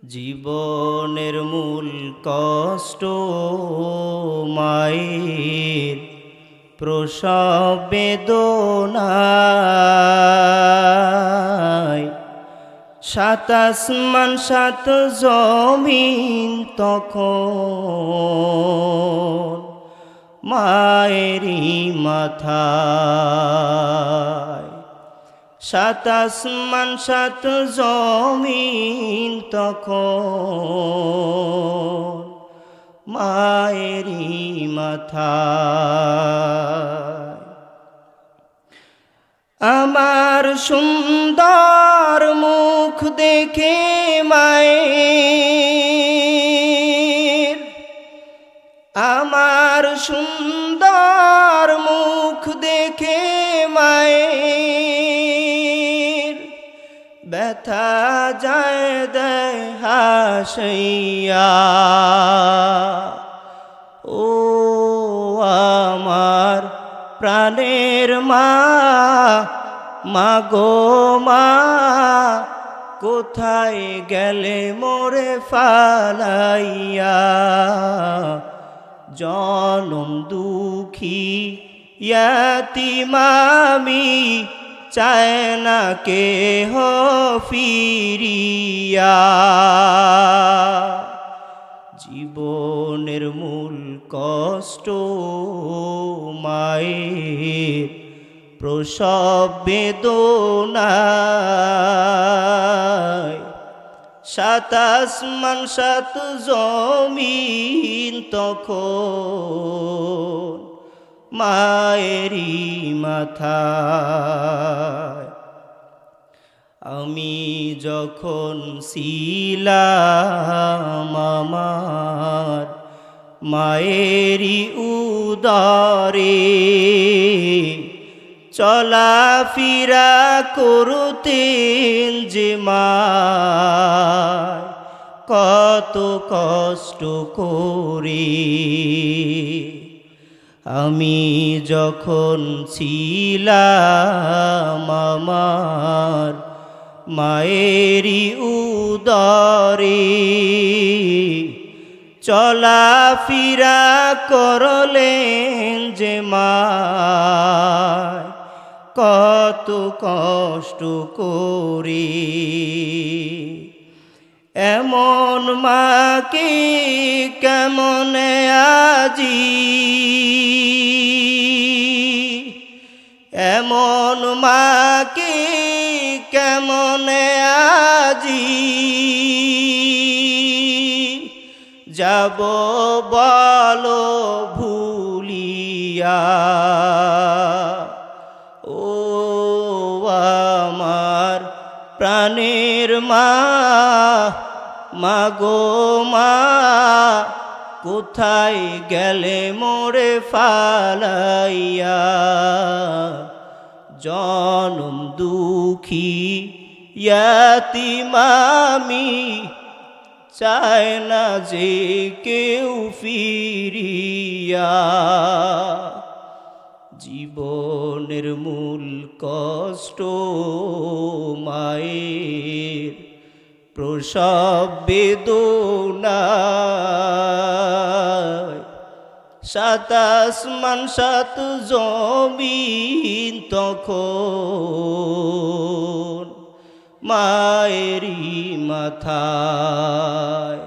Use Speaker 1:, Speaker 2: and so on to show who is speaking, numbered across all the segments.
Speaker 1: জীবনের মূল কষ্ট মায়ের প্রসব বেদনায়, সাত আসমান সাত জমিন তখন মায়েরই মাথায়। সাত আসমান সাত জমিন তখন মায়েরই মাথায়। আমার সুন্দর মুখ দেখে মায়ের, আমার সুন্দর মুখ দেখে মায়ের ব্যথা যায় দেয় হাসিয়া। ও আমার প্রাণের মা, মাগো মা, কোথায় গেলে মোরে ফালাইয়া। জনম দুঃখী ইয়াতীম আমি, চায় না কেহ ফিরিয়া। জীবনের মূল কষ্ট মায়ের প্রসব বেদনায়, সাত আসমান সাত জমিন তখন মায়েরই মাথায়। আমি যখন ছিলাম আমার মায়েরই উদরে, চলাফেরা করতেন যে মা কত কষ্ট করে। আমি যখন ছিলাম আমার মায়েরই উদরে, চলাফেরা করলেন যে মা কত কষ্ট করে। এমন মাকে কেমনে আজি, এমন মাকে কেমনে আজি যাব বলো ভুলিয়া। ও আমার প্রাণের মা, মাগো মা, কোথায় গেলে মোরে ফালাইয়া। জনম দুঃখী ইয়াতীম আমি, চায় না যে কেউ ফিরিয়া। জীবনের মূল কষ্ট মায়ের প্রসব বেদনায়, সাত আসমান সাত জমিন তখন মায়েরই মাথায়।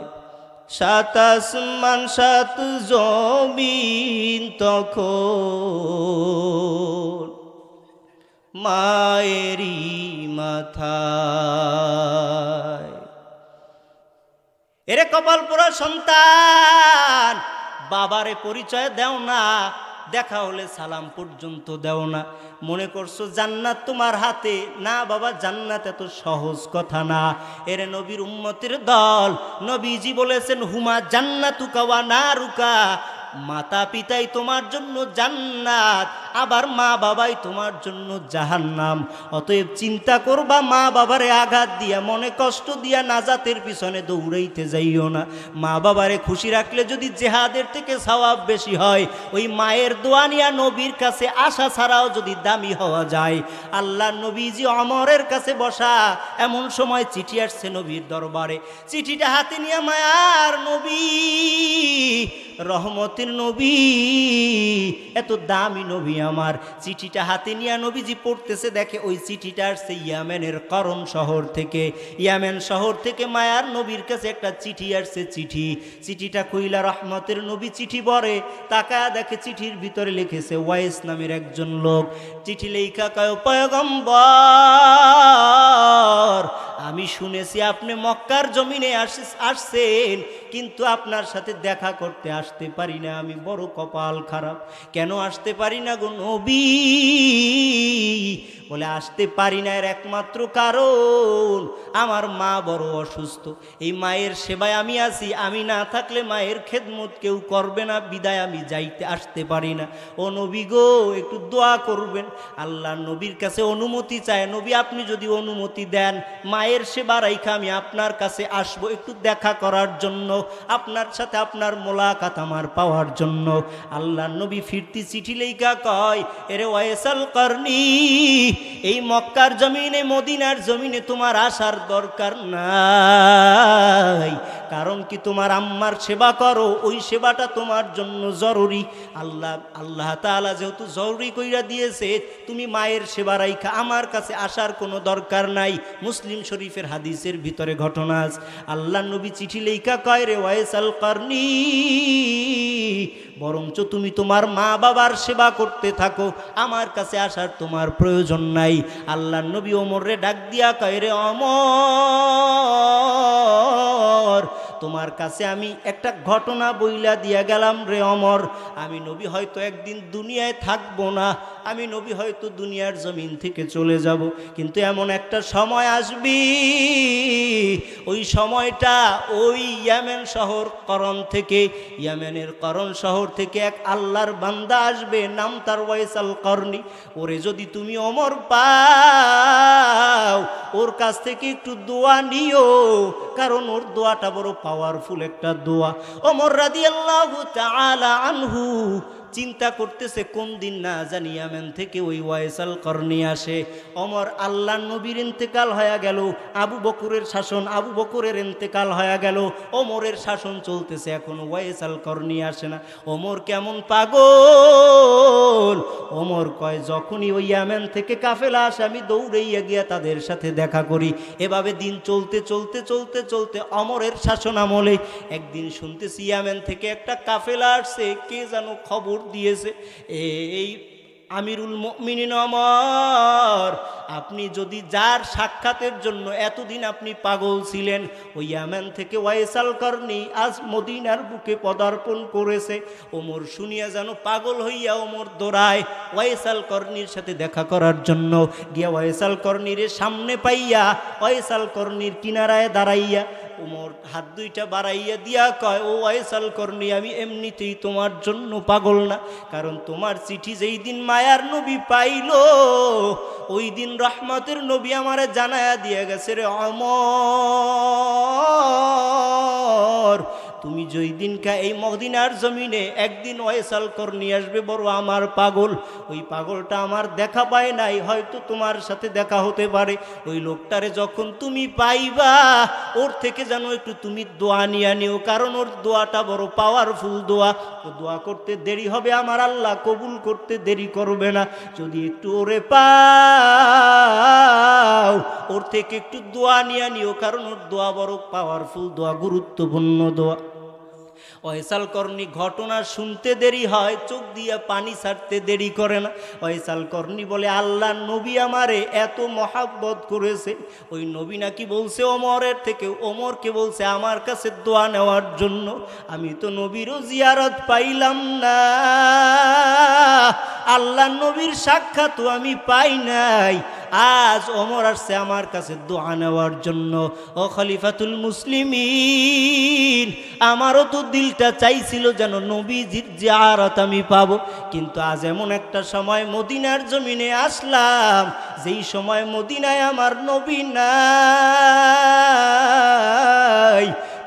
Speaker 1: সাত আসমান সাত জমিন তখন মায়েরই মাথায়। এরে কপাল পোড়া সন্তান, বাবারে পরিচয় দেও না, দেখা হলে সালাম পর্যন্ত দেও না। মনে করছো জান্নাত তোমার হাতে? না বাবা, জান্নাত এত সহজ কথা না। এরে নবীর উম্মতের দল, নবীজি বলেছেন হুমা জান্নাতুকা ওয়া নারুকা, মাতা পিতাই তোমার জন্য জান্নাত আবার মা বাবাই তোমার জন্য জাহান্নাম। অতএব চিন্তা করবা, মা বাবারে আঘাত দিয়া মনে কষ্ট দিয়া নাজাতের পিছনে দৌড়াইতে যাইও না। মা বাবারে খুশি রাখলে যদি জেহাদের থেকে সওয়াব বেশি হয়, ওই মায়ের দোয়া নিয়া নবীর কাছে আসা ছাড়াও যদি দামি হওয়া যায়। আল্লাহ নবীজি ওমরের কাছে বসা, এমন সময় চিঠি আসছে নবীর দরবারে। চিঠিটা হাতে নিয়ে মায়ার নবী, রহমতের নবী, এত দামি নবী আমার। চিঠিটা হাতে নিয়ে নবীজি পড়তেছে, দেখে ওই চিঠিটা আসছে ইয়ামেনের করন শহর থেকে। ইয়ামেন শহর থেকে মায়ার নবীর কাছে একটা চিঠি আসছে। চিঠিটা কইলা রহমতের নবী চিঠি পড়ে, তাকায়া দেখে চিঠির ভিতরে লিখেছে ওয়াইস নামের একজন লোক। চিঠি লেখা কয়, পয়গম্বর, আমি শুনেছি আপনি মক্কার জমিনে আসছেন, কিন্তু আপনার সাথে দেখা করতে আসতে পারি না। আমি বড় কপাল খারাপ। কেন আসতে পারি না গো নবী? বলে আসতে পারি না এর একমাত্র কারণ আমার মা বড় অসুস্থ। এই মায়ের সেবায় আমি আছি, আমি না থাকলে মায়ের খেদমত কেউ করবে না, বিদায় আমি আসতে পারি না। ও নবী গো, একটু দোয়া করবেন। আল্লাহ নবীর কাছে অনুমতি চায়, নবী আপনি যদি অনুমতি দেন মায়ের সেবা রাইখা আমি আপনার কাছে আসবো একটু দেখা করার জন্য, আপনার সাথে আপনার মোলাকাত আমার পাওয়ার জন্য। আল্লাহ নবী ফিরতি চিঠি লেখা কয়, এরে ওয়াইসাল করনি, এই মক্কার জমিনে মদিনার জমিনে তোমার আসার দরকার নাই। কারণ কি, তোমার আম্মার সেবা করো, ওই সেবাটা তোমার জন্য জরুরি। আল্লাহ তাআলা যেহেতু জরুরি কইরা দিয়েছে, তুমি মায়ের সেবা রাইখা আমার কাছে আসার কোনো দরকার নাই। মুসলিম শরীফের হাদিসের ভিতরে ঘটনা আছে। আল্লাহ নবী চিঠি লেখা কয়, রে ওয়াইসাল করনি, বরঞ্চ তুমি তোমার মা বাবার সেবা করতে থাকো, আমার কাছে আসার তোমার প্রয়োজন নাই। আল্লাহ নবী ওমরে ডাক দিয়া কয়, রে ওমর, তোমার কাছে আমি একটা ঘটনা বইলা দিয়া গেলাম রে ওমর। আমি নবী হয়তো একদিন দুনিয়ায় থাকবো না, আমি নবী হয়তো দুনিয়ার জমিন থেকে চলে যাব, কিন্তু এমন একটা সময় আসবে, ওই সময়টা ওই ইয়ামেন শহর করন থেকে, ইয়ামেনের করন শহর থেকে এক আল্লাহর বান্দা আসবে, নাম তার ওয়াইসাল করনি। ওরে যদি তুমি ওমর পাও, ওর কাছ থেকে একটু দোয়া নিও, কারণ ওর দোয়াটা বড় পাওয়ারফুল একটা দোয়া। ওমর রাদিয়াল্লাহু তাআলা আনহু চিন্তা করতেছে কোন দিন না জানি ইয়ামেন থেকে ওই ওয়াইসাল করনি আসে। ওমর আল্লাহ নবীর ইন্তেকাল হয়ে গেল, আবু বকরের শাসন, আবু বকরের ইন্তেকাল হয়ে গেল, ওমরের শাসন চলতেছে, এখন ওয়াইসাল করনি আসে না। ওমর কেমন পাগল! ওমর কয়, যখনই ওই ইয়ামেন থেকে কাফেলা আসে আমি দৌড়াইয়া গিয়া তাদের সাথে দেখা করি। এভাবে দিন চলতে চলতে চলতে চলতে ওমরের শাসন আমলে একদিন শুনতেছি ইয়ামেন থেকে একটা কাফেলা আসছে, কে যেন খবর দিয়েছে, এই আমিরুল মুমিনিন ওমর, আপনি যদি যার সাক্ষাতের জন্য এতদিন আপনি পাগল ছিলেন, ওই ইয়ামেন থেকে ওয়াইসাল করনি আজ মদিনার বুকে পদার্পণ করেছে। ওমর শুনিয়া যেন পাগল হইয়া ওমর দৌড়ায় ওয়াইসাল করনির সাথে দেখা করার জন্য। গিয়া ওয়াইসাল করনির সামনে পাইয়া ওয়াইসাল করনির কিনারায় দাঁড়াইয়া ওমর হাত দুইটা বাড়াইয়া দিয়া কয়, ও ওয়াইসাল করনি, আমি এমনিতেই তোমার জন্য পাগল না, কারণ তোমার চিঠি যেই দিন মায়ার নবী পাইল, ওই দিন রহমতের নবী আমারে জানায়া দিয়ে গেছে, রে ওমর, তুমি যেই দিনকা এই মদিনার জমিনে একদিন ওয়াইসাল করনি আসবে, বড় আমার পাগল, ওই পাগলটা আমার দেখা পায় নাই, হয়তো তোমার সাথে দেখা হতে পারে। ওই লোকটারে যখন তুমি পাইবা, ওর থেকে যেন একটু তুমি দোয়া নিয়ে নিও, কারণ ওর দোয়াটা বড় পাওয়ারফুল দোয়া। ও দোয়া করতে দেরি হবে, আমার আল্লাহ কবুল করতে দেরি করবে না। যদি একটু ওরে পাও, ওর থেকে একটু দোয়া নিয়ে নিও, কারণ ওর দোয়া বড় পাওয়ারফুল দোয়া, গুরুত্বপূর্ণ দোয়া। ওয়াইসাল করনি ঘটনা শুনতে দেরি হয়, চোখ দিয়ে পানি ছাড়তে দেরি করে না। ওয়াইসাল করনি বলে, আল্লাহ নবী আমারে এত মহাব্বত করেছে, ওই নবী নাকি বলছে ওমরের থেকে, ওমরকে বলছে আমার কাছে দোয়া নেওয়ার জন্য। আমি তো নবীরও জিয়ারত পাইলাম না, আল্লাহ নবীর সাক্ষাৎও আমি পাই নাই, আজ ওমর আসছে আমার কাছে দোয়া নেওয়ার জন্য। ও খলিফাতুল মুসলিমিন, আমারও তো দিলটা চাইছিল যেন নবীজির জিয়ারত আমি পাবো, কিন্তু আজ এমন একটা সময় মদিনার জমিনে আসলাম যেই সময় মদিনায় আমার নবী নাই,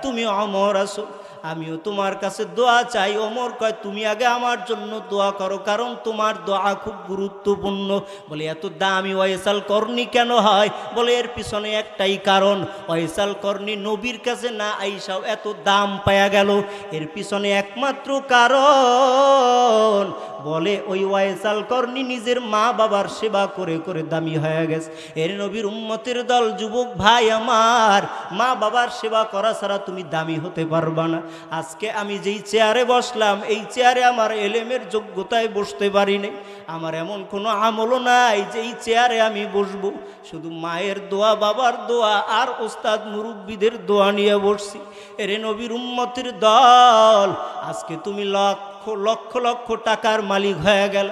Speaker 1: তুমি ওমর আসো, আমিও তোমার কাছে দোয়া চাই। ওমর কয় তুমি আগে আমার জন্য দোয়া করো, কারণ তোমার দোয়া খুব গুরুত্বপূর্ণ। বলে এত দামি ওয়াইসাল করনি কেন হয়? বলে এর পিছনে একটাই কারণ, ওয়াইসাল করনি নবীর কাছে না আইসাও এত দাম পায়া গেল, এর পিছনে একমাত্র কারণ বলে ওই ওয়াইসাল করনি নিজের মা বাবার সেবা করে করে দামি হয়ে গেছে। এর নবীর উম্মতের দল, যুবক ভাই আমার, মা বাবার সেবা করা ছাড়া তুমি দামি হতে পারবা না। আজকে আমি যেই চেয়ারে বসলাম, এই চেয়ারে আমার এলেমের যোগ্যতায় বসতে পারি নাই, আমার এমন কোনো আমলও নাই যে এই চেয়ারে আমি বসবো। শুধু মায়ের দোয়া, বাবার দোয়া আর ওস্তাদ মুরব্বীদের দোয়া নিয়ে বসছি। এরে নবীর উম্মতের দল, আজকে তুমি লক্ষ লক্ষ লক্ষ টাকার মালিক হয়ে গেল,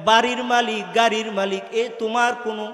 Speaker 1: বাড়ির মালিক, গাড়ির মালিক, এ তোমার কোনো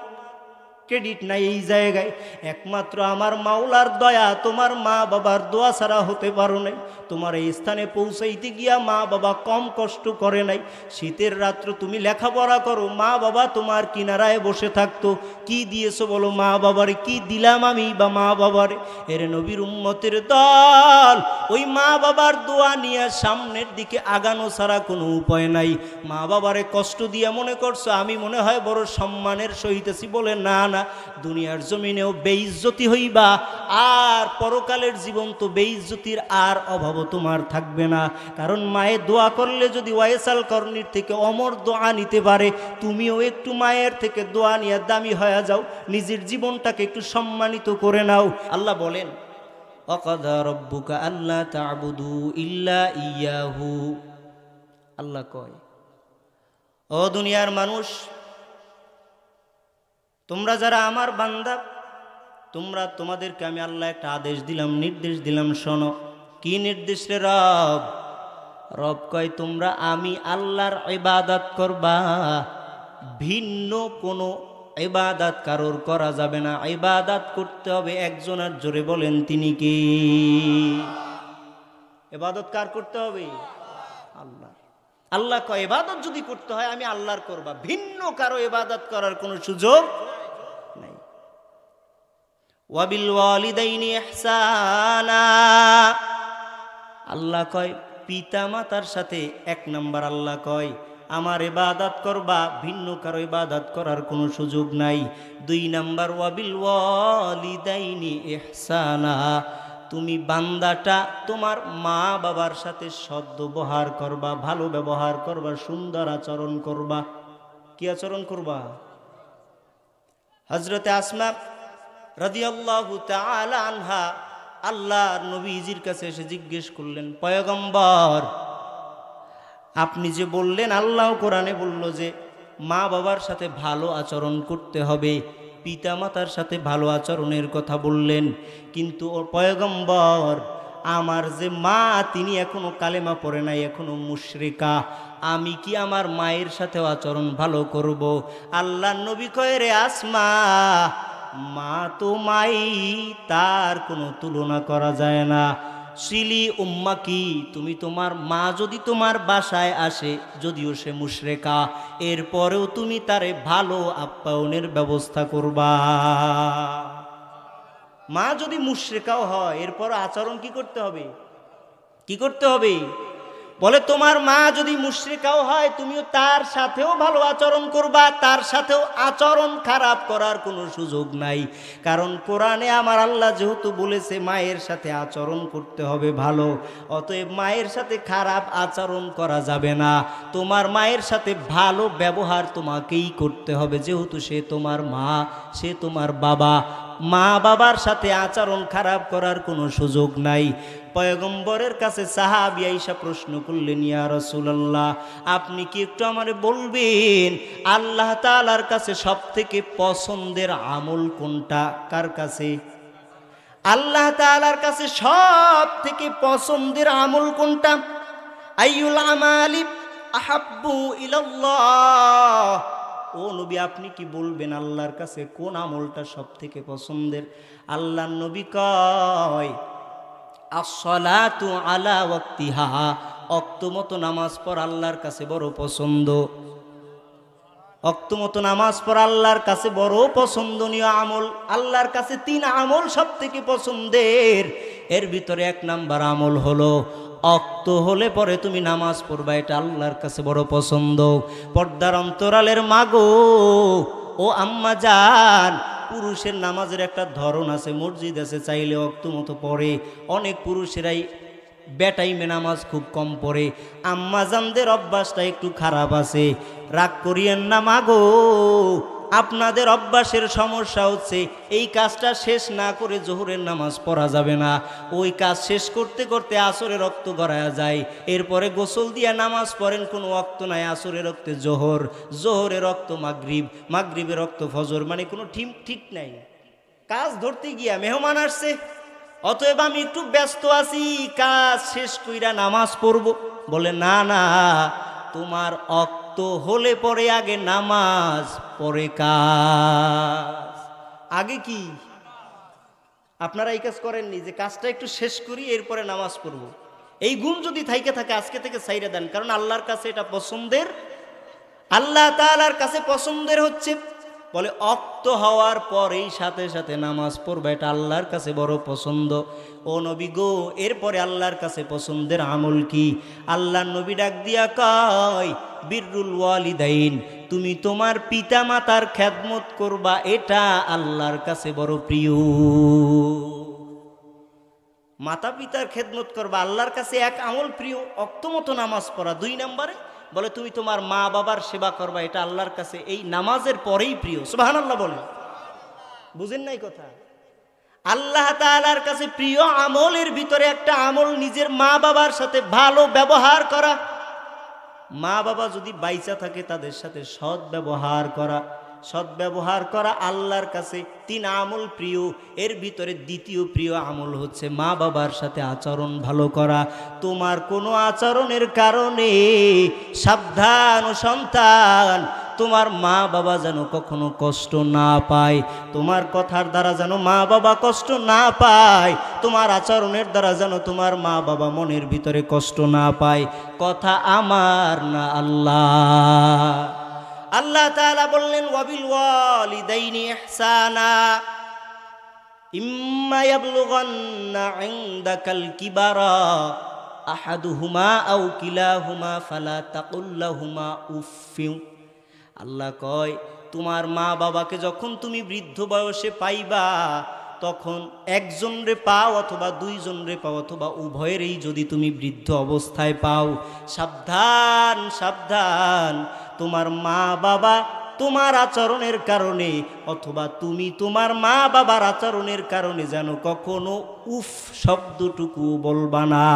Speaker 1: ক্রেডিট নাই এই জায়গায়। একমাত্র আমার মাওলার দয়া, তোমার মা বাবার দোয়া ছাড়া হতে পারো নাই। তোমার এই স্থানে পৌঁছাইতে গিয়া মা বাবা কম কষ্ট করে নাই। শীতের রাত্র তুমি লেখাপড়া করো, মা বাবা তোমার কিনারায় বসে থাকতো। কি দিয়েছো বলো মা বাবারে? কি দিলাম আমি বা মা বাবারে? এর নবীর উম্মতের দল, ওই মা বাবার দোয়া নিয়ে সামনের দিকে আগানো ছাড়া কোনো উপায় নাই। মা বাবারে কষ্ট দিয়ে মনে করছো আমি মনে হয় বড় সম্মানের সহিতেছি, বলে না না, দুনিয়ার জমিনেও বেইজ্জতি হইবা, আর পরকালের জীবন তো বেইজ্জতির আর অভাব তোমার থাকবে না। কারণ মায়ের দোয়া করলে যদি ওয়াইসাল করনির থেকে অমর দোয়া নিতে পারে, তুমিও একটু মায়ের থেকে দোয়া নিয়ে দামি হয়ে যাও, নিজের জীবনটাকে একটু সম্মানিত করে নাও। আল্লাহ বলেন ওয়াকাদা রাব্বুকা আল্লা তা'বুদু ইল্লা ইয়াহু। আল্লাহ কয়, ও দুনিয়ার মানুষ, তোমরা যারা আমার বান্দা, তোমাদেরকে আমি আল্লাহ একটা আদেশ দিলাম, নির্দেশ দিলাম, শোনো। কি নির্দেশ রে রব? রব কয় তোমরা আমি আল্লাহর ইবাদত করবা, ভিন্ন কোনো ইবাদত কারোর করা যাবে না। ইবাদত করতে হবে একজনের, জোরে বলেন তিনি কি? ইবাদত কার করতে হবে? আল্লাহ। আল্লাহ কয় ইবাদত যদি করতে হয় আমি আল্লাহর করবা, ভিন্ন কারো ইবাদত করার কোনো সুযোগ নাই। ওয়াবিল ওয়ালিদাইনি ইহসানা। আল্লাহ কয় পিতা মাতার সাথে এক নাম্বার আল্লাহ কয় আমার ইবাদত করবা, ভিন্ন কারো ইবাদত করার কোনো সুযোগ নাই। 2 নাম্বার ওয়াবিল ওয়ালিদাইনি ইহসানা, তুমি বান্দাটা তোমার মা বাবার সাথে সদ্ব্যবহার করবা, ভালো ব্যবহার করবা, সুন্দর আচরণ করবা। কি আচরণ করবা? হযরতে আসমা রাদিয়াল্লাহু তাআলা আনহা আল্লাহর নবীজির কাছে এসে জিজ্ঞেস করলেন, পয়গম্বর আপনি যে বললেন, আল্লাহ কোরআনে বলল যে মা বাবার সাথে ভালো আচরণ করতে হবে, পিতা মাতার সাথে ভালো আচরণের কথা বললেন, কিন্তু ও পয়গম্বর আমার যে মা তিনি এখনো কালেমা পড়ে নাই, এখনো মুশরিকা, আমি কি আমার মায়ের সাথেও আচরণ ভালো করব? আল্লাহর নবী কয় রে আসমা, মা তো মাই, তার কোনো তুলনা করা যায় না। সিলি উম্মা কি, তুমি তোমার মা যদি তোমার বাসায় আসে, যদিও সে মুশরিকা, এরপরেও তুমি তারে ভালো আপ্যায়নের ব্যবস্থা করবা। মা যদি মুশরিকাও হয়, এরপর আচরণ কি করতে হবে? কি করতে হবে? বলে তোমার মা যদি মুশরিকাও হয়, তুমিও তার সাথেও ভালো আচরণ করবা, তার সাথেও আচরণ খারাপ করার কোনো সুযোগ নাই। কারণ কোরআনে আমার আল্লাহ যেহেতু বলেছে মায়ের সাথে আচরণ করতে হবে ভালো, অতএব মায়ের সাথে খারাপ আচরণ করা যাবে না। তোমার মায়ের সাথে ভালো ব্যবহার তোমাকেই করতে হবে, যেহেতু সে তোমার মা, সে তোমার বাবা। মা বাবার সাথে আচরণ খারাপ করার কোনো সুযোগ নাই। পয়গম্বরের কাছে সাহাবী আয়েশা প্রশ্ন করলেন, ইয়া রাসূলুল্লাহ আপনি কি একটু আমারে বলবেন আল্লাহ তাআলার কাছে সবথেকে পছন্দের আমল কোনটা? কার কাছে? আল্লাহ তাআলার কাছে সবথেকে পছন্দের আমল কোনটা? আইয়ুল আমালি আহাব্বু ইলাল্লাহ, ও নবী আপনি কি বলবেন আল্লাহর কাছে কোন আমলটা সব থেকে পছন্দের? আল্লাহর নবী কয় আসসালাতু আলা ওয়াক্তিহা, ওয়াক্তমতো নামাজ পড়া আল্লাহর কাছে বড় পছন্দ। ওয়াক্তমতো নামাজ পড়া আল্লাহর কাছে বড় পছন্দনীয় আমল। আল্লাহর কাছে 3 আমল সব থেকে পছন্দের, এর ভিতরে 1 নাম্বার আমল হলো ওয়াক্ত হলে পরে তুমি নামাজ পড়বা, এটা আল্লাহর কাছে বড় পছন্দ। পর্দার অন্তরালের মাগো ও আম্মা জান, পুরুষের নামাজের একটা ধরন আছে, মসজিদ আছে চাইলে ওয়াক্ত মতো পড়ে, অনেক পুরুষেরাই বেটাইমে নামাজ খুব কম পড়ে। আম্মা জানদের অভ্যাসটা একটু খারাপ আছে, রাগ করিয়েন না মাগো, আপনাদের অভ্যাসের সমস্যা হচ্ছে এই কাজটা শেষ না করে জোহরের নামাজ পড়া যাবে না, ওই কাজ শেষ করতে করতে আসরে রক্ত গড়ায়া যায়, এরপরে গোসল দিয়া নামাজ পড়েন, কোনো রক্ত নাই, আসরে রক্তে জোহর, জোহরে রক্ত মাগরিব, মাগরিবে রক্ত ফজর, মানে কোনো ঠিক নাই। কাজ ধরতে গিয়া মেহমান আসছে, অতএব আমি একটু ব্যস্ত আছি, কাজ শেষ কইরা নামাজ পড়ব। বলে না না, তোমার অক্ত হলে পরে আগে নামাজ, পরে কাজ। আগে কি আপনারা এই কাজ করেননি যে কাজটা একটু শেষ করি এরপরে নামাজ পড়ব? এই গুণ যদি থাইকে থাকে আজকে থেকে ছাইরা দেন, কারণ আল্লাহর কাছে এটা পছন্দের, আল্লাহ তাআলার কাছে পছন্দের হচ্ছে। বলে অক্ত হওয়ার পরেই সাথে সাথে নামাজ পড়বে, এটা আল্লাহর কাছে বড় পছন্দ। ও নবী গো, এরপরে আল্লাহর কাছে পছন্দের আমল কি? আল্লাহর নবী ডাক দিয়া কয় বিররুল ওয়ালিদাইন, তুমি তোমার পিতা মাতার খেদমত করবা, এটা আল্লাহর কাছে বড় প্রিয়। মাতা পিতার খেদমত করবা আল্লাহর কাছে 1 আমল প্রিয়, অক্তমতো নামাজ পড়া। 2 নম্বরে বলে তুমি তোমার মা বাবার সেবা করবা, এটা আল্লাহর কাছে এই নামাজের পরেই প্রিয়। সুবহানাল্লাহ বলে, বুঝেন নাই কথা? আল্লাহ তাআলার কাছে প্রিয় আমলের ভিতরে একটা আমল নিজের মা বাবার সাথে ভালো ব্যবহার করা। মা বাবা যদি বাইচা থাকে তাদের সাথে সৎ ব্যবহার করা। সৎ ব্যবহার করা আল্লাহর কাছে 3 আমল প্রিয়, এর ভিতরে দ্বিতীয় প্রিয় আমল হচ্ছে মা বাবার সাথে আচরণ ভালো করা। তোমার কোনো আচরণের কারণে সাবধান ও সন্তান, তোমার মা বাবা যেন কখনো কষ্ট না পায়, তোমার কথার দ্বারা যেন মা বাবা কষ্ট না পায়, তোমার আচরণের দ্বারা যেন তোমার মা বাবা মনের ভিতরে কষ্ট না পায়। কথা আমার না আল্লাহ। আল্লাহ তাআলা বললেন ওয়াবিল ওয়ালিদাইনি ইহসানা ইম্মা ইয়াবলুগান্না ইনদাকাল কিবারা আহাদুহুমা আও কিলাহুমা ফালা তাকুল লাহুমা উফফিউ। আল্লাহ কয় তোমার মা বাবাকে যখন তুমি বৃদ্ধ বয়সে পাইবা, তখন একজন রে পাও অথবা 2 জন রে পাও অথবা উভয়েরই যদি তুমি বৃদ্ধ অবস্থায় পাও, সাবধান সাবধান, তোমার মা বাবা তোমার আচরণের কারণে অথবা তুমি তোমার মা বাবার আচরণের কারণে যেন কখনো উফ শব্দটুকু বলবা না।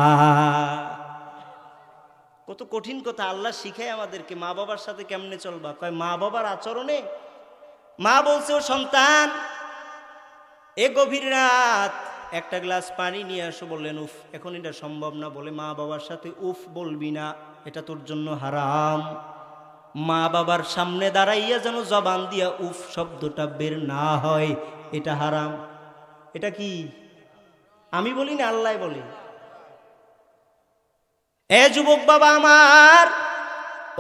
Speaker 1: কত কঠিন কথা আল্লাহ শিখায় আমাদেরকে, মা বাবার সাথে কেমনে চলবা। কয় মা বাবার আচরণে, মা বলছে ও সন্তান এ গভীর রাত 1 গ্লাস পানি নিয়ে আসো। বললেন উফ, এখন এটা সম্ভব না। বলে মা বাবার সাথে উফ বলবি না, এটা তোর জন্য হারাম। মা বাবার সামনে দাঁড়াইয়া যেন জবান দিয়া উফ শব্দটা বের না হয়, এটা হারাম। এটা কি আমি বলি না, আল্লাহ বলে। এ যুবক বাবা আমার,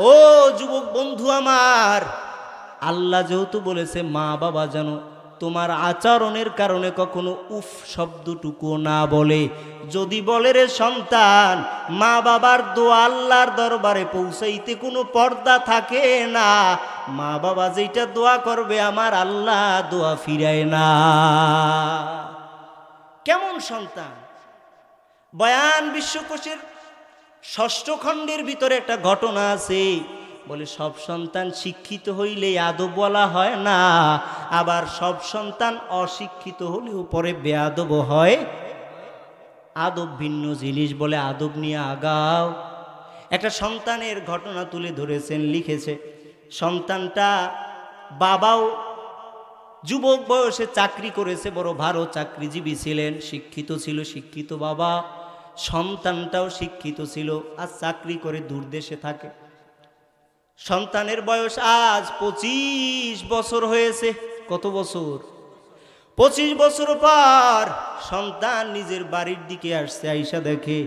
Speaker 1: ও যুবক বন্ধু আমার, আল্লাহ যেহেতু বলেছে মা বাবা যেন তোমার আচরণের কারণে কখনো উফ শব্দটুকু না বলে, যদি বলে রে সন্তান, মা বাবার দোয়া আল্লাহর দরবারে পৌঁছাইতে কোনো পর্দা থাকে না। মা বাবা যেটা দোয়া করবে আমার আল্লাহ দোয়া ফিরায় না। কেমন সন্তান? বয়ান বিশ্বকোষের 6ষ্ঠ খণ্ডের ভিতরে একটা ঘটনা আছে। বলে সব সন্তান শিক্ষিত হইলে আদব বলা হয় না, আবার সব সন্তান অশিক্ষিত হলেও পরে বেয়াদব হয়। আদব ভিন্ন জিনিস, বলে আদব নিয়ে আগাও। একটা সন্তানের ঘটনা তুলে ধরেছেন, লিখেছে সন্তানটা বাবাও যুবক বয়সে চাকরি করেছে, বড় ভালো চাকরিজীবী ছিলেন, শিক্ষিত ছিল, শিক্ষিত বাবা। সন্তানটাও শিক্ষিত ছিল আর চাকরি করে দূর দেশে থাকে। সন্তানের বয়স আজ 25 বছর হয়েছে। কত বছর? 25 বছর পর সন্তান নিজের বাড়ির দিকে আসছে, আইসা দেখে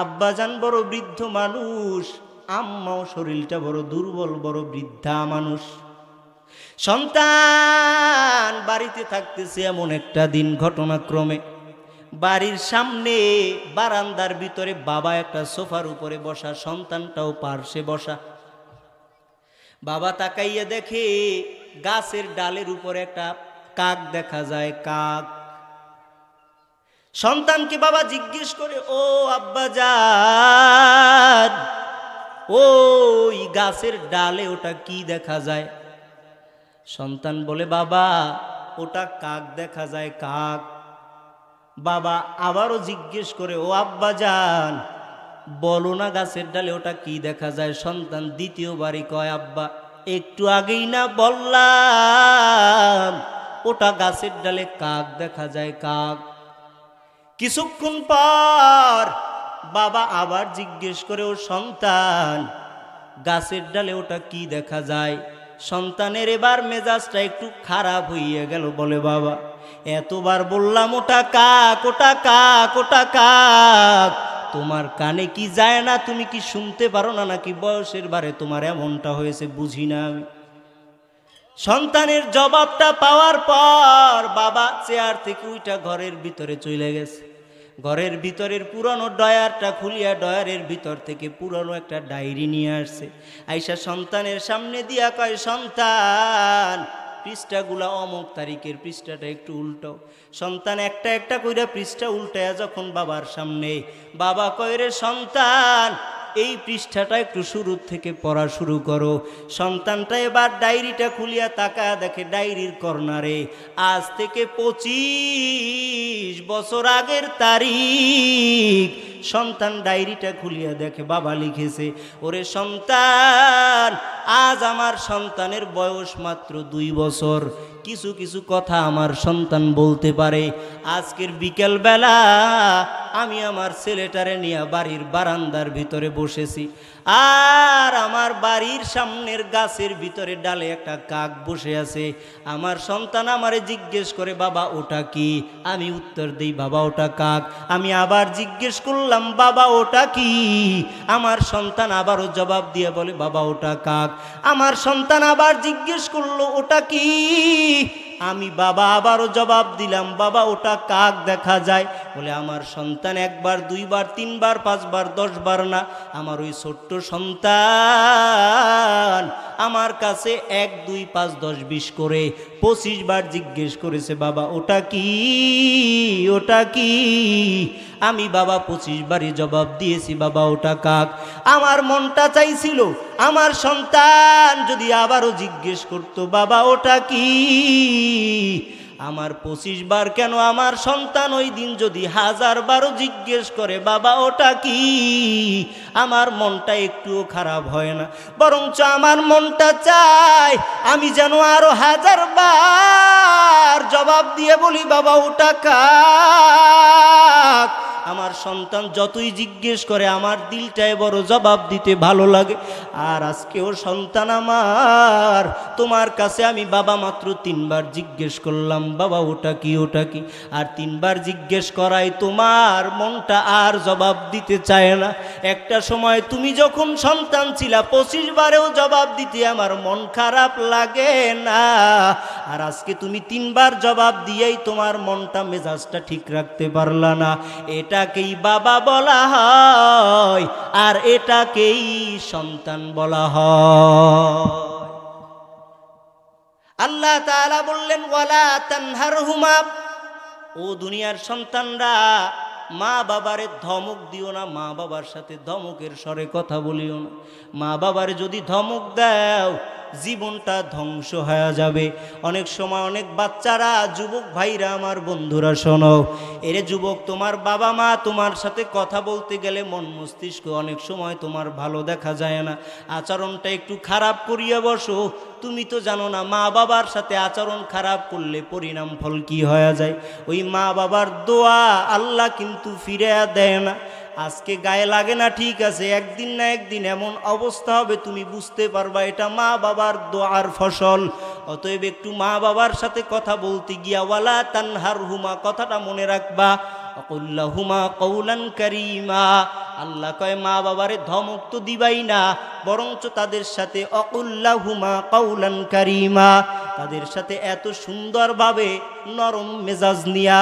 Speaker 1: আব্বাজান বড় বৃদ্ধ মানুষ, আম্মাও শরীরটা বড় দুর্বল, বড় বৃদ্ধা মানুষ। সন্তান বাড়িতে থাকতেছে, এমন একটা দিন ঘটনাক্রমে বাড়ির সামনে বারান্দার ভিতরে বাবা একটা সোফার উপরে বসা, সন্তানটাও পার্শ্বে বসা। বাবা তাকাইয়া দেখে গাছের ডালের উপরে একটা কাক দেখা যায়, কাক। সন্তানকে বাবা জিজ্ঞেস করে, ও আব্বাজান, ওই গাছের ডালে ওটা কি দেখা যায়? সন্তান বলে, বাবা ওটা কাক দেখা যায়, কাক। বাবা আবারও জিজ্ঞেস করে, ও আব্বাজান বলো না গাছের ডালে ওটা কি দেখা যায়? সন্তান দ্বিতীয়বারই কয়, আব্বা একটু আগেই না বললাম ওটা গাছের ডালে কাক দেখা যায়, কাক। কিছুক্ষণ পর বাবা আবার জিজ্ঞেস করে, ও সন্তান গাছের ডালে ওটা কি দেখা যায়? সন্তানের এবার মেজাজটা একটু খারাপ হইয়া গেল, বলে, বাবা এতবার বললাম ওটা কাক, ওটা কাক, ওটা কাক, তোমার কানে কি যায় না? তুমি কি শুনতে পারো না নাকি বয়সের বারে তোমার এমনটা হয়েছে? বুঝি না আমি। সন্তানের জবাবটা পাওয়ার পর বাবা চেয়ার থেকে উইটা ঘরের ভিতরে চলে গেছে। ঘরের ভিতরের পুরানো ডয়ারটা খুলিয়া ডয়ারের ভিতর থেকে পুরানো একটা ডায়েরি নিয়ে আসছে। আইসা সন্তানের সামনে দিয়া কয়, সন্তান পৃষ্ঠাগুলা অমুক তারিখের, পৃষ্ঠাটা একটু উল্টো। সন্তান একটা একটা কইরা পৃষ্ঠা উল্টায়া যখন বাবার সামনে, বাবা কয়, রে সন্তান এই পৃষ্ঠাটা একটু শুরু থেকে পড়া শুরু করো। সন্তানটা এবার ডায়েরিটা খুলিয়া তাকায় দেখে ডায়েরির কর্নারে আজ থেকে 25 বছর আগের তারিখ। সন্তান ডায়েরিটা খুলিয়া দেখে বাবা লিখেছে, ওরে সন্তান আজ আমার সন্তানের বয়স মাত্র 2 বছর। কিছু কিছু কথা আমার সন্তান বলতে পারে। আজকের বিকেল বেলা আমি আমার ছেলেটারে নিয়ে বাড়ির বারান্দার ভিতরে বসেছি, আর আমার বাড়ির সামনের গাছের ভিতরে ডালে একটা কাক বসে আছে। আমার সন্তান আমারে জিজ্ঞেস করে, বাবা ওটা কি? আমি উত্তর দিই, বাবা ওটা কাক। আমি আবার জিজ্ঞেস করলাম, বাবা ওটা কি? আমার সন্তান আবারও জবাব দিয়ে বলে, বাবা ওটা কাক। আমার সন্তান আবার জিজ্ঞেস করলো, ওটা কি? আমি বাবা আবারও জবাব দিলাম, বাবা ওটা কাক দেখা যায়। বলে আমার সন্তান একবার, দুইবার, তিনবার, 5 বার, 10 বার না, আমার ওই ছোট্ট সন্তান আমার কাছে 1, 2, 5, 10, 20 করে 25 বার জিজ্ঞেস করেছে, বাবা ওটা কি? ওটা কি? আমি বাবা 25 বারই জবাব দিয়েছি, বাবা ওটা কাক। আমার মনটা চাইছিল আমার সন্তান যদি আবারও জিজ্ঞেস করতো, বাবা ওটা কি? আমার 25 বার কেন, আমার সন্তান ওই দিন যদি 1000 বারও জিজ্ঞেস করে, বাবা ওটা কি? আমার মনটা একটুও খারাপ হয় না, বরঞ্চ আমার মনটা চায় আমি যেন আরো 1000 বার জবাব দিয়ে বলি, বাবা ওটা কাক। আমার সন্তান যতই জিজ্ঞেস করে আমার দিলটায় বড় জবাব দিতে ভালো লাগে। আর আজকেও সন্তান আমার, তোমার কাছে আমি বাবা মাত্র 3 বার জিজ্ঞেস করলাম, বাবা ওটা কি? ওটা কি? আর 3 বার জিজ্ঞেস করায় তোমার মনটা আর জবাব দিতে চায় না। একটা সময় তুমি যখন সন্তান ছিলা 25 বারেও জবাব দিতে আমার মন খারাপ লাগে না, আর আজকে তুমি 3 বার জবাব দিয়েই তোমার মনটা মেজাজটা ঠিক রাখতে পারলা না। এটাকেই বাবা বলা হয়, আর এটাকেই সন্তান বলা হয়। আল্লাহ তাআলা বললেন, ওয়ালা তানহারহুমা, ও দুনিয়ার সন্তানরা মা বাবারে ধমক দিও না, মা বাবার সাথে ধমকের স্বরে কথা বলিও না। মা বাবারে যদি ধমক দাও জীবনটা ধ্বংস হয়ে যাবে। অনেক সময় অনেক বাচ্চারা, যুবক ভাইরা, আমার বন্ধুরা শোনো, এরে যুবক, তোমার বাবা মা তোমার সাথে কথা বলতে গেলে মন মস্তিষ্ক অনেক সময় তোমার ভালো দেখা যায় না, আচরণটা একটু খারাপ করিয়া বসো। তুমি তো জানো না মা বাবার সাথে আচরণ খারাপ করলে পরিণাম ফল কি হয়ে যায়। ওই মা বাবার দোয়া আল্লাহ কিন্তু ফিরে দেয় না। আজকে গায়ে লাগে না ঠিক আছে, একদিন না একদিন এমন অবস্থা হবে তুমি বুঝতে পারবা এটা মা বাবার দোয়ার ফসল। অতএব একটু মা বাবার সাথে কথা বলতে গিয়া ওয়ালা তানহারহুমা কথাটা মনে রাখবা, আকুল্লাহুমা কওলান কারীমা। আল্লাহ কয় মা বাবারে ধমক তো দিবাই না, বরঞ্চ তাদের সাথে আকুল্লাহুমা কওলান কারীমা, তাদের সাথে এত সুন্দরভাবে নরম মেজাজ নিয়া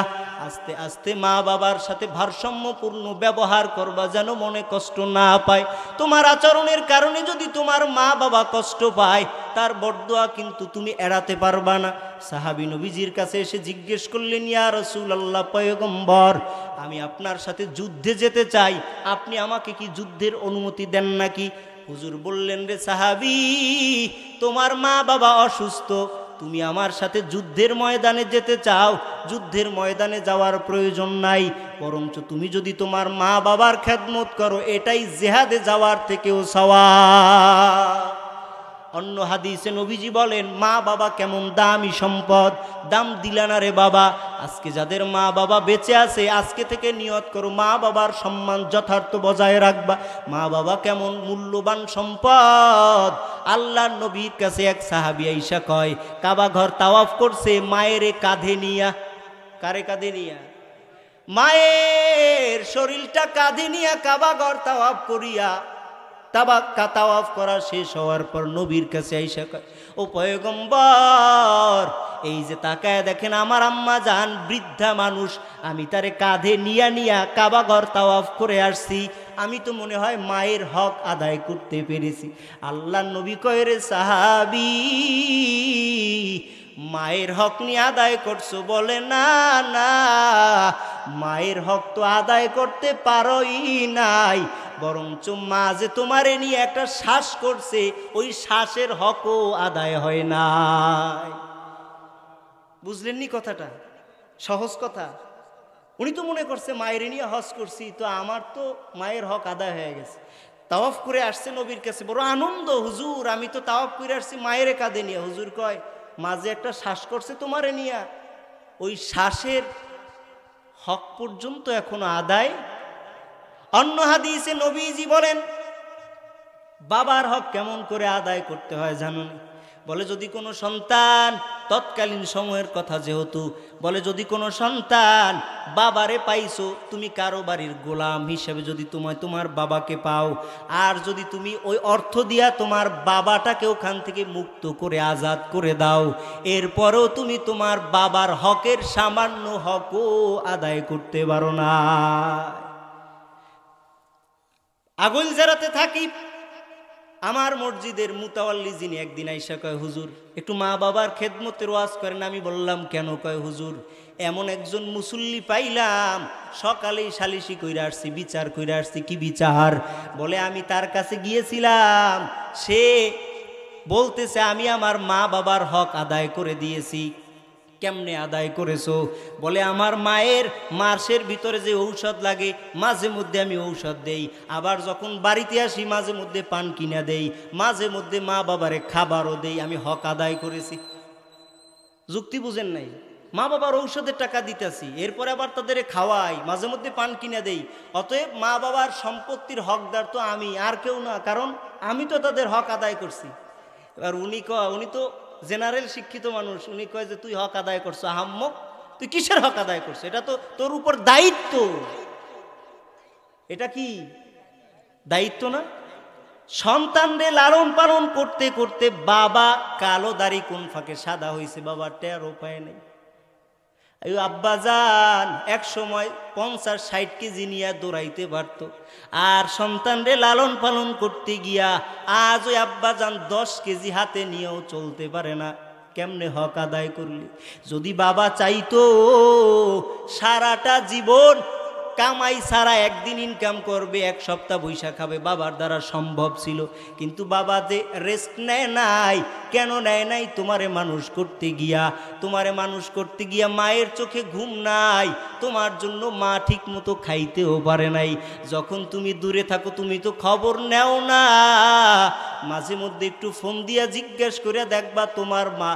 Speaker 1: আস্তে আস্তে মা বাবার সাথে ভারসাম্যপূর্ণ ব্যবহার করবা, যেন মনে কষ্ট না পায়। তোমার আচরণের কারণে যদি তোমার মা বাবা কষ্ট পায়, তার বরদোয়া কিন্তু তুমি এড়াতে পারবা না। সাহাবী নবীজির কাছে এসে জিজ্ঞেস করলেন, ইয়া রাসূলুল্লাহ, পয়গম্বর, আমি আপনার সাথে যুদ্ধে যেতে চাই, আপনি আমাকে কি যুদ্ধের অনুমতি দেন নাকি? হুজুর বললেন, রে সাহাবী, তোমার মা বাবা অসুস্থ, তুমি আমার সাথে যুদ্ধের ময়দানে যেতে চাও, যুদ্ধের ময়দানে যাওয়ার প্রয়োজন নাই, বরঞ্চ তুমি যদি তোমার মা বাবার খেদমত করো, এটাই জিহাদে যাওয়ার থেকেও সওয়াব। অন্য হাদিসে নবীজি বলেন, মা বাবা কেমন দামি সম্পদ, দাম দিলা না রে বাবা। আজকে যাদের মা বাবা বেঁচে আছে, আজকে থেকে নিয়ত করো মা বাবার সম্মান যথার্থ বজায় রাখবা। মা বাবা কেমন মূল্যবান সম্পদ। আল্লাহর নবীর কাছে এক সাহাবী আইসা কয়, কাবা ঘর তাওয়াফ করছে মায়েরে কাঁধে নিয়া। কারে কাঁধে নিয়া? মায়ের শরীরটা কাঁধে নিয়া কাবা ঘর তাওয়াফ করিয়া তাওয়াফ করা শেষ হওয়ার পর নবীর কাছে আইসা কয়, ও পয়গম্বর, এই যে তাকায় দেখেন আমার আম্মা জান বৃদ্ধা মানুষ, আমি তারে কাঁধে নিয়া কাবা ঘর তাওয়াফ করে আসছি, আমি তো মনে হয় মায়ের হক আদায় করতে পেরেছি। আল্লাহর নবী কয়, রে সাহাবী, মায়ের হক নিয়ে আদায় করছো? বলে, না না, মায়ের হক তো আদায় করতে পারোই নাই, বরঞ্চ মা যে তোমারে নিয়ে একটা শ্বাস করছে, ওই শ্বাসের হকও আদায় হয় নাই। বুঝলেননি কথাটা? সহজ কথা। উনি তো মনে করছে মায়ের নিয়ে হজ করছি, তো আমার তো মায়ের হক আদায় হয়ে গেছে। তাওয়াফ করে আসছে নবীর কাছে, বড় আনন্দ, হুজুর আমি তো তাওয়াফ করে আসছি মায়ের কাঁধে নিয়ে। হুজুর কয়, মাঝে একটা শ্বাস করছে তোমারে নিয়া, ওই শ্বাসের হক পর্যন্ত এখনো আদায়। অন্য হাদিসে নবীজি বলেন, বাবার হক কেমন করে আদায় করতে হয় জানেন? বলে, যদি কোনো সন্তান, তৎকালীন সময়ের কথা যেহেতু, বলে যদি কোনো সন্তান বাবারে পাইছো, তুমি কারো বাড়ির গোলাম হিসেবে যদি তোমার বাবাকে পাও, আর যদি তুমি ওই অর্থ দিয়া তোমার বাবাটাকে ওখান থেকে মুক্ত করে আজাদ করে দাও, এরপরেও তুমি তোমার বাবার হকের সামান্য হকও আদায় করতে পারো না। আগুন জেরাতে থাকি, আমার মসজিদের মুতাওয়াল্লি যিনি একদিন আইসা কয়, হুজুর একটু মা বাবার খেদমতের ওয়াজ করেন। আমি বললাম, কেন? কয়, হুজুর এমন একজন মুসল্লি পাইলাম, সকালেই সালিশি কইরা আসছি, বিচার কইরা আসছি। কি বিচার? বলে, আমি তার কাছে গিয়েছিলাম, সে বলতেছে আমি আমার মা বাবার হক আদায় করে দিয়েছি। কেমনে আদায় করেছো? বলে, আমার মায়ের মাসের ভিতরে যে ঔষধ লাগে, মাঝে মধ্যে আমি ঔষধ দেই, আবার যখন বাড়িতে আসি মাঝে মধ্যে পান কিনা দেই, মাঝে মধ্যে মা বাবারে খাবারও দেই, আমি হক আদায় করেছি। যুক্তি বুঝেন নাই? মা বাবার ঔষধের টাকা দিতেছি, এরপরে আবার তাদের খাওয়াই, মাঝে মধ্যে পান কিনা দেই, অতএব মা বাবার সম্পত্তির হকদার তো আমি, আর কেউ না, কারণ আমি তো তাদের হক আদায় করছি। আর উনি তো জেনারেল শিক্ষিত মানুষ, উনি কয় যে তুই হক আদায় করছো, আহাম্মক তুই কিসের হক আদায় করছো? এটা তো তোর উপর দায়িত্ব। এটা কি দায়িত্ব না? সন্তানদের লালন পালন করতে করতে বাবা কালো দাড়ি কোন ফাঁকে সাদা হয়েছে, বাবার টেরও পায় নাই। আব্বাজান এক সময় 50-60 কেজি নিয়ে দৌড়াইতে পারতো, আর সন্তানরে লালন পালন করতে গিয়া আজ ওই আব্বাজান 10 কেজি হাতে নিয়েও চলতে পারে না। কেমনে হক আদায় করলি? যদি বাবা চাইতো সারাটা জীবন কামাই ছাড়া একদিন ইনকাম করবে, এক সপ্তাহ বৈশা খাবে, বাবার দ্বারা সম্ভব ছিল, কিন্তু বাবা যে রেস্ট নেয় নাই। কেন নেয় নাই? তোমারে মানুষ করতে গিয়া মায়ের চোখে ঘুম নাই, তোমার জন্য মা ঠিক মতো খাইতেও পারে নাই। যখন তুমি দূরে থাকো তুমি তো খবর নেও না, মাঝে মধ্যে একটু ফোন দিয়া জিজ্ঞেস করে দেখবা তোমার মা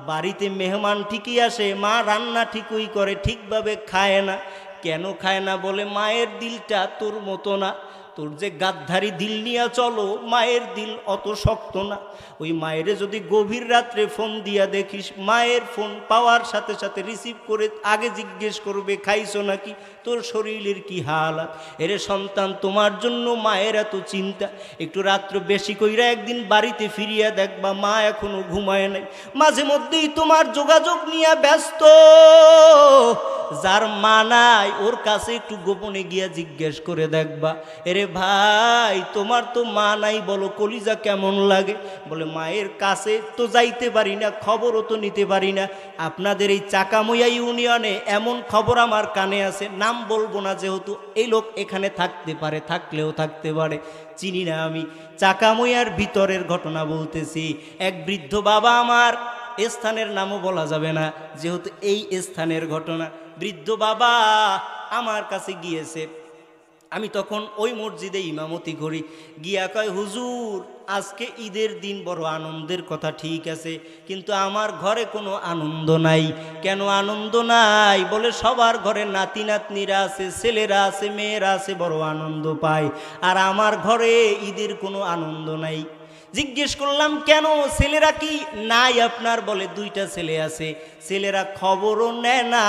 Speaker 1: বাড়িতে মেহমান ঠিকই আসে, মা রান্না ঠিকই করে, ঠিকভাবে খায় না। কেন খায় না? বলে মায়ের দিলটা তোর মতো না, তোর যে গাদ্ধারি দিল নিয়ে চলো, মায়ের দিল অত শক্ত না। ওই মায়েরে যদি গভীর রাত্রে ফোন দিয়া দেখিস, মায়ের ফোন পাওয়ার সাথে সাথে রিসিভ করে আগে জিজ্ঞেস করবে খাইছো নাকি, তোর শরীরের কি হালাত। এরে সন্তান, তোমার জন্য মায়ের এত চিন্তা। একটু রাত্র বেশি কইরা একদিন বাড়িতে ফিরিয়া দেখবা মা এখনো ঘুমায় নাই, মাঝে মধ্যেই তোমার যোগাযোগ নিয়ে ব্যস্ত। যার মা নাই ওর কাছে একটু গোপনে গিয়া জিজ্ঞেস করে দেখবা, এরে ভাই তোমার তো মা নাই, বলো কলিজা কেমন লাগে? বলে মায়ের কাছে তো যাইতে পারি না, খবরও তো নিতে পারি না। আপনাদের এই চাকামইয়া ইউনিয়নে এমন খবর আমার কানে আছে, নাম বলবো না যেহেতু এই লোক এখানে থাকতে পারে, থাকলেও থাকতে পারে, চিনি না আমি। চাকামইয়ার ভিতরের ঘটনা বলতেছি। এক বৃদ্ধ বাবা, আমার স্থানের নামও বলা যাবে না যেহেতু এই স্থানের ঘটনা, বৃদ্ধ বাবা আমার কাছে গিয়েছে। আমি তখন ওই মসজিদে ইমামতি করি। গিয়া কয়, হুজুর আজকে ঈদের দিন, বড় আনন্দের কথা ঠিক আছে, কিন্তু আমার ঘরে কোনো আনন্দ নাই। কেন আনন্দ নাই? বলে সবার ঘরে নাতি নাতনিরা আছে, ছেলেরা আছে, মেয়েরা আছে, বড় আনন্দ পায়, আর আমার ঘরে ঈদের কোনো আনন্দ নাই। জিজ্ঞেস করলাম কেন, ছেলেরা কি নাই আপনার? বলে দুইটা ছেলে আছে, ছেলেরা খবরও নেয় না।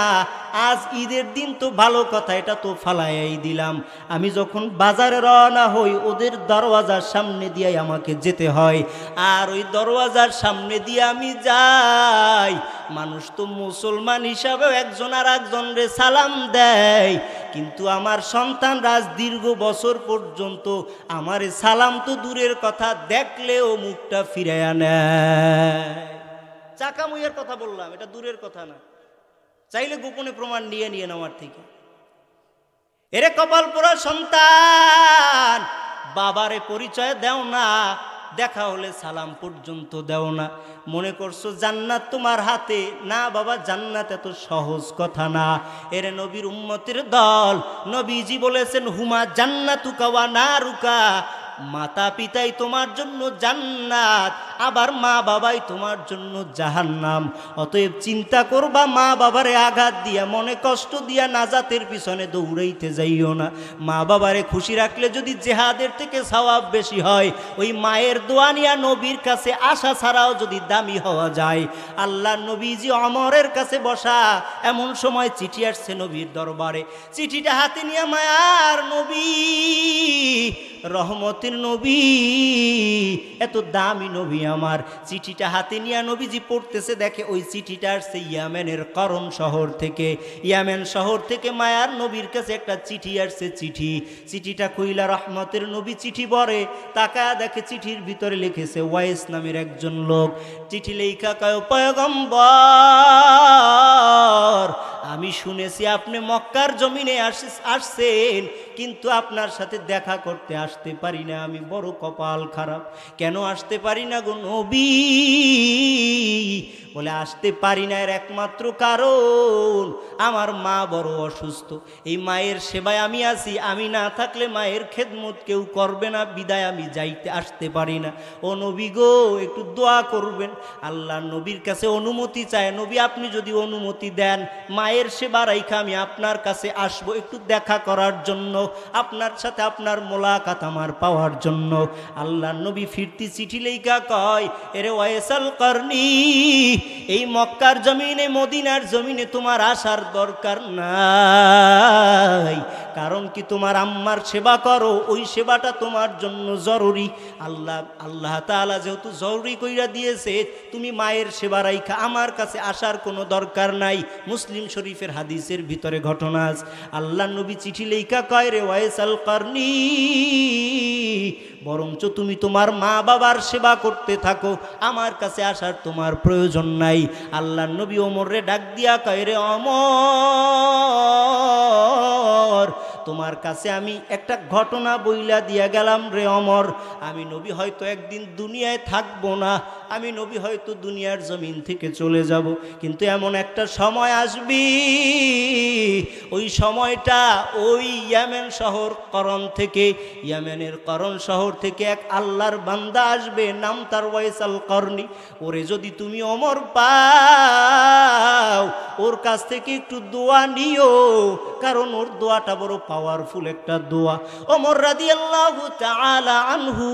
Speaker 1: আজ ঈদের দিন তো ভালো কথা, এটা তো ফালাইয়াই দিলাম। আমি যখন বাজারে রওনা হই, ওদের দরওয়াজার সামনে দিয়ে আমাকে যেতে হয়, আর ওই দরওয়াজার সামনে দিয়ে আমি যাই। মানুষ তো মুসলমান হিসাবেও একজন আর একজনরে সালাম দেয়, কিন্তু আমার সন্তানরা আজ দীর্ঘ বছর পর্যন্ত আমার সালাম তো দূরের কথা, দেখলেও মুখটা ফিরাইয়া নেয়। চাকামুইয়ের কথা বললাম, এটা দূরের কথা না, চাইলে গোপনে প্রমাণ নিয়ে নিয়ে নেওয়ার থেকে। এরে কপাল পোড়া সন্তান, বাবারে পরিচয় দেও না, দেখা হলে সালাম পর্যন্ত দেও না। মনে করছো জান্নাত তোমার হাতে? না বাবা, জান্নাত এত সহজ কথা না। এরে নবীর উম্মতের দল, নবীজি বলেছেন হুমা জান্নাতুকা ওয়া নারুকা, মাতা পিতাই তোমার জন্য জান্নাত, আবার মা বাবাই তোমার জন্য জাহান্নাম। অতএব চিন্তা করবা, মা বাবারে আঘাত দিয়া, মনে কষ্ট দিয়া নাজাতের পিছনে দৌড়াইতে যাইও না। মা বাবারে খুশি রাখলে যদি জেহাদের থেকে সওয়াব বেশি হয়, ওই মায়ের দোয়া নিয়া নবীর কাছে আসা ছাড়াও যদি দামি হওয়া যায়। আল্লাহ নবীজি অমরের কাছে বসা, এমন সময় চিঠি আসছে নবীর দরবারে। চিঠিটা হাতে নিয়ে মায়ার নবী, রহমতের নবী, এত দামি নবী আমার। চিঠিটা হাতে নিয়ে নবীজি পড়তেছে, দেখে ওই চিঠিটা আসছে ইয়ামেনের করন শহর থেকে। ইয়ামেন শহর থেকে মায়ার নবীর কাছে একটা চিঠি আসছে। চিঠিটা কইলা রহমতের নবী চিঠি পড়ে, তাকায় দেখে চিঠির ভিতরে লিখেছে ওয়াইস নামের একজন লোক। চিঠি লেখা কয়, পয়গম্বর, আমি শুনেছি আপনি মক্কার জমিনে আসছেন, কিন্তু আপনার সাথে দেখা করতে আসতে পারি না, আমি বড় কপাল খারাপ। কেন আসতে পারি না গো নবী? বলে আসতে পারি না এর একমাত্র কারণ আমার মা বড় অসুস্থ, এই মায়ের সেবায় আমি আছি, আমি না থাকলে মায়ের খেদমত কেউ করবে না, বিদায় আমি আসতে পারি না। ও নবী গো, একটু দোয়া করবেন। আল্লাহ নবীর কাছে অনুমতি চায়, নবী আপনি যদি অনুমতি দেন, মায়ের সেবা রাইখা আমি আপনার কাছে আসবো একটু দেখা করার জন্য, আপনার সাথে আপনার মোলাকাত আমার পাওয়ার জন্য। আল্লাহ নবী ফিরতি চিঠি লেখা কয়, এরে ওয়াইসাল করনি, এই মক্কার জমিনে মদিনার জমিনে তোমার আসার দরকার নাই। কারণ কি, তোমার আম্মার সেবা করো, ওই সেবাটা তোমার জন্য জরুরি। আল্লাহ তাআলা যেহেতু জরুরি কইরা দিয়েছে, তুমি মায়ের সেবা রাইখা আমার কাছে আসার কোনো দরকার নাই। মুসলিম শরীফের হাদিসের ভিতরে ঘটনা আছে। আল্লাহ নবী চিঠি লেখা কয়, রে ওয়াইসাল করনি, বরঞ্চ তুমি তোমার মা বাবার সেবা করতে থাকো, আমার কাছে আসার তোমার প্রয়োজন নাই। আল্লাহ নবী ওমর রে ডাক দিয়া কয়, রে ওমর, তোমার কাছে আমি একটা ঘটনা বইলা দিয়া গেলাম রে ওমর, আমি নবী হয়তো একদিন দুনিয়ায় থাকবো না, আমি নবী হয়তো দুনিয়ার জমিন থেকে চলে যাব, কিন্তু এমন একটা সময় আসবে, ওই সময়টা ওই ইয়ামেন শহর করণ থেকে, ইয়ামেনের করণ শহর থেকে এক আল্লাহর বান্দা আসবে, নাম তার ওয়াইসাল করনি। ওরে যদি তুমি ওমর পাও, ওর কাছ থেকে একটু দোয়া নিও, কারণ ওর দোয়াটা বড় পাওয়ারফুল একটা দোয়া। ওমর রাদিয়াল্লাহু তাআলা আনহু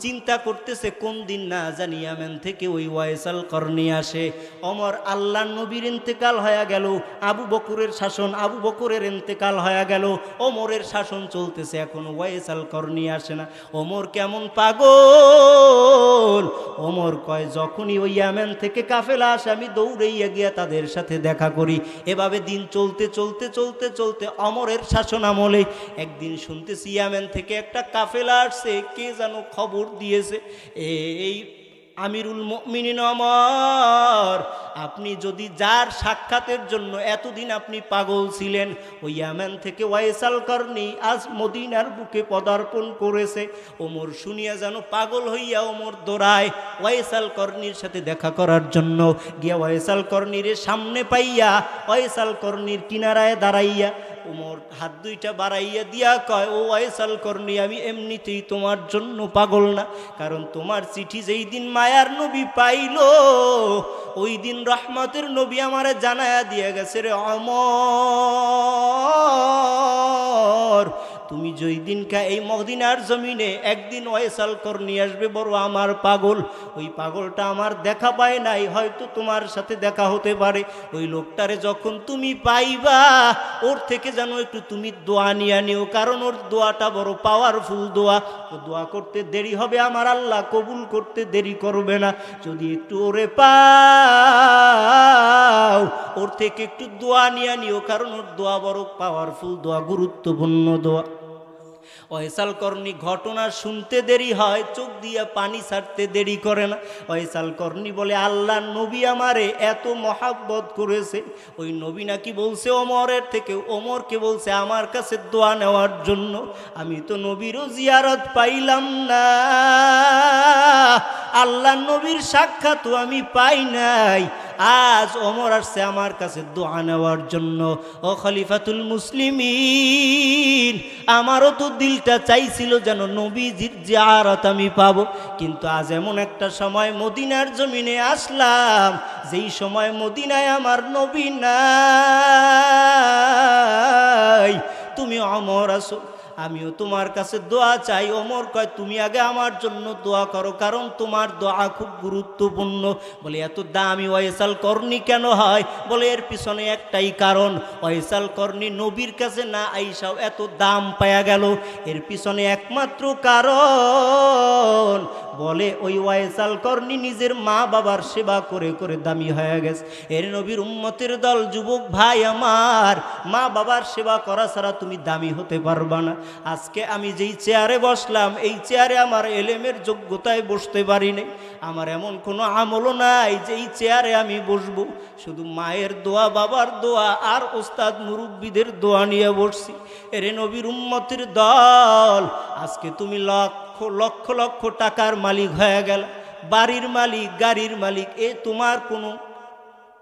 Speaker 1: চিন্তা করতেছে কোন দিন না জানি ইয়ামেন থেকে ওই ওয়াইসাল করনি আসে। ওমর আল্লাহ নবীর ইন্তেকাল হয়ে গেল, আবু বকরের শাসন, আবু বকরের ইন্তেকাল হয়ে গেল, ওমরের শাসন চলতেছে, এখন ওয়াইসাল করনি আসে না। ওমর কেমন পাগল, ওমর কয় যখনই ওই ইয়ামেন থেকে কাফেলা আসে আমি দৌড়াইয়া গিয়া তাদের সাথে দেখা করি। এভাবে দিন চলতে চলতে চলতে চলতে ওমরের শাসন আমলে একদিন শুনতেছি ইয়ামেন থেকে একটা কাফেলা আসছে, কে যেন খবর দিয়েছে, এই আমিরুল মুমিনিন ওমর, আপনি যদি যার সাক্ষাতের জন্য এতদিন আপনি পাগল ছিলেন, ওই ইয়ামেন থেকে ওয়াইসাল করনি আজ মদিনার বুকে পদার্পণ করেছে। ওমর শুনিয়া যেন পাগল হইয়া ওমর দৌড়ায় ওয়াইসাল করনির সাথে দেখা করার জন্য। গিয়া ওয়াইসাল করনির সামনে পাইয়া ওয়াইসাল করনির কিনারায় দাঁড়াইয়া ওমর হাত দুইটা বাড়াইয়া দিয়া কয়, ও ওয়াইসাল করনি, আমি এমনিতেই তোমার জন্য পাগল না, কারণ তোমার চিঠি যেই দিন মায়ার নবী পাইল, ওই দিন রহমতের নবী আমারে জানায়া দিয়ে গেছে রে ওমর, তুমি যেই দিনকা এই মদিনার জমিনে একদিন ওয়াইসাল করনি আসবে, বড় আমার পাগল, ওই পাগলটা আমার দেখা পায় নাই, হয়তো তোমার সাথে দেখা হতে পারে, ওই লোকটারে যখন তুমি পাইবা ওর থেকে যেন একটু তুমি দোয়া নিয়ে নিও, কারণ ওর দোয়াটা বড় পাওয়ারফুল দোয়া, ও দোয়া করতে দেরি হবে, আমার আল্লাহ কবুল করতে দেরি করবে না, যদি একটু ওরে পাও ওর থেকে একটু দোয়া নিয়ে নিও, কারণ ওর দোয়া বড় পাওয়ারফুল দোয়া, গুরুত্বপূর্ণ দোয়া। ওয়াইসাল করনি ঘটনা শুনতে দেরি হয়, চোখ দিয়ে পানি ছাড়তে দেরি করে না। ওয়াইসাল করনি বলে, আল্লাহ নবী আমারে এত মহাব্বত করেছে, ওই নবী নাকি বলছে ওমরের থেকে, ওমরকে বলছে আমার কাছে দোয়া নেওয়ার জন্য, আমি তো নবীরও জিয়ারত পাইলাম না, আল্লাহ নবীর সাক্ষাৎও আমি পাই নাই, আজ ওমর আসছে আমার কাছে দোয়া নেওয়ার জন্য। ও খলিফাতুল মুসলিমিন, আমারও তো দিলটা চাইছিল যেন নবীজির জিয়ারত আমি পাবো, কিন্তু আজ এমন একটা সময় মদিনার জমিনে আসলাম, যেই সময় মদিনায় আমার নবী নাই, তুমি ওমর আসো, আমিও তোমার কাছে দোয়া চাই। ওমর কয়, তুমি আগে আমার জন্য দোয়া করো, কারণ তোমার দোয়া খুব গুরুত্বপূর্ণ। বলে, এত দামি ওয়াইসাল করনি কেন হয়? বলে, এর পিছনে একটাই কারণ, ওয়াইসাল করনি নবীর কাছে না আইসাও এত দাম পায়া গেল, এর পিছনে একমাত্র কারণ, বলে ওই ওয়াইসাল করনি নিজের মা বাবার সেবা করে করে দামি হয়ে গেছে। এর নবীর উম্মতের দল, যুবক ভাই আমার, মা বাবার সেবা করা ছাড়া তুমি দামি হতে পারবা না। আজকে আমি যেই চেয়ারে বসলাম, এই চেয়ারে আমার এলেমের যোগ্যতায় বসতে পারি নাই, আমার এমন কোনো আমলও নাই যে এই চেয়ারে আমি বসবো, শুধু মায়ের দোয়া, বাবার দোয়া আর ওস্তাদ মুরব্বীদের দোয়া নিয়ে বসছি। এর নবীর উম্মতের দল, আজকে তুমি লক্ষ লক্ষ লক্ষ টাকার মালিক হয়ে গেল, বাড়ির মালিক, গাড়ির মালিক, এ তোমার কোনো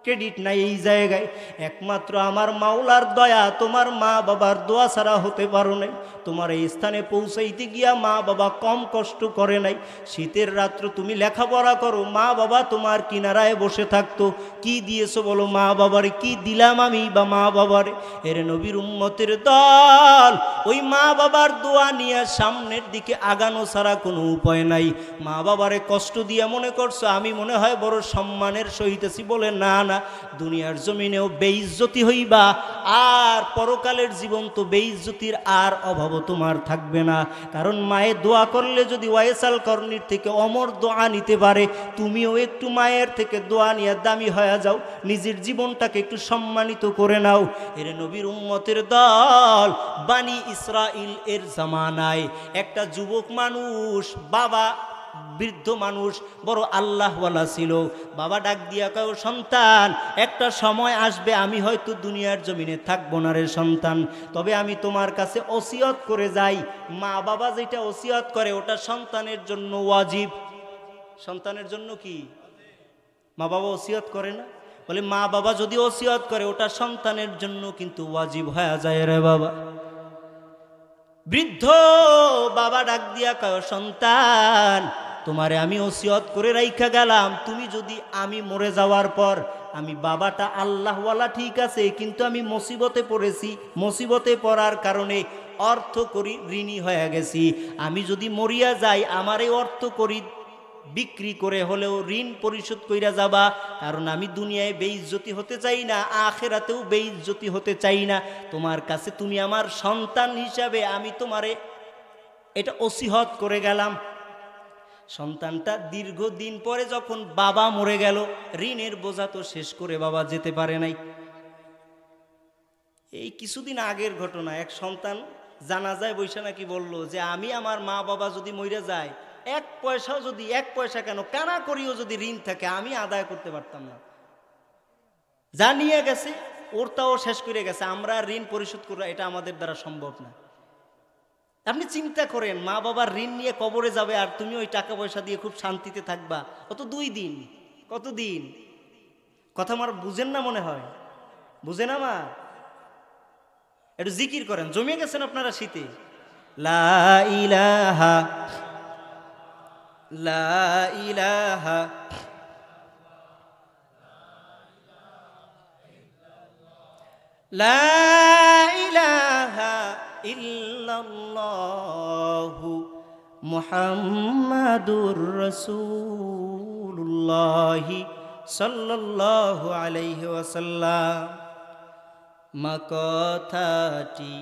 Speaker 1: ক্রেডিট নাই এই জায়গায়, একমাত্র আমার মাওলার দয়া, তোমার মা বাবার দোয়া ছাড়া হতে পারো নাই। তোমার এই স্থানে পৌঁছাইতে গিয়া মা বাবা কম কষ্ট করে নাই। শীতের রাত্র তুমি লেখাপড়া করো, মা বাবা তোমার কিনারায় বসে থাকতো, কি দিয়েছো বলো মা বাবারে? কি দিলাম আমি বা মা বাবারে? এর নবীর উম্মতের দল, ওই মা বাবার দোয়া নিয়ে সামনের দিকে আগানো ছাড়া কোনো উপায় নাই। মা বাবারে কষ্ট দিয়ে মনে করছো আমি মনে হয় বড় সম্মানের সহিতেছি, বলে না না, দুনিয়ার জমিনেও বেইজ্জতি হইবা, আর পরকালের জীবন তো বেইজ্জতির আর অভাব তোমার থাকবে না। কারণ মায়ের দোয়া করলে যদি ওয়াইসাল করনির থেকে অমর দোয়া নিতে পারে, তুমিও একটু মায়ের থেকে দোয়া নিয়ে দামি হয়ে যাও, নিজের জীবনটাকে একটু সম্মানিত করে নাও। এর নবীর উম্মতের দল, বানি ইসরাইল এর জামানায় একটা যুবক মানুষ বাবা বৃদ্ধ মানুষ, বড় আল্লাহওয়ালা ছিল। বাবা ডাক দিয়া কয়, ও সন্তান, একটা সময় আসবে আমি হয়তো দুনিয়ার জমিনে থাকবো না রে সন্তান, তবে আমি তোমার কাছে ওসিয়ত করে যাই। মা বাবা যেটা ওসিয়ত করে ওটা সন্তানের জন্য ওয়াজিব। সন্তানের জন্য কি? মা বাবা ওসিয়ত করে না? বলে মা বাবা যদি ওসিয়ত করে ওটা সন্তানের জন্য কিন্তু ওয়াজিব হয়ে যায় রে বাবা। বৃদ্ধ বাবা ডাক দিয়া কয়, সন্তান, তোমারে আমি ওসিয়ত করে রাইখা গেলাম, তুমি যদি আমি মরে যাওয়ার পর, আমি বাবাটা আল্লাহওয়ালা ঠিক আছে, কিন্তু আমি মুসিবতে পড়েছি, মুসিবতে পড়ার কারণে অর্থ করি ঋণী হয়ে গেছি, আমি যদি মরিয়া যাই আমার এই অর্থ করি বিক্রি করে হলেও ঋণ পরিশোধ কইরা যাবা, কারণ আমি দুনিয়ায় বেইজ্জতি হতে চাই না, আখিরাতেও বেইজ্জতি হতে চাই না। তোমার কাছে তুমি আমার সন্তান হিসাবে আমি তোমারে এটা ওসিয়ত করে গেলাম। সন্তানটা দীর্ঘদিন পরে যখন বাবা মরে গেল, ঋণের বোঝা তো শেষ করে বাবা যেতে পারে নাই। এই কিছুদিন আগের ঘটনা, এক সন্তান জানাজায় বৈশা নাকি বলল যে আমি আমার মা বাবা যদি মইরা যায়, এক পয়সাও যদি, এক পয়সা কেন, কানা করিও যদি ঋণ থাকে আমি আদায় করতে পারতাম না। জানিয়ে গেছে, ওরটাও শেষ করে গেছে, আমরা ঋণ পরিশোধ করা এটা আমাদের দ্বারা সম্ভব না। আপনি চিন্তা করেন, মা বাবার ঋণ নিয়ে কবরে যাবে আর তুমি ওই টাকা পয়সা দিয়ে খুব শান্তিতে থাকবা, অত 2 দিন, কতদিন? কথা আমার বুঝেন না মনে হয়, বুঝেন আমার? একটু জিকির করেন, জমিয়ে গেছেন আপনারা শীতে। লা ইলাহা লা ইলাহা লা ইলাহা ইল্লাল্লাহু মুহাম্মাদুর রাসূলুল্লাহ সাল্লাল্লাহু আলাইহি ওয়াসাল্লাম। মা কথাটি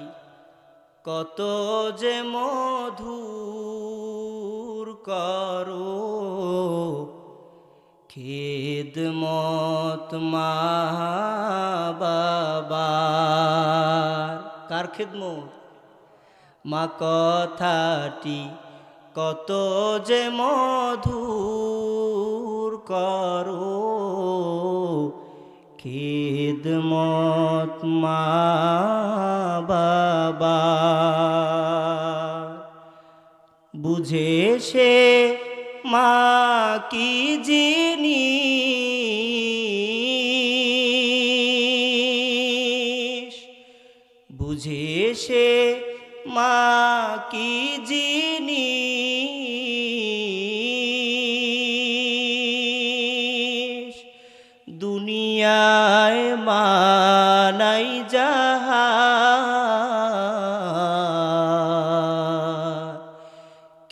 Speaker 1: কত যে মধুর করো, খেদমত মা বাবার। কার খেদমত? মা কথাটি কত যে মধুর করো, খেদমত মা বাবার। বুঝে সে মা কি জিনিস, বুঝে সে মা কি জিনিস, দুনিয়ায় মা নাই যাহা,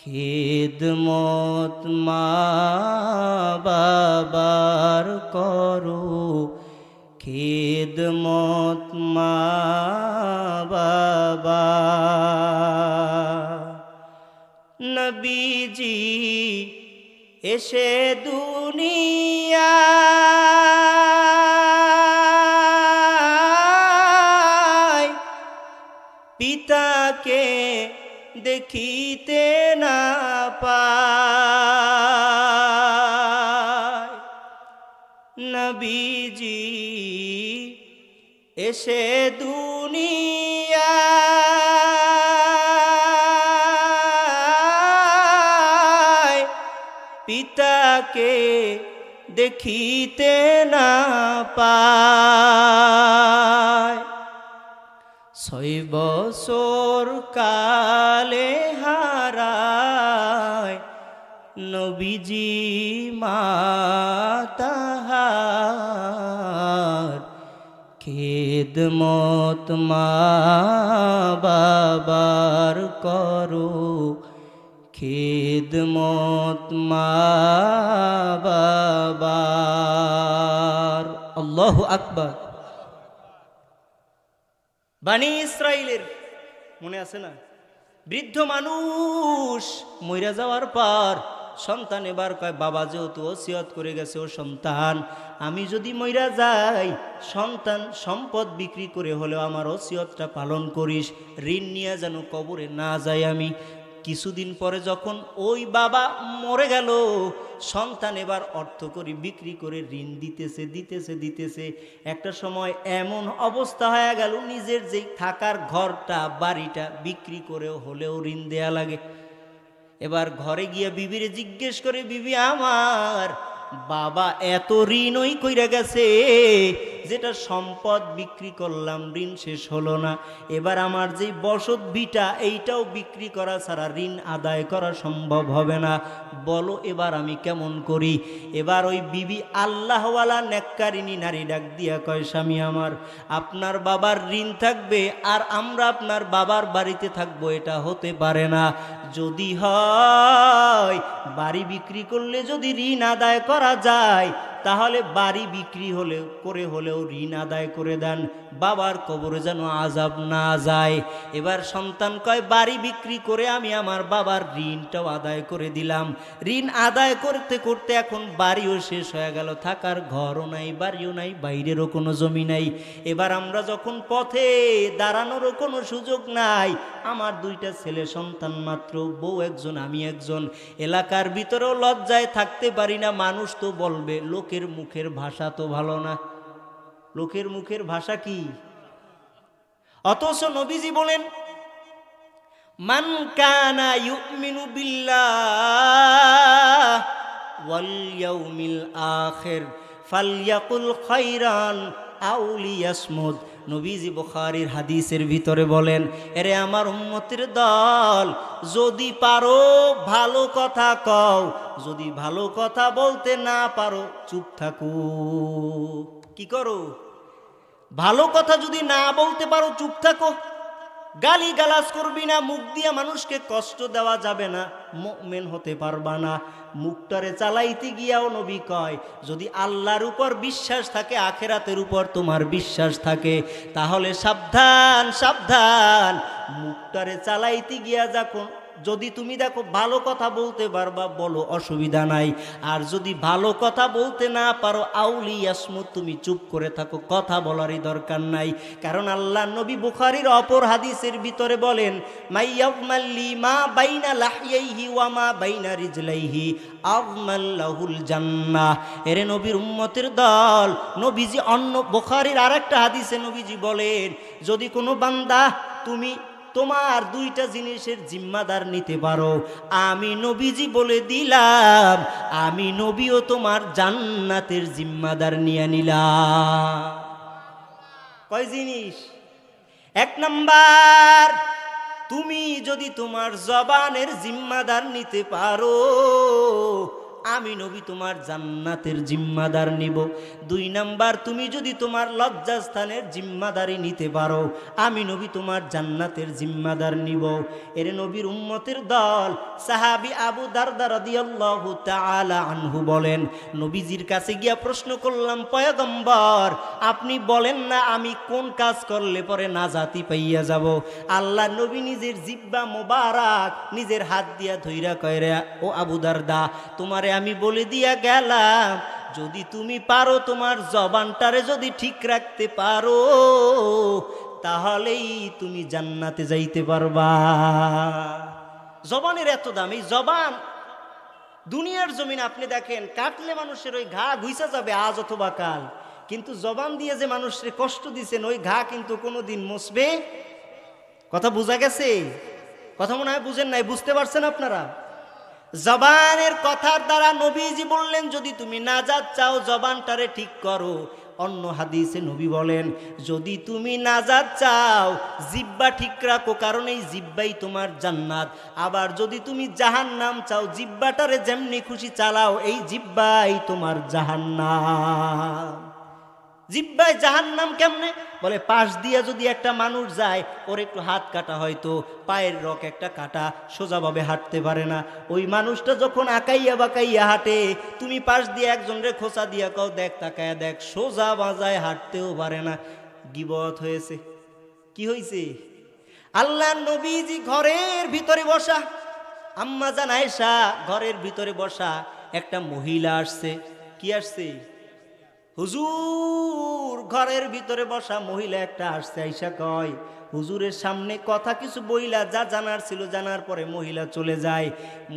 Speaker 1: খেদমত মা বাবার করো, খেদমত মা বাবার। নবীজি এসে দুনিয়ায় পিতাকে দেখিতে না পায়। নবীজি এসে দুনিয়ায় পিতাকে দেখিতে না পায়। 6 বছর কালে হারায় নবীজি মা তাহার, খেদমত মা বাবার করো, খেদমত মা বাবার। আল্লাহু আকবার। বানি ইসরাইলের মনে আছে না? বৃদ্ধ মানুষ মইরা যাওয়ার পর সন্তান এবার কয়, বাবা যেহেতু ওসিয়ত করে গেছে, ও সন্তান, আমি যদি মইরা যাই, সন্তান সম্পদ বিক্রি করে হলেও আমার ওসিয়তটা পালন করিস, ঋণ নিয়ে যেন কবরে না যাই আমি। কিছুদিন পরে যখন ওই বাবা মরে গেল, সন্তান এবার অর্থ করে বিক্রি করে ঋণ দিতেছে। একটা সময় এমন অবস্থা হয়ে গেল, নিজের যে থাকার ঘরটা বাড়িটা বিক্রি করেও হলেও ঋণ দেয়া লাগে। এবার ঘরে গিয়ে বিবিরে জিজ্ঞেস করে, বিবি আমার বাবা এত ঋণ ওই কইরা গেছে, যেটা সম্পদ বিক্রি করলাম ঋণ শেষ হলো না। এবার আমার যে বসত ভিটা এইটাও বিক্রি করা ছাড়া ঋণ আদায় করা সম্ভব হবে না, বলো এবার আমি কেমন করি? এবার ওই বিবি আল্লাহওয়ালা নেককারিনী নারী ডাক দিয়া কয়, স্বামী আমার, আপনার বাবার ঋণ থাকবে আর আমরা আপনার বাবার বাড়িতে থাকবো, এটা হতে পারে না। যদি হয় বাড়ি বিক্রি করলে যদি ঋণ আদায় করা যায়, তাহলে বাড়ি বিক্রি হলেও ঋণ আদায় করে দেন, বাবার কবরে যেন আযাব না যায়। এবার সন্তান কয়, বাড়ি বিক্রি করে আমি আমার বাবার ঋণটাও আদায় করে দিলাম। ঋণ আদায় করতে করতে এখন বাড়িও শেষ হয়ে গেল, থাকার ঘরও নাই, বাড়িও নাই, বাইরেরও কোনো জমি নাই। এবার আমরা যখন পথে দাঁড়ানোরও কোনো সুযোগ নাই, আমার দুইটা ছেলে সন্তান মাত্র, বউ একজন আমি একজন, এলাকার ভিতরেও লজ্জায় থাকতে পারি না। মানুষ তো বলবে, লোকের মুখের ভাষা তো ভালো না। লোকের মুখের ভাষা কি? অথচ নবীজি বলেন, মান কানা ইউমিনু বিল্লাহ ওয়াল ইয়াউমিল আখির ফালইয়াকুল খায়রান আও লিয়াসমুত। নবীজি বুখারীর হাদিসের ভিতরে বলেন, এরে আমার উম্মতের দল, যদি পারো ভালো কথা কও, যদি ভালো কথা বলতে না পারো চুপ থাকো। কি করো? ভালো কথা যদি না বলতে পারো চুপ থাকো। গালি গালাজ করবি না, মুখ দিয়ে মানুষকে কষ্ট দেওয়া যাবে না, মুমিন হতে পারবা না। মুখটারে চালাইতে গিয়াও নবী কয়, যদি আল্লাহর উপর বিশ্বাস থাকে, আখেরাতের উপর তোমার বিশ্বাস থাকে, তাহলে সাবধান সাবধান। মুখটারে চালাইতে গিয়া যখন যদি তুমি দেখো ভালো কথা বলতে পারবা, বলো, অসুবিধা নাই। আর যদি ভালো কথা বলতে না পারো, আউলি ইয়াসমুত, তুমি চুপ করে থাকো, কথা বলারই দরকার নাই। কারণ আল্লাহ নবী বুখারীর অপর হাদিসের ভিতরে বলেন, মাইয়ামাল্লি মা বাইনা লাহিয়াইহি ওয়া মা বাইনা রিজলাইহি আযমাল্লাহুল জান্নাহ। এরে নবীর উম্মতের দল, নবীজি অন্য বুখারীর আরেকটা হাদিসে নবীজি বলেন, যদি কোনো বান্দা তুমি তোমার দুইটা জিনিসের জিম্মাদার নিতে পারো, আমি নবীজি বলে দিলাম, আমি নবীও তোমার জান্নাতের জিম্মাদার নিয়ে নিলাম। কয় জিনিস? এক নাম্বার, তুমি যদি তোমার জবানের জিম্মাদার নিতে পারো, আমি নবী তোমার জান্নাতের জিম্মাদার নিব। দুই নাম্বার, তুমি যদি তোমার লজ্জাস্থানের জিম্মাদারি নিতে পারো, আমি নবী তোমার জান্নাতের জিম্মাদার নিব। এর নবীর উম্মতের দল সাহাবী আবু দারদা রাদিয়াল্লাহু তাআলা আনহু বলেন, নবীজির কাছে গিয়া প্রশ্ন করলাম, পয়গম্বর আপনি বলেন না আমি কোন কাজ করলে পরে নাজাতি পাইয়া যাব? আল্লাহ নবী নিজের জিহ্বা মোবারক নিজের হাত দিয়া ধইরা কয়, রে ও আবু দারদা, তোমারে আমি বলে দিয়া গেলাম, যদি তুমি পারো তোমার জবানটারে যদি ঠিক রাখতে পারো, তাহলেই তুমি জান্নাতে যাইতে পারবা। জবানের এত দাম। এই জবান দুনিয়ার জমিন আপনি দেখেন, কাটলে মানুষের ওই ঘা ঘুইসা যাবে আজ অথবা কাল, কিন্তু জবান দিয়ে যে মানুষের কষ্ট দিচ্ছেন, ওই ঘা কিন্তু কোনোদিন মুছবে। কথা বোঝা গেছে? কথা মনে হয় বুঝেন নাই। বুঝতে পারছেন আপনারা? জবানের কথার দ্বারা নবীজি বললেন, যদি তুমি নাজাত চাও জবানটারে ঠিক করো। অন্য হাদিসে নবী বলেন, যদি তুমি নাজাত চাও জিহ্বা ঠিক রাখো, কারণ এই জিহ্বাই তোমার জান্নাত। আবার যদি তুমি জাহান্নাম চাও, জিহ্বাটারে যেমনি খুশি চালাও, এই জিহ্বাই তোমার জাহান্নাম। জিহ্বায় জাহান্নাম কেমনে? বলে, পাশ দিয়া যদি একটা মানুষ যায়, ওর একটু হাত কাটা, হয়তো পায়ের রক একটা কাটা, সোজাভাবে হাঁটতে পারে না। ওই মানুষটা যখন আকাইয়া বাকাইয়া হাঁটে, তুমি পাশ দিয়ে একজনরে খোঁচা দিয়া কও, দেখ তাকায়া দেখ, সোজা বাজায় হাঁটতেও পারে না। গিবত হয়েছে। কি হয়েছে? আল্লাহ নবীজি ঘরের ভিতরে বসা, আম্মা জান আয়েশা ঘরের ভিতরে বসা, একটা মহিলা আসছে। কি আসছে? হুজুর ঘরের ভিতরে বসা মহিলা একটা আসছে, আইসা কয়, হুজুরের সামনে কথা কিছু বইলা যা জানার ছিল জানার পরে মহিলা চলে যায়।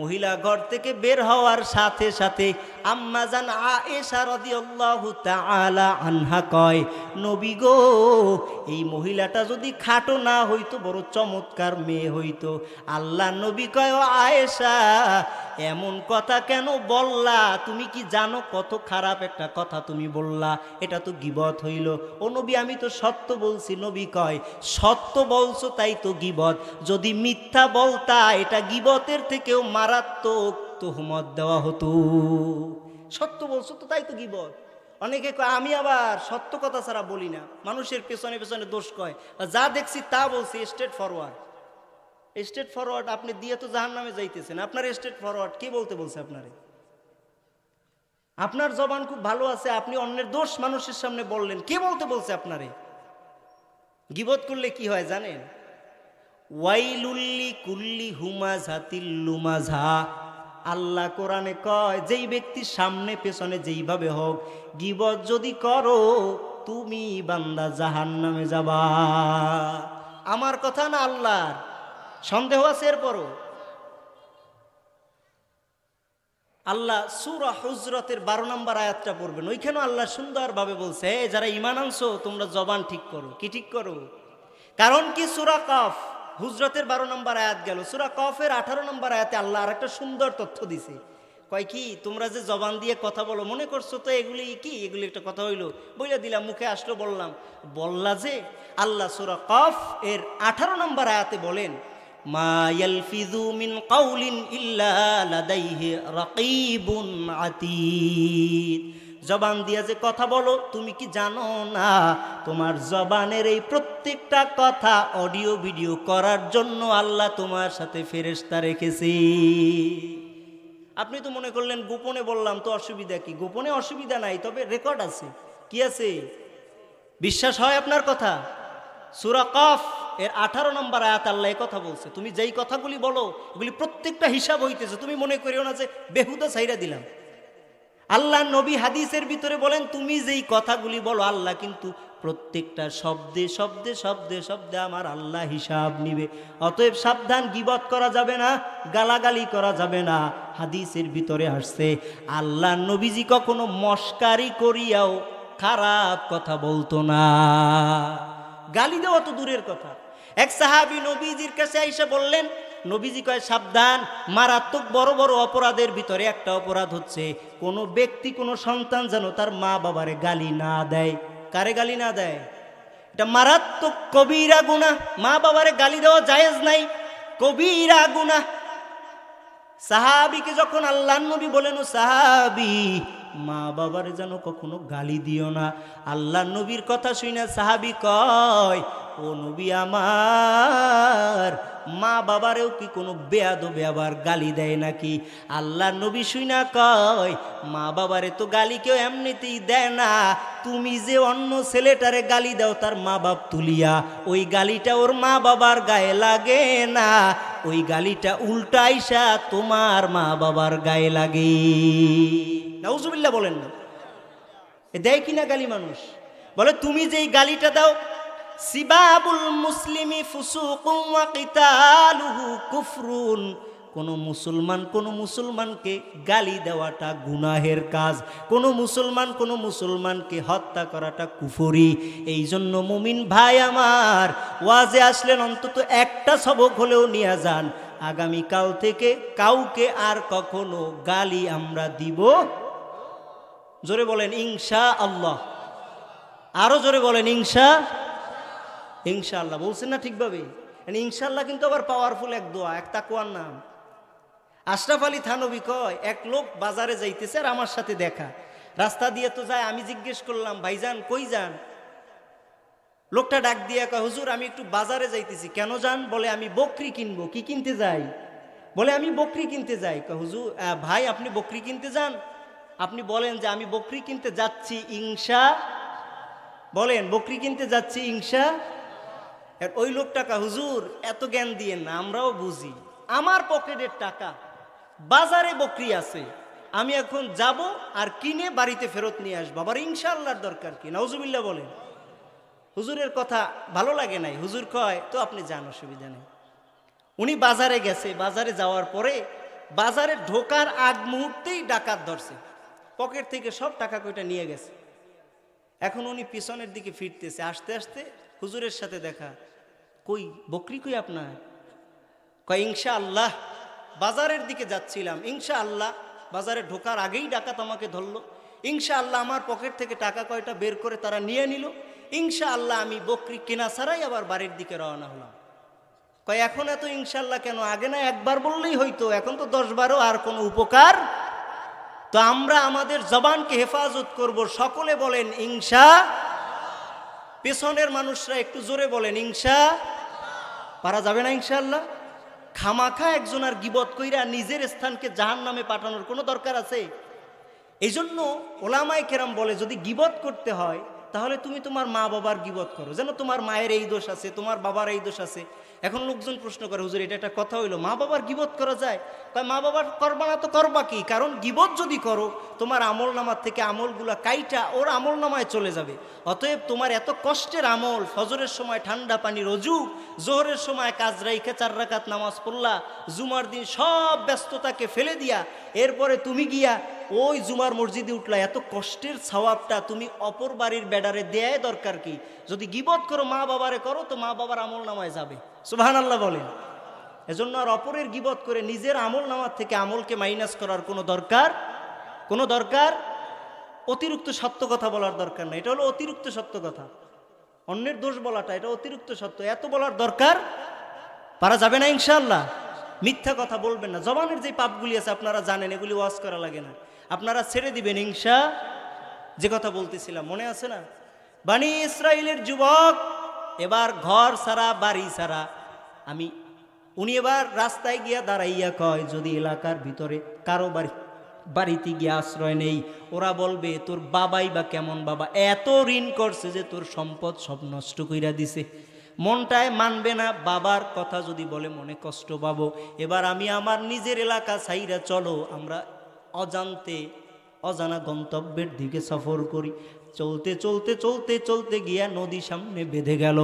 Speaker 1: মহিলা ঘর থেকে বের হওয়ার সাথে সাথে আম্মা জান আয়েশা রাদিয়াল্লাহু তাআলা আনহা কয়, নবী গো, এই মহিলাটা যদি খাটো না হইতো বড় চমৎকার মেয়ে হইতো। আল্লাহ নবী কয়, ও আয়েশা, এমন কথা কেন বললা? তুমি কি জানো কত খারাপ একটা কথা তুমি বললা? এটা তো গীবত হইল। ও নবী, আমি তো সত্য বলছি। নবী কয়, সত্য বলছো তাই তো গীবত, যদি মিথ্যা বলতা এটা গীবতের থেকেও মারাত্মক তুহমত দেওয়া হতো। সত্য বলছো তো তাই তো গীবত। অনেকে কয় আমি আবার সত্য কথা ছাড়া বলি না, মানুষের পেছনে পেছনে দোষ কয়, যা দেখছি তা বলছি, স্ট্রেট ফরওয়ার্ড। স্ট্রেট ফরওয়ার্ড আপনি দিয়ে তো জাহান্নামে যাইতেছেন। আপনার স্ট্রেট ফরওয়ার্ড কে বলতে বলছে আপনারে? আপনার জবান খুব ভালো আছে, আপনি অন্যের দোষ মানুষের সামনে বললেন, কে বলতে বলছে আপনারে? গীবত করলে কি হয় জানেন? ওয়াইলুল্লি কুল্লি হুমাজাতিল লুমাজা। আল্লাহ কোরআনে কয়, যেই ব্যক্তির সামনে পেছনে যেইভাবে হোক গীবত যদি করো তুমি বান্দা জাহান্নামে যাবা। আমার কথা না আল্লাহর? সন্দেহ আছে এরপরও? আল্লাহ সূরা হুজরাতের 12 নম্বর আয়াতটা পড়বেন, ওইখানে আল্লাহ সুন্দরভাবে বলছে, যারা ঈমান আনছো তোমরা জবান ঠিক করো। কি ঠিক করো? কারণ কি? সূরা কফ হুজরাতের 12 নম্বর আয়াত গেল, সূরা কফের 18 নম্বর আয়াতে আল্লাহ আর একটা সুন্দর তথ্য দিছে। কয় কি? তোমরা যে জবান দিয়ে কথা বলো, মনে করছো তো এগুলি কি, এগুলি একটা কথা হইলো, বইলা দিলাম, মুখে আসলো, বললা যে। আল্লাহ সূরা কফ এর 18 নম্বর আয়াতে বলেন, মা ইয়ালফিযু মিন কাউলিন ইল্লা লাদাইহি রাকীবুন আতীদ। জবান দিয়ে যে কথা বলো, তুমি কি জানো না তোমার জবানের এই প্রত্যেকটা কথা অডিও ভিডিও করার জন্য আল্লাহ তোমার সাথে ফেরেশতা রেখেছে। আপনি তো মনে করলেন গোপনে বললাম তো অসুবিধা কি? গোপনে অসুবিধা নাই, তবে রেকর্ড আছে। কি আছে? বিশ্বাস হয় আপনার কথা? সূরা কফ এর 18 নম্বর আয়াত আল্লাহ এই কথা বলছে, তুমি যেই কথাগুলি বলো এগুলি প্রত্যেকটা হিসাব হইতেছে। তুমি মনে করিও না যে বেহুদা ছাইরা দিলাম। আল্লাহ নবী হাদিসের ভিতরে বলেন, তুমি যেই কথাগুলি বলো আল্লাহ কিন্তু প্রত্যেকটা শব্দে শব্দে শব্দে শব্দে আমার আল্লাহ হিসাব নিবে। অতএব সাবধান, গীবত করা যাবে না, গালাগালি করা যাবে না। হাদিসের ভিতরে আসছে আল্লাহ নবীজি কখনো মস্কারি করিয়াও খারাপ কথা বলতো না। গালি দেওয়া তো দূরের কথা। এক সাহাবী নবীজির কাছে আইসা বললেন, নবীজি কয়, সাবধান, মারাত্মক বড় বড় অপরাধের ভিতরে একটা অপরাধ হচ্ছে কোনো ব্যক্তি কোনো সন্তান যেন তার মা বাবারে গালি না দেয়। কারে গালি না দেয়? এটা মারাত্মক কবিরা গুনাহ। মা বাবারে গালি দেওয়া জায়েজ নাই, কবিরা গুনাহ। সাহাবীকে যখন আল্লাহর নবী বলেন, ও সাহাবী, মা বাবারে যেন কখনো গালি দিও না। আল্লাহর নবীর কথা শুনে সাহাবী কয়, ও নবী আমার, মা বাবারেও কি কোনো বেয়াদবে আবার গালি দেয় নাকি? আল্লাহর নবী শুনা কয়, মা বাবারে তো গালি কেউ এমনিতেই দেয় না। তুমি যে অন্য ছেলেটারে গালি দাও তার মা বাপ তুলিয়া, ওই গালিটা ওর মা বাবার গায়ে লাগে না, ওই গালিটা উল্টা আইসা তোমার মা বাবার গায়ে লাগে। নাউজুবিল্লাহ বলেন না? দেয় কিনা গালি মানুষ? বলে তুমি যেই গালিটা দাও, সিবাবুল মুসলিমি ফুসুকুম ওয়া কিতালুহু কুফরুন, কোন মুসলমানকে গালি দেওয়াটা গুনাহের কাজ, কোন মুসলমানকে হত্যা করাটা কুফরি। এই জন্য মুমিন ভাই আমার, ওয়াজে আসলেন অন্তত একটা সবক হলেও নিয়ে যান, আগামীকাল থেকে কাউকে আর কখনো গালি আমরা দিব। জোরে বলেন ইনশাআল্লাহ। আরো জোরে বলেন ইনশাআল্লাহ। বলছেন না ঠিকভাবে? ইনশাআল্লাহ কিন্তু আবার পাওয়ারফুল এক দোয়া, এক তাকওয়ার নাম। আশরাফ আলী থানবী কয়, এক লোক বাজারে যাইতেছে আর আমার সাথে দেখা, রাস্তা দিয়ে তো যায়। আমি জিজ্ঞেস করলাম, ভাইজান কই যান? লোকটা ডাক দিয়ে কয়, হুজুর আমি একটু বাজারে যাইতেছি। কেন যান? বলে আমি বকরি কিনবো। কি কিনতে যাই? বলে আমি বকরি কিনতে যাই। কয়, হুজুর ভাই আপনি বকরি কিনতে যান? আপনি বলেন যে আমি বকরি কিনতে যাচ্ছি ইনশা, বলেন বকরি কিনতে যাচ্ছি ইনশা। ওই লোকটা কয়, হুজুর এত জ্ঞান দিয়েন না, আমরাও বুঝি, আমার পকেটের টাকা, বাজারে বকরি আছে, আমি এখন যাব আর কিনে বাড়িতে ফেরত নিয়ে আসবো, আবার ইনশাআল্লাহর দরকার কি? নাউজুবিল্লাহ বলেন। হুজুরের কথা ভালো লাগে নাই, হুজুর কয় তো আপনি যান, অসুবিধা নেই। উনি বাজারে গেছে, বাজারে যাওয়ার পরে বাজারে ঢোকার আগ মুহূর্তেই ডাকাত ধরছে, পকেট থেকে সব টাকা কয়টা নিয়ে গেছে। এখন উনি পিছনের দিকে ফিরতেছে, আসতে আসতে হুজুরের সাথে দেখা, কই বকরি কই আপনার? কয় ইনশাআল্লাহ বাজারের দিকে যাচ্ছিলাম, ইনশাআল্লাহ বাজারে ঢোকার আগেই ডাকাত আমাকে ধরলো, ইনশাআল্লাহ আমার পকেট থেকে টাকা কয়টা বের করে তারা নিয়ে নিল, ইনশাআল্লাহ আমি বকরি কেনা ছাড়াই আবার বাড়ির দিকে রওনা হলাম। কয় এখন এত ইনশাআল্লাহ কেন? আগে না একবার বললেই হইতো, এখন তো 10 বারও আর কোনো উপকার। তো আমরা আমাদের জবানকে হেফাজত করব, সকলে বলেন ইনশা। পেছনের মানুষরা একটু জোরে বলেন ইনশা। পারা যাবে না ইনশাআল্লাহ? খামাখা একজন আর গিবত কইরা নিজের স্থানকে জাহান্নামে পাঠানোর কোনো দরকার আছে? এই জন্য ওলামায়ে কেরাম বলে যদি গিবত করতে হয় তাহলে তুমি তোমার মা বাবার গিবত করো, যেন তোমার মায়ের এই দোষ আছে, তোমার বাবার এই দোষ আছে। এখন লোকজন প্রশ্ন করে, হুজুর এটা একটা কথা হইলো, মা বাবার গিবত করা যায়? তাই মা বাবার করবা না তো করবা কি? কারণ গিবত যদি করো তোমার আমল নামার থেকে আমলগুলা কাইটা ওর আমল নামায় চলে যাবে। অতএব তোমার এত কষ্টের আমল, ফজরের সময় ঠান্ডা পানি রজু, জোহরের সময় কাজ রাইখে 4 রাকাত নামাজ পড়লা, জুমার দিন সব ব্যস্ততাকে ফেলে দিয়া এরপরে তুমি গিয়া ওই জুমার মসজিদে উঠলা, এত কষ্টের সওয়াবটা তুমি অপর বাড়ির বেডারে দেয় দরকার কি? যদি গিবত করো মা বাবারে করো তো মা বাবার আমল নামায় যাবে। সুবহানাল্লাহ বলেন। এজন্য আর অপরের গিবত করে নিজের আমল নামার থেকে আমলকে মাইনাস করার কোনো দরকার অতিরিক্ত সত্য কথা বলার দরকার নাই। এটা হলো অতিরিক্ত সত্য কথা, অন্যের দোষ বলাটা এটা অতিরিক্ত সত্য, এত বলার দরকার পারা যাবে না ইনশাআল্লাহ। মিথ্যা কথা বলবেন না, জবানের যে পাপগুলি আছে আপনারা জানেন, এগুলি ওয়াজ করা লাগে না, আপনারা ছেড়ে দিবেন ইনশা। যে কথা বলতেছিলাম মনে আছে না? বনি ইসরাইলের যুবক এবার ঘর ছাড়া বাড়ি ছাড়া, উনি এবার রাস্তায় গিয়া দাঁড়াইয়া কয় যদি এলাকার ভিতরে কারো বাড়িতে গিয়ে আশ্রয় নেই, ওরা বলবে তোর বাবাই বা কেমন বাবা, এত ঋণ করছে যে তোর সম্পদ সব নষ্ট কইরা দিছে। মনটায় মানবে না, বাবার কথা যদি বলে মনে কষ্ট পাবো। এবার আমি আমার নিজের এলাকা ছাইরা চলো আমরা অজানা গন্তব্যের দিকে সফর করি। চলতে চলতে চলতে চলতে গিয়া নদী সামনে বেঁধে গেল,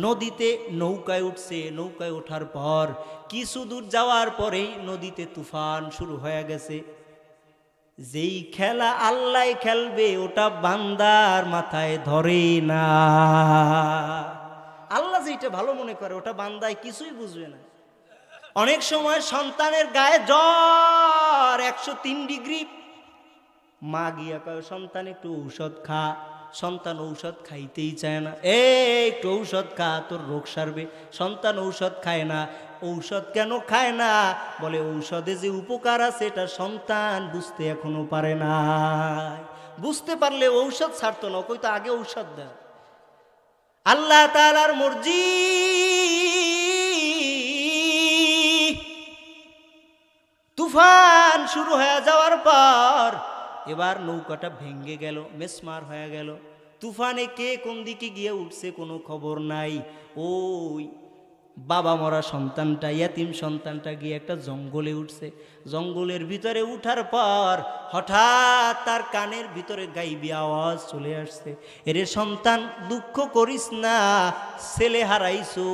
Speaker 1: নদীতে নৌকায় উঠছে। নৌকায় ওঠার পর কিছু দূর যাওয়ার পরেই নদীতে তুফান শুরু হয়ে গেছে। যেই খেলা আল্লাহ খেলবে ওটা বান্দার মাথায় ধরে না। আল্লাহ যেটা ভালো মনে করে ওটা বান্দায় কিছুই বুঝবে না। অনেক সময় সন্তানের গায়ে জ্বর 103 ডিগ্রি, মা গিয়া কয় সন্তান একটু ঔষধ খা, সন্তান ঔষধ খাইতেই চায় না। একটু ঔষধ খা তোর রোগ সারবে। সন্তান ঔষধ খায় না। ঔষধ কেন খায় না? বলে ঔষধে যে উপকার আছে এটা সন্তান বুঝতে এখনো পারে না। বুঝতে পারলে ঔষধ ছাড়তো না, কইতো আগে ঔষধ দেয়। আল্লাহ তাআলার মর্জি, তুফান শুরু হয়ে যাওয়ার পর এবার নৌকাটা ভেঙ্গে গেল, মেসমার হয়ে গেল। তুফানে কে কোন দিকে গিয়ে উঠছে কোনো খবর নাই। ওই বাবা মরা সন্তানটা, ইয়াতিম সন্তানটা গিয়ে একটা জঙ্গলে উঠছে। জঙ্গলের ভিতরে উঠার পর হঠাৎ তার কানের ভিতরে গাইবি আওয়াজ চলে আসছে, এরে সন্তান দুঃখ করিস না, ছেলে হারাইছো,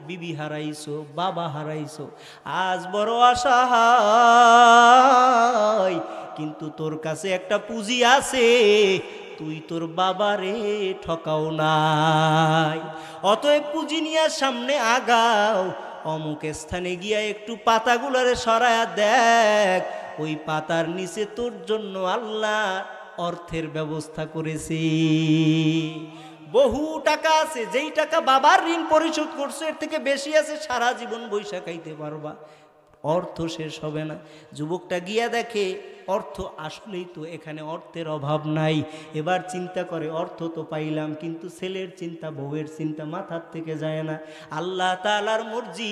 Speaker 1: বিবি হারাইছো, বাবা হারাইছো, আজ বড় অসহায়, কিন্তু তোর কাছে একটা পুঁজি আছে, তুই তোর বাবারে ঠকাও নাই। অতএব পুঁজি নিয়ে সামনে আগাও, অমুক স্থানে গিয়া একটু পাতাগুলারে সরায়া দেখ, ওই পাতার নিচে তোর জন্য আল্লাহ অর্থের ব্যবস্থা করেছি। বহু টাকা আছে, যেই টাকা বাবার ঋণ পরিশোধ করছে এর থেকে বেশি আছে, সারা জীবন বৈশা খাইতে পারবা, অর্থ শেষ হবে না। যুবকটা গিয়া দেখে অর্থ আসলেই তো এখানে অর্থের অভাব নাই। এবার চিন্তা করে অর্থ তো পাইলাম, কিন্তু ছেলের চিন্তা, বউয়ের চিন্তা মাথার থেকে যায় না। আল্লাহ তাআলার মর্জি।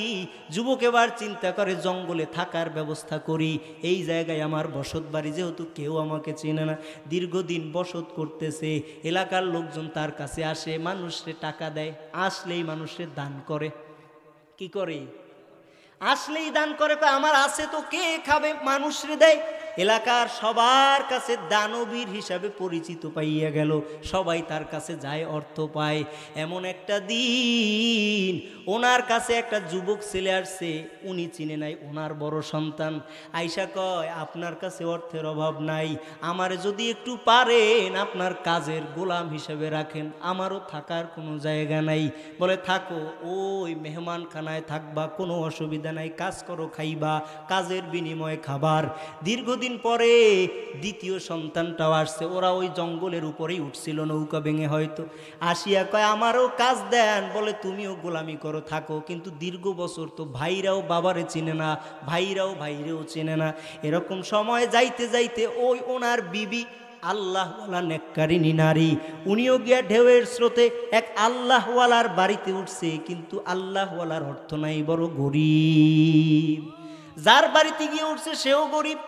Speaker 1: যুবক এবার চিন্তা করে জঙ্গলে থাকার ব্যবস্থা করি, এই জায়গায় আমার বসত বাড়ি, যেহেতু কেউ আমাকে চেনে না, দীর্ঘদিন বসত করতেছে, এলাকার লোকজন তার কাছে আসে, মানুষরে টাকা দেয়, আসলেই মানুষের দান করে। কি করে? আসলেই দান করে, আমার আছে তো কে খাবে, মানুষরে দেয়। এলাকার সবার কাছে দানবীর হিসাবে পরিচিত পাইয়া গেল, সবাই তার কাছে যায়, অর্থ পায়। এমন একটা দিন ওনার কাছে একটা যুবক ছেলে আসছে, উনি চিনে নাই ওনার বড় সন্তান। আইসা কয়, আপনার কাছে অর্থের অভাব নাই, আমার যদি একটু পারেন আপনার কাজের গোলাম হিসেবে রাখেন, আমারও থাকার কোনো জায়গা নাই। বলে থাকো, ওই মেহমানখানায় থাকবা, কোনো অসুবিধা নাই, কাজ করো, খাইবা, কাজের বিনিময়ে খাবার। দীর্ঘদিন পরে দ্বিতীয় সন্তানটাও আসছে, ওরা ওই জঙ্গলের উপরেই উঠছিল নৌকা ভেঙে হয়তো, আসিয়া কয় আমারও কাজ দেন। বলে তুমিও গোলামি করো, থাকো, কিন্তু দীর্ঘ বছর তো ভাইরাও বাবারে চিনে না, ভাইরাও ভাইরেও চেনে না। এরকম সময় যাইতে যাইতে ওই ওনার বিবি আল্লাহওয়ালা নেককারিনী নারী, উনিও গিয়া ঢেউয়ের স্রোতে এক আল্লাহওয়ালার বাড়িতে উঠছে, কিন্তু আল্লাহওয়ালার অর্থ নাই, বড় গরিব। যার বাড়িতে গিয়ে উঠছে সেও গরিব।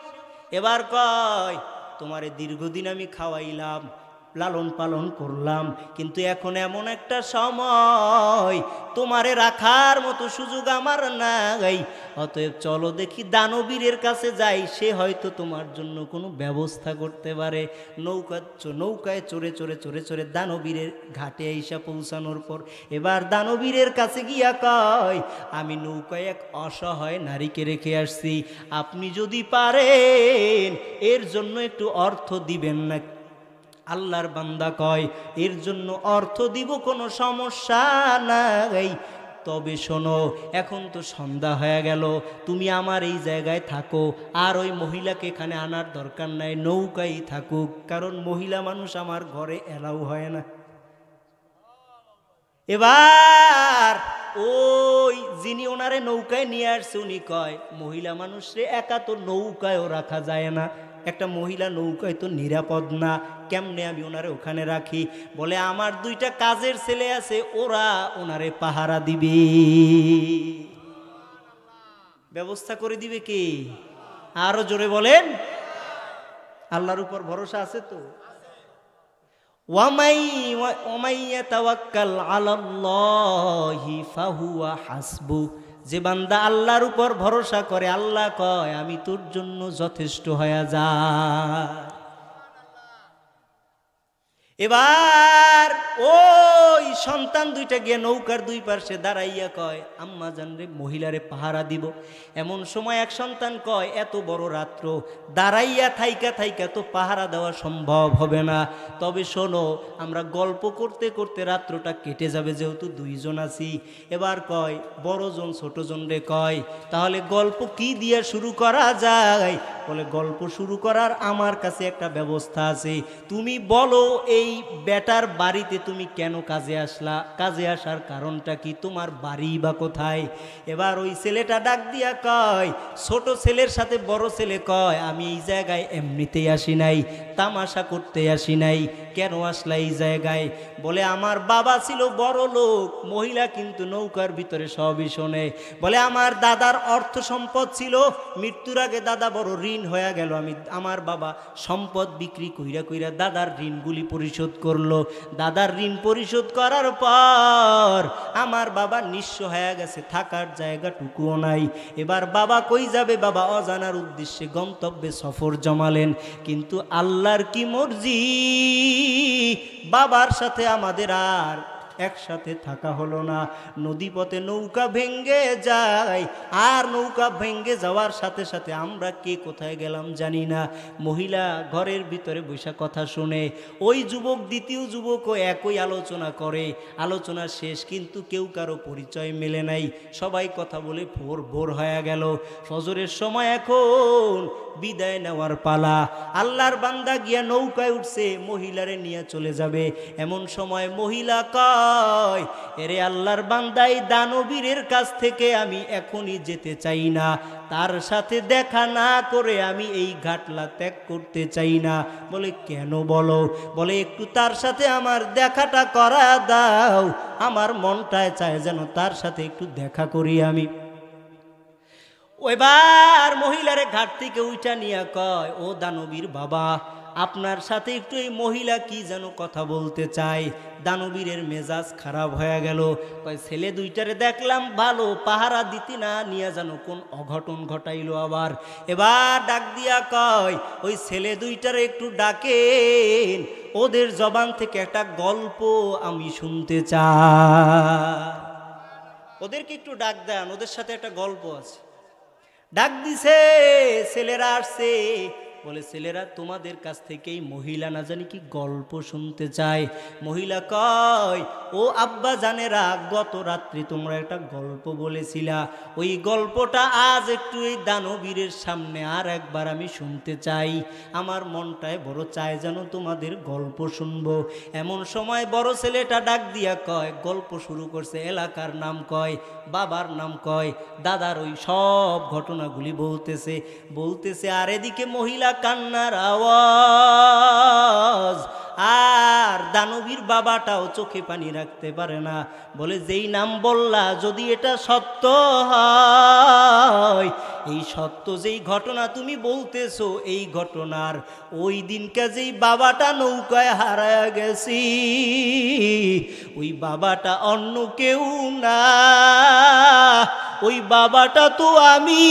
Speaker 1: এবার কয়, তোমারে দীর্ঘদিন আমি খাওয়াইলাম, লালন পালন করলাম, কিন্তু এখন এমন একটা সময় তোমারে রাখার মতো সুযোগ আমার নাই, অতএব চলো দেখি দানবীরের কাছে যাই, সে হয়তো তোমার জন্য কোনো ব্যবস্থা করতে পারে। নৌকায় চড়ে চড়ে চড়ে চড়ে দানবীরের ঘাটে আইসা পৌঁছানোর পর এবার দানবীরের কাছে গিয়া কয়, আমি নৌকায় এক অসহায় নারীকে রেখে আসছি, আপনি যদি পারেন এর জন্য একটু অর্থ দিবেন না। আল্লাহর বান্দা কয়, এর জন্য অর্থ দিব, কোনো সমস্যা নাই, তবে শোনো, এখন তো সন্ধ্যা হয়ে গেল, তুমি আমার এই জায়গায় থাকো, আর ওই মহিলাকে এখানে আনার দরকার নাই, নৌকাই থাকুক, কারণ মহিলা মানুষ আমার ঘরে এলাও হয় না। এবার ওই যিনি ওনারে নৌকায় নিয়ে আসছে উনি কয়, মহিলা মানুষরে একা তো নৌকায়ও রাখা যায় না, একটা মহিলা নৌকায় তো নিরাপদ না, কেমনে আমি ওনারে ওখানে রাখি? বলে আমার দুইটা কাজের ছেলে আছে, ওরা ওনারে পাহারা দিবে, ব্যবস্থা করে দিবে কে? আরো জোরে বলেন, আল্লাহর উপর ভরসা আছে তো? ওয়ামাই ইয়াতাওয়াক্কাল আলাল্লাহি ফাহুয়া হাসবু, যে বান্দা আল্লাহর উপর ভরসা করে, আল্লাহ কয় আমি তোর জন্য যথেষ্ট হয়ে যায়। এবার ওই সন্তান দুইটা গিয়ে নৌকার দুই পাশে দাঁড়াইয়া কয়, আম্মা জান রে, মহিলারে পাহারা দিব। এমন সময় এক সন্তান কয়, এত বড় রাত্র দাঁড়াইয়া থাইকা থাইকা তো পাহারা দেওয়া সম্ভব হবে না, তবে শোনো, আমরা গল্প করতে করতে রাত্রটা কেটে যাবে, যেহেতু দুইজন আছি। এবার কয়, বড়জন ছোটজন রে কয়, তাহলে গল্প কি দিয়ে শুরু করা যায়? বলে গল্প শুরু করার আমার কাছে একটা ব্যবস্থা আছে, তুমি বলো এই বেটার বাড়িতে তুমি কেন কাজে আসলা, কাজে আসার কারণটা কি, তোমার বাড়ি বা কোথায়? এবার ওই ছেলেটা ডাক দিয়া কয়, ছোট ছেলের সাথে বড় ছেলে কয়, আমি এই জায়গায় এমনিতেই আসি নাই, তামাশা করতে আসি নাই, কেন আসলা এই জায়গায়? বলে আমার বাবা ছিল বড় লোক, মহিলা কিন্তু নৌকার ভিতরে সবই শোনে। বলে আমার দাদার অর্থ সম্পদ ছিল, মৃত্যুর আগে দাদা বড় ঋণ হয়ে গেল, আমার বাবা সম্পদ বিক্রি কইরা কইরা দাদার ঋণগুলি পরিশোধ করলো। দাদার ঋণ পরিশোধ করার পর আমার বাবা নিঃস্ব হয়ে গেছে, থাকার জায়গাটুকুও নাই। এবার বাবা কই যাবে? বাবা অজানার উদ্দেশ্যে গন্তব্যে সফর জমালেন, কিন্তু আল্লাহর কি মর্জি, বাবার সাথে আমাদের আর একসাথে থাকা হলো না। নদীপথে নৌকা ভেঙ্গে যায়, আর নৌকা ভেঙ্গে যাওয়ার সাথে সাথে আমরা কে কোথায় গেলাম জানি না। মহিলা ঘরের ভিতরে বসে কথা শুনে, ওই যুবক দ্বিতীয় যুবকও একই আলোচনা করে। আলোচনা শেষ, কিন্তু কেউ কারো পরিচয় মেলে নাই, সবাই কথা বলে ভোর ভোর হয়ে গেল। ফজরের সময় এখন বিদায় নেওয়ার পালা। আল্লাহর বান্দা গিয়া নৌকায় উঠছে, মহিলারে নিয়ে চলে যাবে। এমন সময় মহিলা কয়, এরে আল্লাহর বান্দা, এই দানবীরের কাছ থেকে আমি এখনই যেতে চাই না, তার সাথে দেখা না করে আমি এই ঘাটলা ত্যাগ করতে চাই না। বলে কেন বলো? বলে একটু তার সাথে আমার দেখাটা করা দাও, আমার মনটায় চায় যেন তার সাথে একটু দেখা করি আমি। এবার মহিলার একবারে ঘাট থেকে উঠা নিয়ে কয়, ও দানবীর বাবা, আপনার সাথে একটু এই মহিলা কি যেন কথা বলতে চায়। দানবীরের মেজাজ খারাপ হয়ে গেল। কয়, ছেলে দুইটারে দেখলাম ভালো, পাহারা দিতে না নিয়ে যেন কোন অঘটন ঘটাইলো আবার। এবার ডাক দিয়া কয়, ওই ছেলে দুইটারে একটু ডাকেন, ওদের জবান থেকে একটা গল্প আমি শুনতে চাই। ওদেরকে একটু ডাক দেন, ওদের সাথে একটা গল্প আছে। ডাক দিছে, ছেলেরা আসছে। বলে, ছেলেরা তোমাদের কাছ থেকেই মহিলা না জানি কি গল্প শুনতে চায়। মহিলা কয়, ও আব্বা জানেরা, গত রাত্রি তোমরা একটা গল্প বলেছিলা, ওই গল্পটা আজ একটু এই দানবীরের সামনে আর একবার আমি শুনতে চাই। আমার মনটায় বড় চায় যেন তোমাদের গল্প শুনবো। এমন সময় বড় ছেলেটা ডাক দিয়া কয়, গল্প শুরু করছে। এলাকার নাম কয়, বাবার নাম কয়, দাদার ওই সব ঘটনাগুলি বলতেছে। আর এদিকে মহিলা কান্নার আওয়াজ। আর দানবীর বাবাটাও চোখে পানি রাখতে পারে না। বলে, যেই নাম বললা, যদি এটা সত্য হয়, এই সত্য যেই ঘটনা তুমি বলতেছো, এই ঘটনার ওই দিনকে যেই বাবাটা নৌকায় হারায় গেছি, ওই বাবাটা অন্য কেউ না, ওই বাবাটা তো আমি।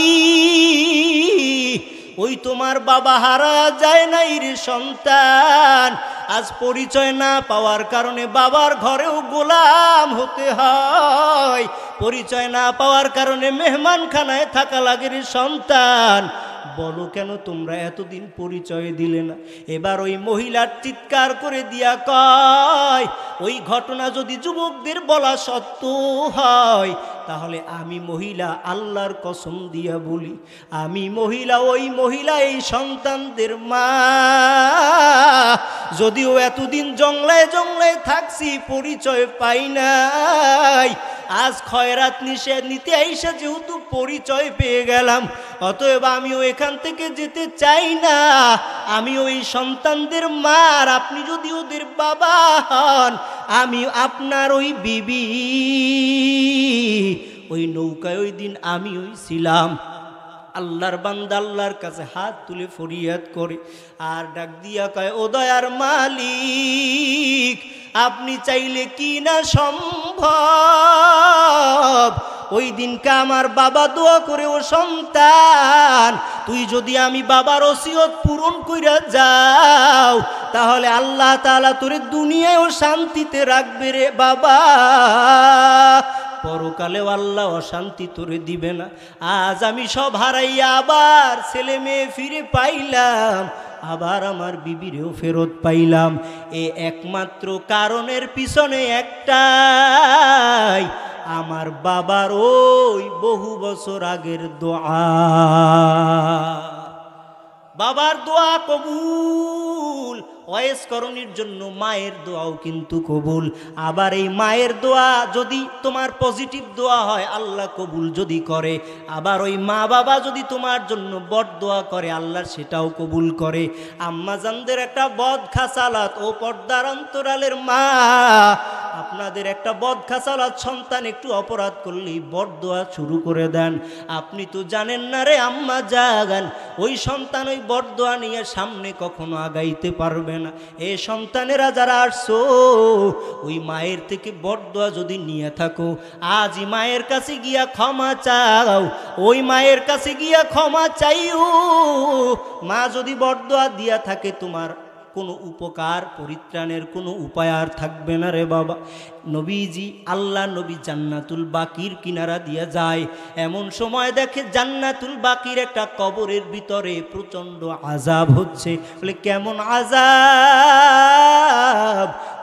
Speaker 1: ওই তোমার বাবা হারা যায় নাই রে সন্তান। আজ পরিচয় না পাওয়ার কারণে বাবার ঘরেও গোলাম হতে হয়, পরিচয় না পাওয়ার কারণে মেহমানখানায় থাকা লাগে রে সন্তান। বলো কেন তোমরা এতদিন পরিচয় দিলে না? এবার ওই মহিলার চিৎকার করে দিয়া কয়, ওই ঘটনা যদি যুবকদের বলা সত্য হয়, তাহলে আমি মহিলা আল্লাহর কসম দিয়া বলি, আমি মহিলা, ওই মহিলা এই সন্তানদের মা। যদিও এতদিন জংলায় জংলায় থাকছি, পরিচয় পাই নাই, আজ খয়রাত নিতে আইসা যেহেতু পরিচয় পেয়ে গেলাম, অতএব আমিও এখান থেকে যেতে চাই না। আমি ওই সন্তানদের মা, আর আপনি যদি ওদের বাবা হন, আমি আপনার ওই বিবি। ওই নৌকায় ওই দিন আমি ওই ছিলাম। আল্লাহর বান্দা আল্লাহর কাছে হাত তুলে ফরিয়াদ করে আর ডাক দিয়া কয়, ও দয়ার মালিক, আপনি চাইলে কি না সম্ভব। ওই দিনকে আমার বাবা দোয়া করে, ও সন্তান, তুই যদি আমি বাবার ওসিয়ত পূরণ কইরা যাও, তাহলে আল্লাহ তাআলা তোরে দুনিয়ায়ও শান্তিতে রাখবে রে বাবা, পরকালেও আল্লাহ অশান্তি তোরে দিবে না। আজ আমি সব হারাইয়া আবার ছেলে মেয়ে ফিরে পাইলাম, আবার আমার বিবিরেও ফেরত পাইলাম। এ একমাত্র কারণের পিছনে একটাই, আমার বাবার ওই বহু বছর আগের দোয়া। বাবার দোয়া কবুল, ওয়াইস করণীর জন্য মায়ের দোয়াও কিন্তু কবুল। আবার এই মায়ের দোয়া যদি তোমার পজিটিভ দোয়া হয়, আল্লাহ কবুল যদি করে, আবার ওই মা বাবা যদি তোমার জন্য বদ দোয়া করে, আল্লাহ সেটাও কবুল করে। আম্মা জানদের একটা বদ খাসালাত, ও পর্দার অন্তরালের মা, আপনাদের একটা বদ খাসালাত, সন্তান একটু অপরাধ করলেই বদ দোয়া শুরু করে দেন। আপনি তো জানেন না রে আম্মা জাগান, ওই সন্তান ওই বদ দোয়া নিয়ে সামনে কখনো আগাইতে পারবে না। এ সন্তানেরা যারা আসছো, ওই মায়ের থেকে বরদোয়া যদি নিয়ে থাকো, আজই মায়ের কাছে গিয়া ক্ষমা চাও, ওই মায়ের কাছে গিয়া ক্ষমা চাইও। মা যদি বরদোয়া দিয়া থাকে, তোমার কোনো উপকার পরিত্রাণের কোনো উপায় আর থাকবে না রে বাবা। নবীজি, আল্লাহ নবী জান্নাতুল বাকির কিনারা দিয়া যায়, এমন সময় দেখে জান্নাতুল বাকির একটা কবরের ভিতরে প্রচণ্ড আযাব হচ্ছে। বলে, কেমন আযাব?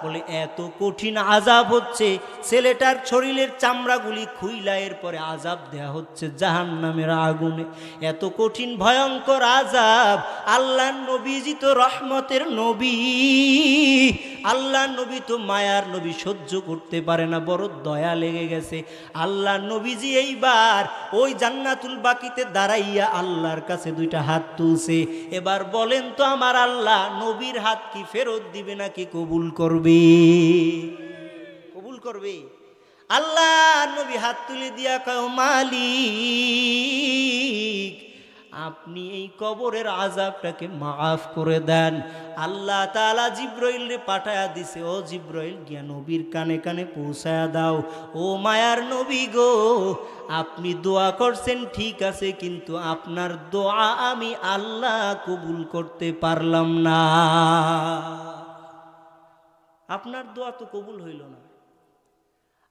Speaker 1: বলে, এত কঠিন আযাব হচ্ছে, ছেলেটার শরীরের চামড়াগুলি খুইলা এরপরে আযাব দেয়া হচ্ছে জাহান্নামের আগুনে। এত কঠিন ভয়ঙ্কর আযাব। আল্লাহ নবীজি তো রহমতের নবী, আল্লাহ নবী তো মায়ার নবী, সহ্য করতে পারে না, বড় দয়া লেগে গেছে। আল্লাহ নবীজি এইবার ওই জান্নাতুল বাকিতে দাঁড়াইয়া আল্লাহর কাছে দুইটা হাত তুলছে। এবার বলেন তো আমার আল্লাহ নবীর হাত কি ফেরত দিবে নাকি কবুল করবে? কবুল করবে। আল্লাহ নবী হাত তুলে দিয়া কয়, মালিক, আপনি এই কবরের আযাবটাকে মাফ করে দেন। আল্লাহ তাআলা জিব্রাইলরে পাঠায়া দিছে, ও জিব্রাইল গিয়া নবীর কানে কানে পৌঁছায়া দাও, ও মায়ার নবী গো, আপনি দোয়া করছেন ঠিক আছে, কিন্তু আপনার দোয়া আমি আল্লাহ কবুল করতে পারলাম না। আপনার দোয়া তো কবুল হইল না।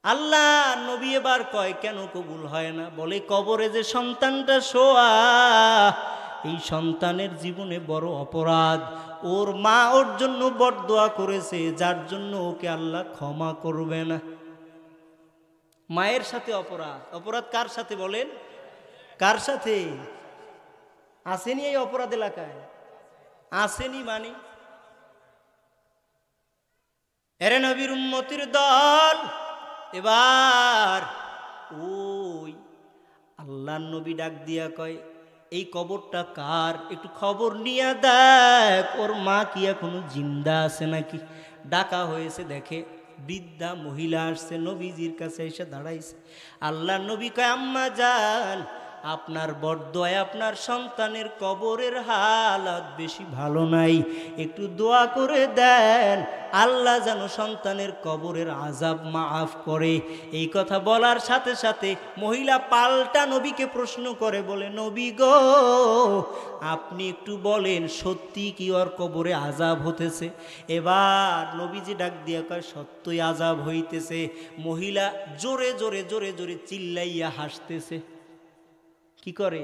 Speaker 1: আল্লাহ নবী এবার কয় কেন কবুল হয় না? বলে কবরে যে সন্তানটা শোয়া, এই সন্তানের জীবনে বড় অপরাধ, ওর মা ওর জন্য বরদোয়া করেছে, যার জন্য ওকে আল্লাহ ক্ষমা করবে না। মায়ের সাথে অপরাধ। অপরাধ কার সাথে বলেন? কার সাথে? আসেনি এই অপরাধ এলাকায়? আসেনি মানে? এরে নবীর উম্মতির দল, এবার ওই আল্লাহর নবী ডাক দিয়া কয় এই কবরটা কার, একটু খবর নিয়ে দেখ ওর মা কি এখনো জিন্দা আছে নাকি। ডাকা হয়েছে, দেখে বৃদ্ধা মহিলা আসছে, নবীজির কাছে এসে দাঁড়াইছে। আল্লাহর নবী কয় আম্মা জান, আপনার বরদোয়ায় আপনার সন্তানের কবরের হালাত বেশি ভালো নাই, একটু দোয়া করে দেন আল্লাহ যেন সন্তানের কবরের আযাব মাফ করে। এই কথা বলার সাথে সাথে মহিলা পাল্টা নবীকে প্রশ্ন করে, বলে নবী গো, আপনি একটু বলেন সত্যি কি ওর কবরে আযাব হতেছে? এবার নবীজি ডাক দিয়া কয় সত্যই আযাব হইতেছে। মহিলা জোরে জোরে জোরে জোরে চিল্লাইয়া হাসতেছে। কি করে?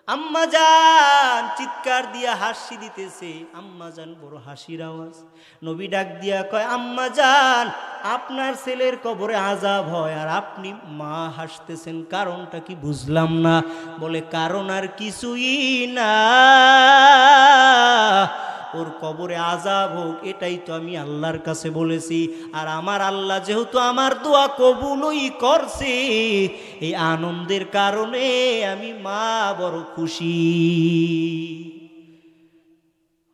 Speaker 1: আম্মাজান চিৎকার দিয়া হাসি দিতেছে। আম্মাজান বড় হাসির আওয়াজ। নবী ডাক দিয়া কয় আম্মাজান, আপনার ছেলের কবরে আযাব হয় আর আপনি মা হাসতেছেন, কারণটা কি বুঝলাম না। বলে কারণ আর কিছুই না, ওর কবরে আযাব হোক এটাই তো আমি আল্লাহর কাছে বলেছি, আর আমার আল্লাহ যেহেতু আমার দোয়া কবুলই করছে, এই আনন্দের কারণে আমি মা বড় খুশি।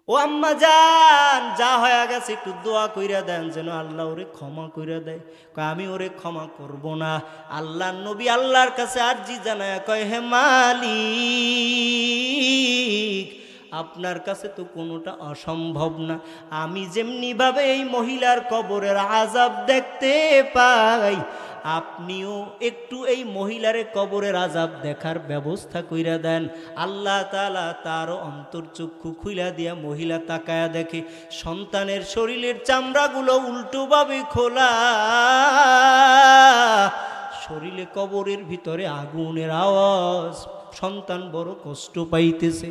Speaker 1: ও আম্মা জান, যা হয়ে গেছে একটু দোয়া কইরা দেন যেন আল্লাহ ওরে ক্ষমা কইরা দেয়। কয় আমি ওরে ক্ষমা করব না। আল্লাহর নবী আল্লাহর কাছে আরজি জানায় কয় হে মালিক, আপনার কাছে তো কোনোটা অসম্ভব না। আমি যেমনি ভাবে এই মহিলার কবরের আযাব দেখতে পাই, আপনিও একটু এই মহিলারে কবরের আযাব দেখার ব্যবস্থা কইরা দেন। আল্লাহ তাআলা তারও অন্তর্চক্ষু খুইলা দিয়া মহিলা তাকায়া দেখে সন্তানের শরীরের চামড়াগুলো উল্টোভাবে খোলা, শরীরে কবরের ভিতরে আগুনের আওয়াজ। সন্তান বড় কষ্ট পাইতেছে।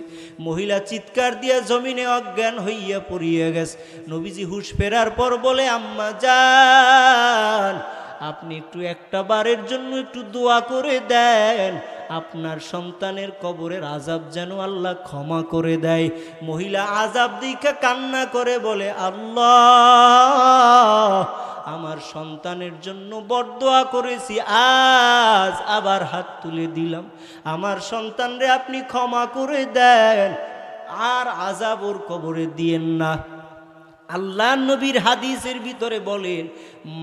Speaker 1: মহিলা চিৎকার দিয়া জমিনে অজ্ঞান হইয়া পড়িয়া গেছে। নবীজি হুঁশ ফেরার পর বলে আম্মা জান, আপনি একটু একটা বারের জন্য একটু দোয়া করে দেন আপনার সন্তানের কবরের আযাব যেন আল্লাহ ক্ষমা করে দেয়। মহিলা আযাব দেখা কান্না করে বলে আল্লাহ, আমার সন্তানের জন্য বরদোয়া করেছি, আজ আবার হাত তুলে দিলাম, আমার সন্তানরে আপনি ক্ষমা করে দেন, আর আযাব ওর কবরে দিয়েন না। আল্লাহ নবীর হাদিসের ভিতরে বলেন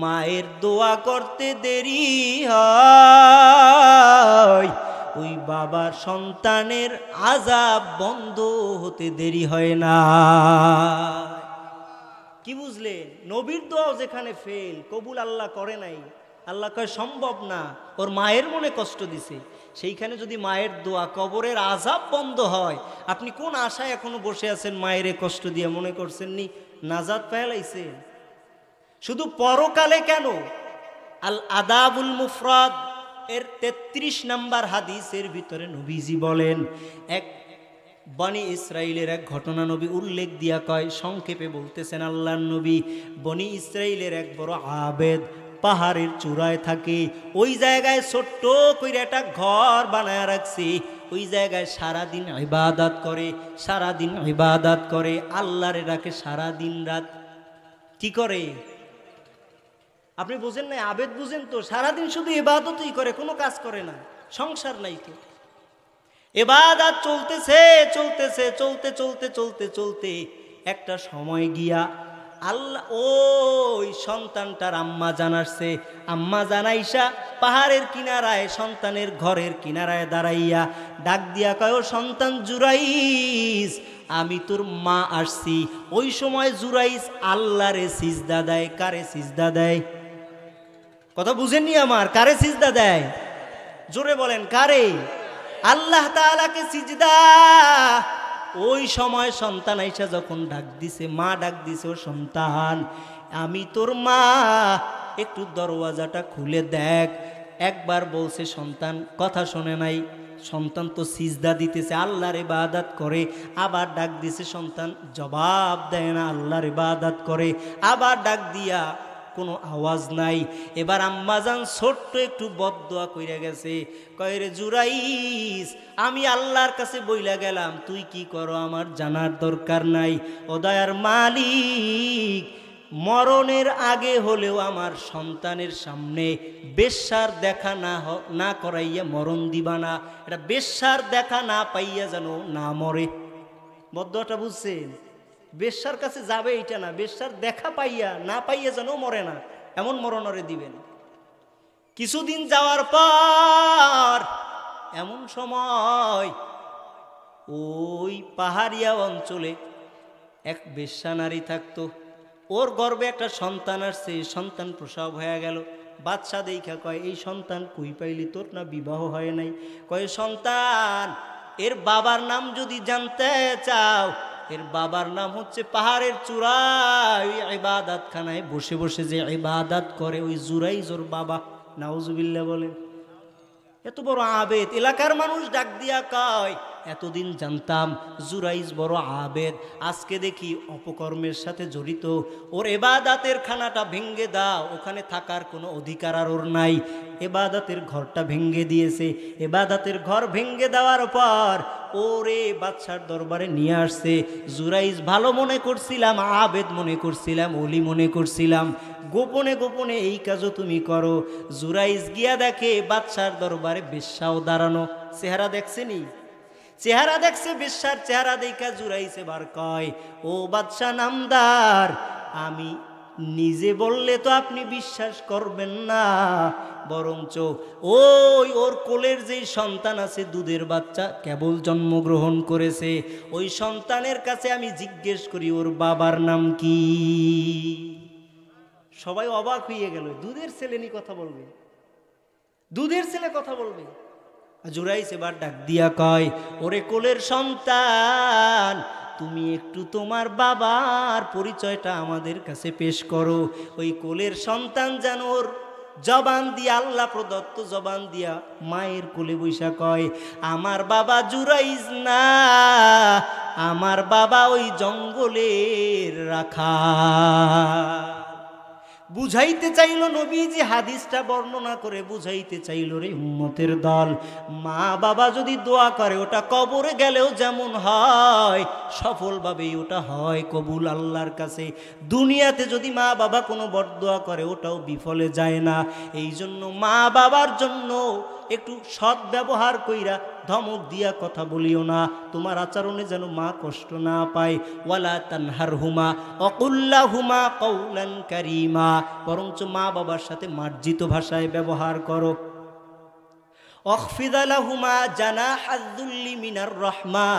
Speaker 1: মায়ের দোয়া করতে দেরি হয়, ওই বাবার সন্তানের আযাব বন্ধ হতে দেরি হয় না। কি বুঝলেন? নবীর দোয়াও যেখানে ফেল, কবুল আল্লাহ করে নাই, আল্লাহ কয় সম্ভব না, ওর মায়ের মনে কষ্ট দিছে, সেইখানে যদি মায়ের দোয়া কবরের আযাব বন্ধ হয়, আপনি কোন আশায় এখনো বসে আছেন? মায়ের কষ্ট দিয়ে মনে করছেন নি নাজাত পেলাইছে? শুধু পরকালে কেন, আল আদাবুল মুফরাদ এর 33 নম্বর হাদিসের ভিতরে নবীজি বলেন, এক বনি ইসরাইলের এক ঘটনা নবী উল্লেখ দিয়া কয়, সংক্ষেপে বলতেছেন আল্লাহর নবী, বনি ইসরাইলের এক বড় আবেদ পাহাড়ের চূড়ায় থাকে, ওই জায়গায় ছোট্ট কইরা একটা ঘর বানায় রাখছে, ওই জায়গায় সারাদিন ইবাদত করে, সারাদিন ইবাদত করে, আল্লাহরে রাখে সারাদিন রাত। কি করে? আপনি বুঝেন না? আবেদ বুঝেন তো? সারাদিন শুধু ইবাদতই করে, কোনো কাজ করে না, সংসার নাই তো। ইবাদত চলতেছে চলতেছে, চলতে চলতে চলতে চলতে একটা সময় গিয়া আল্লাহ ওই সন্তানটার আম্মা জানাচ্ছে, আম্মা জানাইসা পাহাড়ের কিনারায় সন্তানের ঘরের কিনারায় দাঁড়াইয়া ডাক দিয়া কয়, ও সন্তান জুরাইস, আমি তোর মা আসছি। ওই সময় জুরাইস আল্লাহরে সিজদা দেয়। কারে সিজদা দেয়? কথা বুঝেননি আমার? কারে সিজদা দেয়? জোরে বলেন, কারে? আল্লাহ তাআলাকে সিজদা। ওই সময় সন্তান আইসা যখন ডাক দিছে, মা ডাক দিছে, ও সন্তান, আমি তোর মা, একটু দরওয়াজাটা খুলে দেখ। একবার বলছে, সন্তান কথা শোনে নাই। সন্তান তো সিজদা দিতেছে, আল্লাহর ইবাদত করে। আবার ডাক দিছে, সন্তান জবাব দেয় না, আল্লাহর ইবাদত করে। আবার ডাক দিয়া কোনো আওয়াজ নাই। এবার আম্মাজান ছোট্ট একটু বদদোয়া কইরা গেছে, কয়, রে জুরাইস, আমি আল্লাহর কাছে বইলা গেলাম, তুই কি করো আমার জানার দরকার নাই। ও দয়ার মালিক, মরণের আগে হলেও আমার সন্তানের সামনে বেশ্যার দেখা না করাইয়া মরণ দিবা না। এটা বেশ্যার দেখা না পাইয়া যেন না মরে। বদদোয়াটা বুঝছেন? বেশ্যার কাছে যাবে এটা না, বেশ্যার দেখা পাইয়া না পাইয়া যেন মরে না, এমন মরণ ওরে দিবেন। কিছুদিন যাওয়ার পর এমন সময় ওই পাহাড়িয়া অঞ্চলে এক বেশ্যা নারী থাকতো। ওর গর্ভে একটা সন্তান আসছে, সন্তান প্রসব হয়ে গেল। বাদশা দেখা কয়, এই সন্তান কই পাইলি? তোর না বিবাহ হয় নাই? কয়, সন্তান, এর বাবার নাম যদি জানতে চাও, এর বাবার নাম হচ্ছে পাহাড়ের চূড়ায় ইবাদত খানায় বসে বসে যে ইবাদত করে, ওই জুরাইজ ওর বাবা। নাউজুবিল্লাহ বলেন। এত বড় আবেদ। এলাকার মানুষ ডাক দিয়া কয়, এতদিন জানতাম জুরাইজ বড় আবেদ, আজকে দেখি অপকর্মের সাথে জড়িত। ওর ইবাদতের খানাটা ভেঙ্গে দাও, ওখানে থাকার কোনো অধিকার আর ওর নাই। ইবাদতের ঘরটা ভেঙ্গে দিয়েছে। ইবাদতের ঘর ভেঙ্গে দেওয়ার পর ওরে বাদশার দরবারে নিয়ে আসছে। জুরাইজ ভালো মনে করছিলাম, আবেদ মনে করছিলাম, ওলি মনে করছিলাম, গোপনে গোপনে এই কাজও তুমি করো। জুরাইজ গিয়া দেখে বাদশার দরবারে বেশ্যাও দাঁড়ানো। চেহারা দেখছেনি? চেহারা দেখছে, বেশ্যার চেহারা দেখা জুরাইজ এবার কয়, ও বাদশা নামদার, আমি নিজে বললে তো আপনি বিশ্বাস করবেন না, বরঞ্চ ওই ওর কোলের যেই সন্তান আছে, দুধের বাচ্চা কেবল জন্মগ্রহণ করেছে, ওই সন্তানের কাছে আমি জিজ্ঞেস করি ওর বাবার নাম কি? সবাই অবাক হয়ে গেল। দুধের ছেলে নি কথা বলবে? দুধের ছেলে কথা বলবে? জুরাইজ এবার ডাক দিয়া কয়, ওরে কোলের সন্তান, তুমি একটু তোমার বাবার পরিচয়টা আমাদের কাছে পেশ করো। ওই কোলের সন্তান যেন ওর জবান দিয়া, আল্লাহ প্রদত্ত জবান দিয়া মায়ের কোলে বৈশা কয়, আমার বাবা জুরাইজ না, আমার বাবা ওই জঙ্গলের রাখা। বুঝাইতে চাইল নবীজি, হাদিসটা বর্ণনা করে বুঝাইতে চাইল, রে উম্মতের দল, মা বাবা যদি দোয়া করে ওটা কবরে গেলেও যেমন হয়, সফলভাবেই ওটা হয় কবুল আল্লাহর কাছে। দুনিয়াতে যদি মা বাবা কোনো বদদোয়া করে ওটাও বিফলে যায় না। এই জন্য মা বাবার জন্য একটু সৎ ব্যবহার কইরা ধমক দিয়া কথা বলিও না, তোমার আচরণে যেন মা কষ্ট না পায়। ওয়ালা তানহারহুমা ওয়াকুল্লাহুমা কাওলান কারীমা, বরঞ্চ মা বাবার সাথে মার্জিত ভাষায় ব্যবহার করো। অখফিদ লাহুমা জানাহায যুল্লি মিনার রাহমা,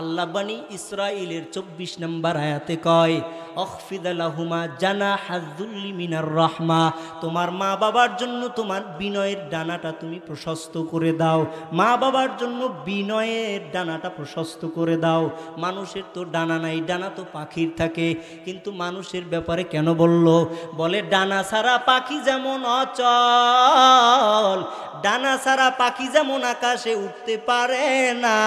Speaker 1: আল্লাহ বনি ইসরাঈলের 24 নম্বর আয়াতে কয়, অখফিদ লাহুমা জানাহায যুল্লি মিনার রাহমা, তোমার মা বাবার জন্য তোমার বিনয়ের ডানাটা তুমি প্রশস্ত করে দাও। মা বাবার জন্য বিনয়ের ডানাটা প্রশস্ত করে দাও। মানুষের তো ডানা নাই, ডানা তো পাখির থাকে, কিন্তু মানুষের ব্যাপারে কেন বলল? বলে ডানা ছাড়া পাখি যেমন অচল, ডানা ছাড়া পাখি যেমন আকাশে উঠতে পারে না,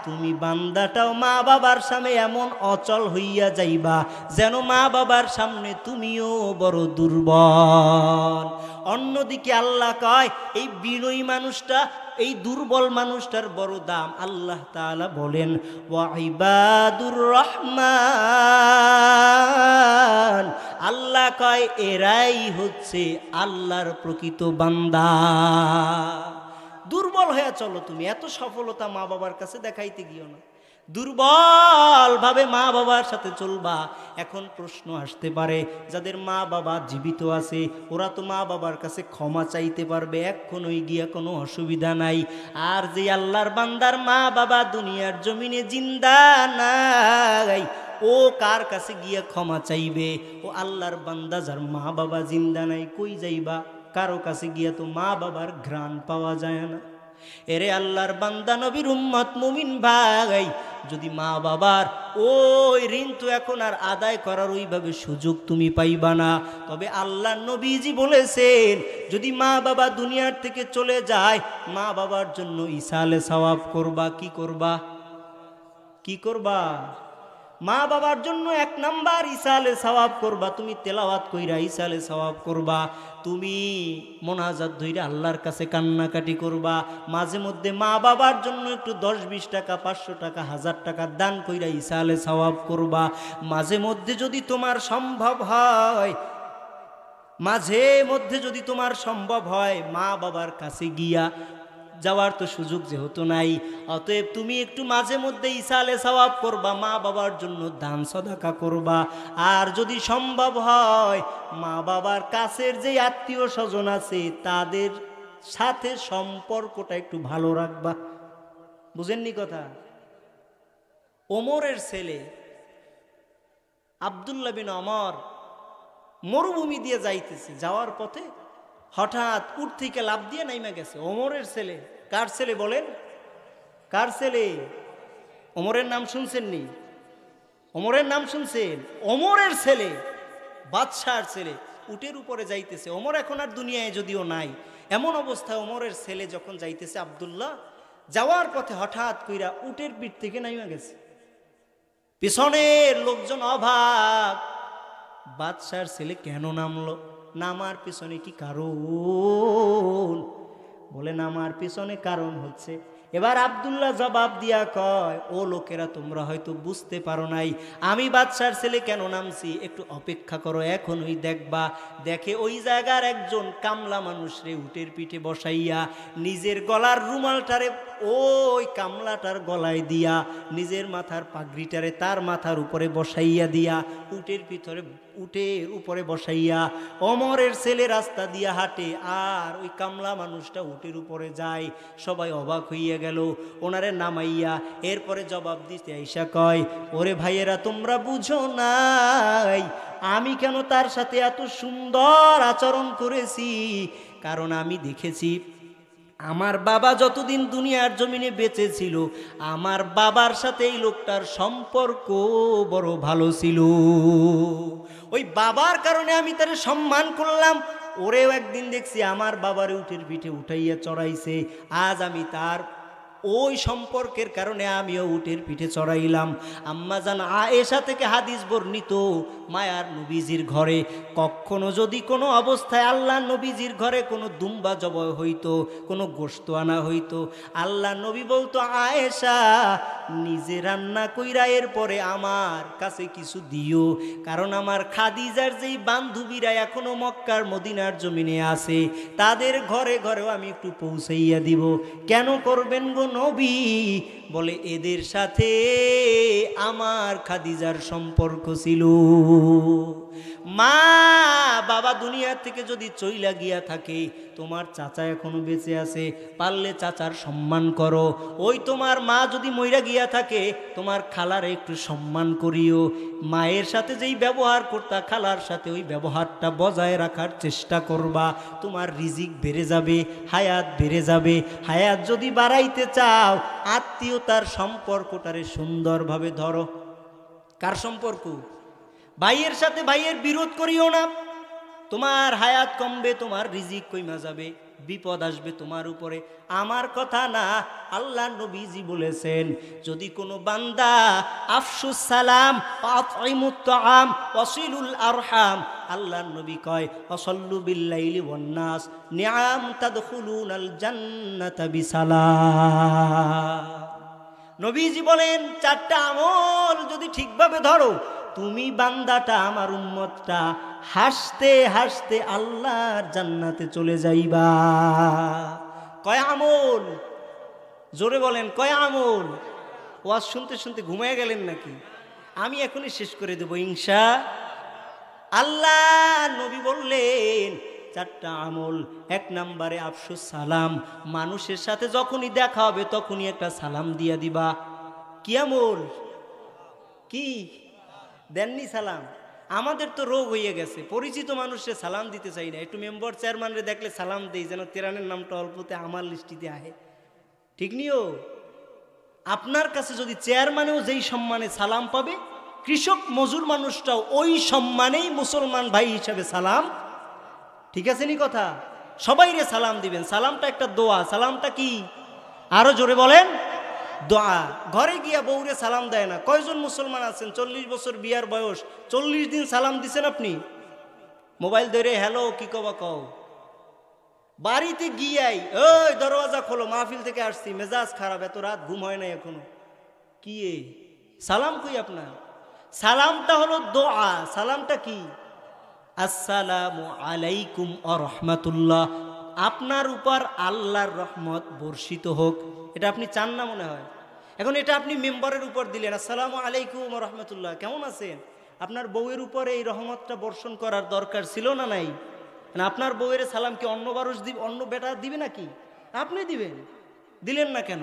Speaker 1: তুমি বান্দাটাও মা বাবার সামনে এমন অচল হইয়া যাইবা যেন মা বাবার সামনে তুমিও বড় দুর্বল। অন্যদিকে আল্লাহ কয়, এই বিনয়ী মানুষটা, এই দুর্বল মানুষটার বড় দাম। আল্লাহ তাআলা বলেন, ওয়া ইবাদুর রহমান, আল্লাহ কয় এরাই হচ্ছে আল্লাহর প্রকৃত বান্দা। দুর্বল হয়ে চলো তুমি, এত সফলতা মা বাবার কাছে দেখাইতে গিয়েও না। দুর্বল ভাবে মা বাবার সাথে চলবা। এখন প্রশ্ন আসতে পারে, যাদের মা বাবা জীবিত আছে ওরা তো মা বাবার কাছে ক্ষমা চাইতে পারবে, এখনই গিয়া কোনো অসুবিধা নাই। আর যে আল্লাহর বান্দার মা বাবা দুনিয়ার জমিনে জিন্দা নাই, ও কার কাছে গিয়া ক্ষমা চাইবে? ও আল্লাহর বান্দা যার মা বাবা জিন্দা নাই, কই যাইবা? কারো কাছে গিয়া তো মা বাবার ঘ্রাণ পাওয়া যায় না। এরে আল্লাহর বান্দা নবীর উম্মত মুমিন ভাই, যদি মা বাবার ওই ঋণ তো এখন আর আদায় করার ওইভাবে সুযোগ তুমি পাইবা না। তবে আল্লাহ নবীজি বলেছেন, যদি মা বাবা দুনিয়ার থেকে চলে যায়, মা বাবার জন্য ইসালে সওয়াব করবা। কি করবা? কি করবা? মা বাবার জন্য 1 নাম্বার ইসালে সওয়াব করবা। তুমি তেলাওয়াত কইরা ইসালে সওয়াব করবা, তুমি মোনাজাত ধইরা আল্লাহর কাছে কান্নাকাটি করবা, মাঝে মধ্যে মা বাবার জন্য একটু 10-20 টাকা 500 টাকা 1000 টাকা দান কইরা ইসালে সওয়াব করবা। মাঝে মধ্যে যদি তোমার সম্ভব হয়, মাঝে মধ্যে যদি তোমার সম্ভব হয়, মা বাবার কাছে গিয়া যাওয়ার তো সুযোগ যেহেতু নাই, অতএব তুমি একটু মাঝে মধ্যে ইসালে সওয়াব করবা, মা বাবার জন্য দান সদাকা করবা। আর যদি সম্ভব হয়, মা বাবার কাছের যে আত্মীয় স্বজন আছে তাদের সাথে সম্পর্কটা একটু ভালো রাখবা। বুঝেননি কথা? ওমরের ছেলে আব্দুল্লাহ বিন ওমর মরুভূমি দিয়ে যাইতেছে, যাওয়ার পথে হঠাৎ উট থেকে লাফ দিয়ে নাইমা গেছে। ওমরের ছেলে। কার ছেলে বলেন? কার ছেলে? ওমরের নাম শুনছেননি? ওমরের নাম শুনছেন? ওমরের ছেলে, বাদশার ছেলে উটের উপরে যাইতেছে। ওমর এখন আর দুনিয়ায় যদিও নাই, এমন অবস্থায় ওমরের ছেলে যখন যাইতেছে আব্দুল্লাহ, যাওয়ার পথে হঠাৎ কইরা উটের পিঠ থেকে নাইমা গেছে। পিছনের লোকজন অবাক, বাদশার ছেলে কেন নামলো? নামার পিছনে কি কারণ? বলে নামার পিছনে কারণ হচ্ছে, এবার আব্দুল্লাহ জবাব দিয়া কয়, ও লোকেরা তোমরা হয়তো বুঝতে পারো নাই আমি বাদশার ছেলে কেন নামছি, একটু অপেক্ষা করো, এখনই দেখবা। দেখে ওই জায়গার একজন কামলা মানুষ রে উটের পিঠে বসাইয়া নিজের গলার রুমালটারে ওই কামলাটার গলায় দিয়া, নিজের মাথার পাগড়িটারে তার মাথার উপরে বসাইয়া দিয়া, উটের উপরে বসাইয়া ওমরের ছেলে রাস্তা দিয়া হাঁটে, আর ওই কামলা মানুষটা উটের উপরে যায়। সবাই অবাক হইয়া গেল, ওনারে নামাইয়া এরপরে জবাব দিতে আইসা কয়, ওরে ভাইয়েরা তোমরা বুঝো নাই আমি কেন তার সাথে এত সুন্দর আচরণ করেছি? কারণ আমি দেখেছি আমার বাবা যতদিন দুনিয়ার জমিনে বেঁচে ছিল, আমার বাবার সাথে এই লোকটার সম্পর্ক বড় ভালো ছিল। ওই বাবার কারণে আমি তারে সম্মান করলাম। ওরেও একদিন দেখছি আমার বাবারে উটের পিঠে উঠাইয়া চড়াইছে, আজ আমি তার ওই সম্পর্কের কারণে আমিও উটের পিঠে চড়াইলাম। আম্মা জান আয়েশা থেকে হাদিস বর্ণিত, মায়ার নবীজির ঘরে কখনো যদি কোনো অবস্থায় আল্লাহ নবীজির ঘরে কোনো দুম্বা জবাই হইতো, কোনো গোশত আনা হইতো, আল্লাহ নবী বলতো, আয়েশা নিজে রান্না কইরা এরপরে আমার কাছে কিছু দিও, কারণ আমার খাদিজার যেই বান্ধবীরা এখনো মক্কার মদিনার জমিনে আছে, তাদের ঘরে ঘরেও আমি একটু পৌঁছাইয়া দিব। কেন করবেন গো নবী? বলে এদের সাথে আমার খাদিজার সম্পর্ক ছিল। মা বাবা দুনিয়া থেকে যদি চইলা গিয়া থাকে, তোমার চাচা এখনো বেঁচে আছে, পারলে চাচার সম্মান করো। ওই তোমার মা যদি মইরা গিয়া থাকে, তোমার খালার একটু সম্মান করিও। মায়ের সাথে যেই ব্যবহার করতা, খালার সাথে ওই ব্যবহারটা বজায় রাখার চেষ্টা করবা। তোমার রিজিক বেড়ে যাবে, হায়াত বেড়ে যাবে। হায়াত যদি বাড়াইতে চাও, আত্মীয়তার সম্পর্কটারে সুন্দরভাবে ধরো। কার সম্পর্ক? ভাইয়ের সাথে ভাইয়ের বিরোধ করিও না। তোমার হায়াত কমবে, তোমার রিজিক কইমা যাবে, বিপদ আসবে তোমার উপরে। আমার কথা না, আল্লাহ নবীজি বলেছেন, যদি কোনো বান্দা আফসুস সালাম আতঈমুত তাআম ওয়াসিলুল আরহাম, আল্লাহ নবী কয় ওয়াসাল্লু বিল্লাইলি ওয়ান নাস নিআম তাদখুলুনাল জান্নাতা বিসালাম। নবীজি বলেন, 4টা আমল যদি ঠিকভাবে ধরো, তুমি বান্দাটা আমার উম্মতটা হাসতে হাসতে আল্লাহর জান্নাতে চলে যাইবা। কয় আমল? জোরে বলেন, কয় আমল? ওয়াজ শুনতে শুনতে ঘুমায় গেলেন নাকি? আমি এখনই শেষ করে দেব ইনশা আল্লাহ। নবী বললেন 4টা আমল। 1 নম্বরে আফসুস সালাম, মানুষের সাথে যখনই দেখা হবে তখনই একটা সালাম দিয়া দিবা। কি আমল? কি দেননি সালাম? আমাদের তো রোগ হয়ে গেছে, পরিচিত মানুষের সালাম দিতে চাই না। একটু মেম্বার চেয়ারম্যানরে দেখলে সালাম দেই, যেন তেরানের নামটা অল্পতে আমার লিস্টিতে আহে। ঠিক নিও? আপনার কাছে যদি চেয়ারম্যানেও যেই সম্মানে সালাম পাবে, কৃষক মজুর মানুষটাও ওই সম্মানেই মুসলমান ভাই হিসাবে সালাম। ঠিক আছে নি কথা? সবাইরে সালাম দিবেন। সালামটা একটা দোয়া। সালামটা কি? আরো জোরে বলেন। দোয়া। ঘরে গিয়া বউরে সালাম দেয় না। কয়জন মুসলমান আছেন 40 বছর বিয়ার বয়স, 40 দিন সালাম দিছেন আপনি? মোবাইল ধরে হ্যালো কি কবা কও। বাড়িতে গিয়াই ওই দরওয়াজা খোলো, মাহফিল থেকে আসছি, মেজাজ খারাপ, এত রাত ঘুম হয় না এখনো। কি সালাম কই আপনার? সালামটা হলো দোয়া। সালামটা কি? আসসালামু আলাইকুম ওয়া রাহমাতুল্লাহ, আপনার উপর আল্লাহর রহমত বর্ষিত হোক। এটা আপনি চান না মনে হয়? এখন এটা আপনি মেম্বারের উপর দিলেন, আসসালামু আলাইকুম ওয়া রাহমাতুল্লাহ, কেমন আছেন? আপনার বউয়ের উপরে এই রহমতটা বর্ষণ করার দরকার ছিল না? নাই? না, আপনার বউয়ের সালাম কি অন্য মানুষ দিবে, অন্য বেটা দিবে নাকি? আপনি দিবেন। দিলেন না কেন?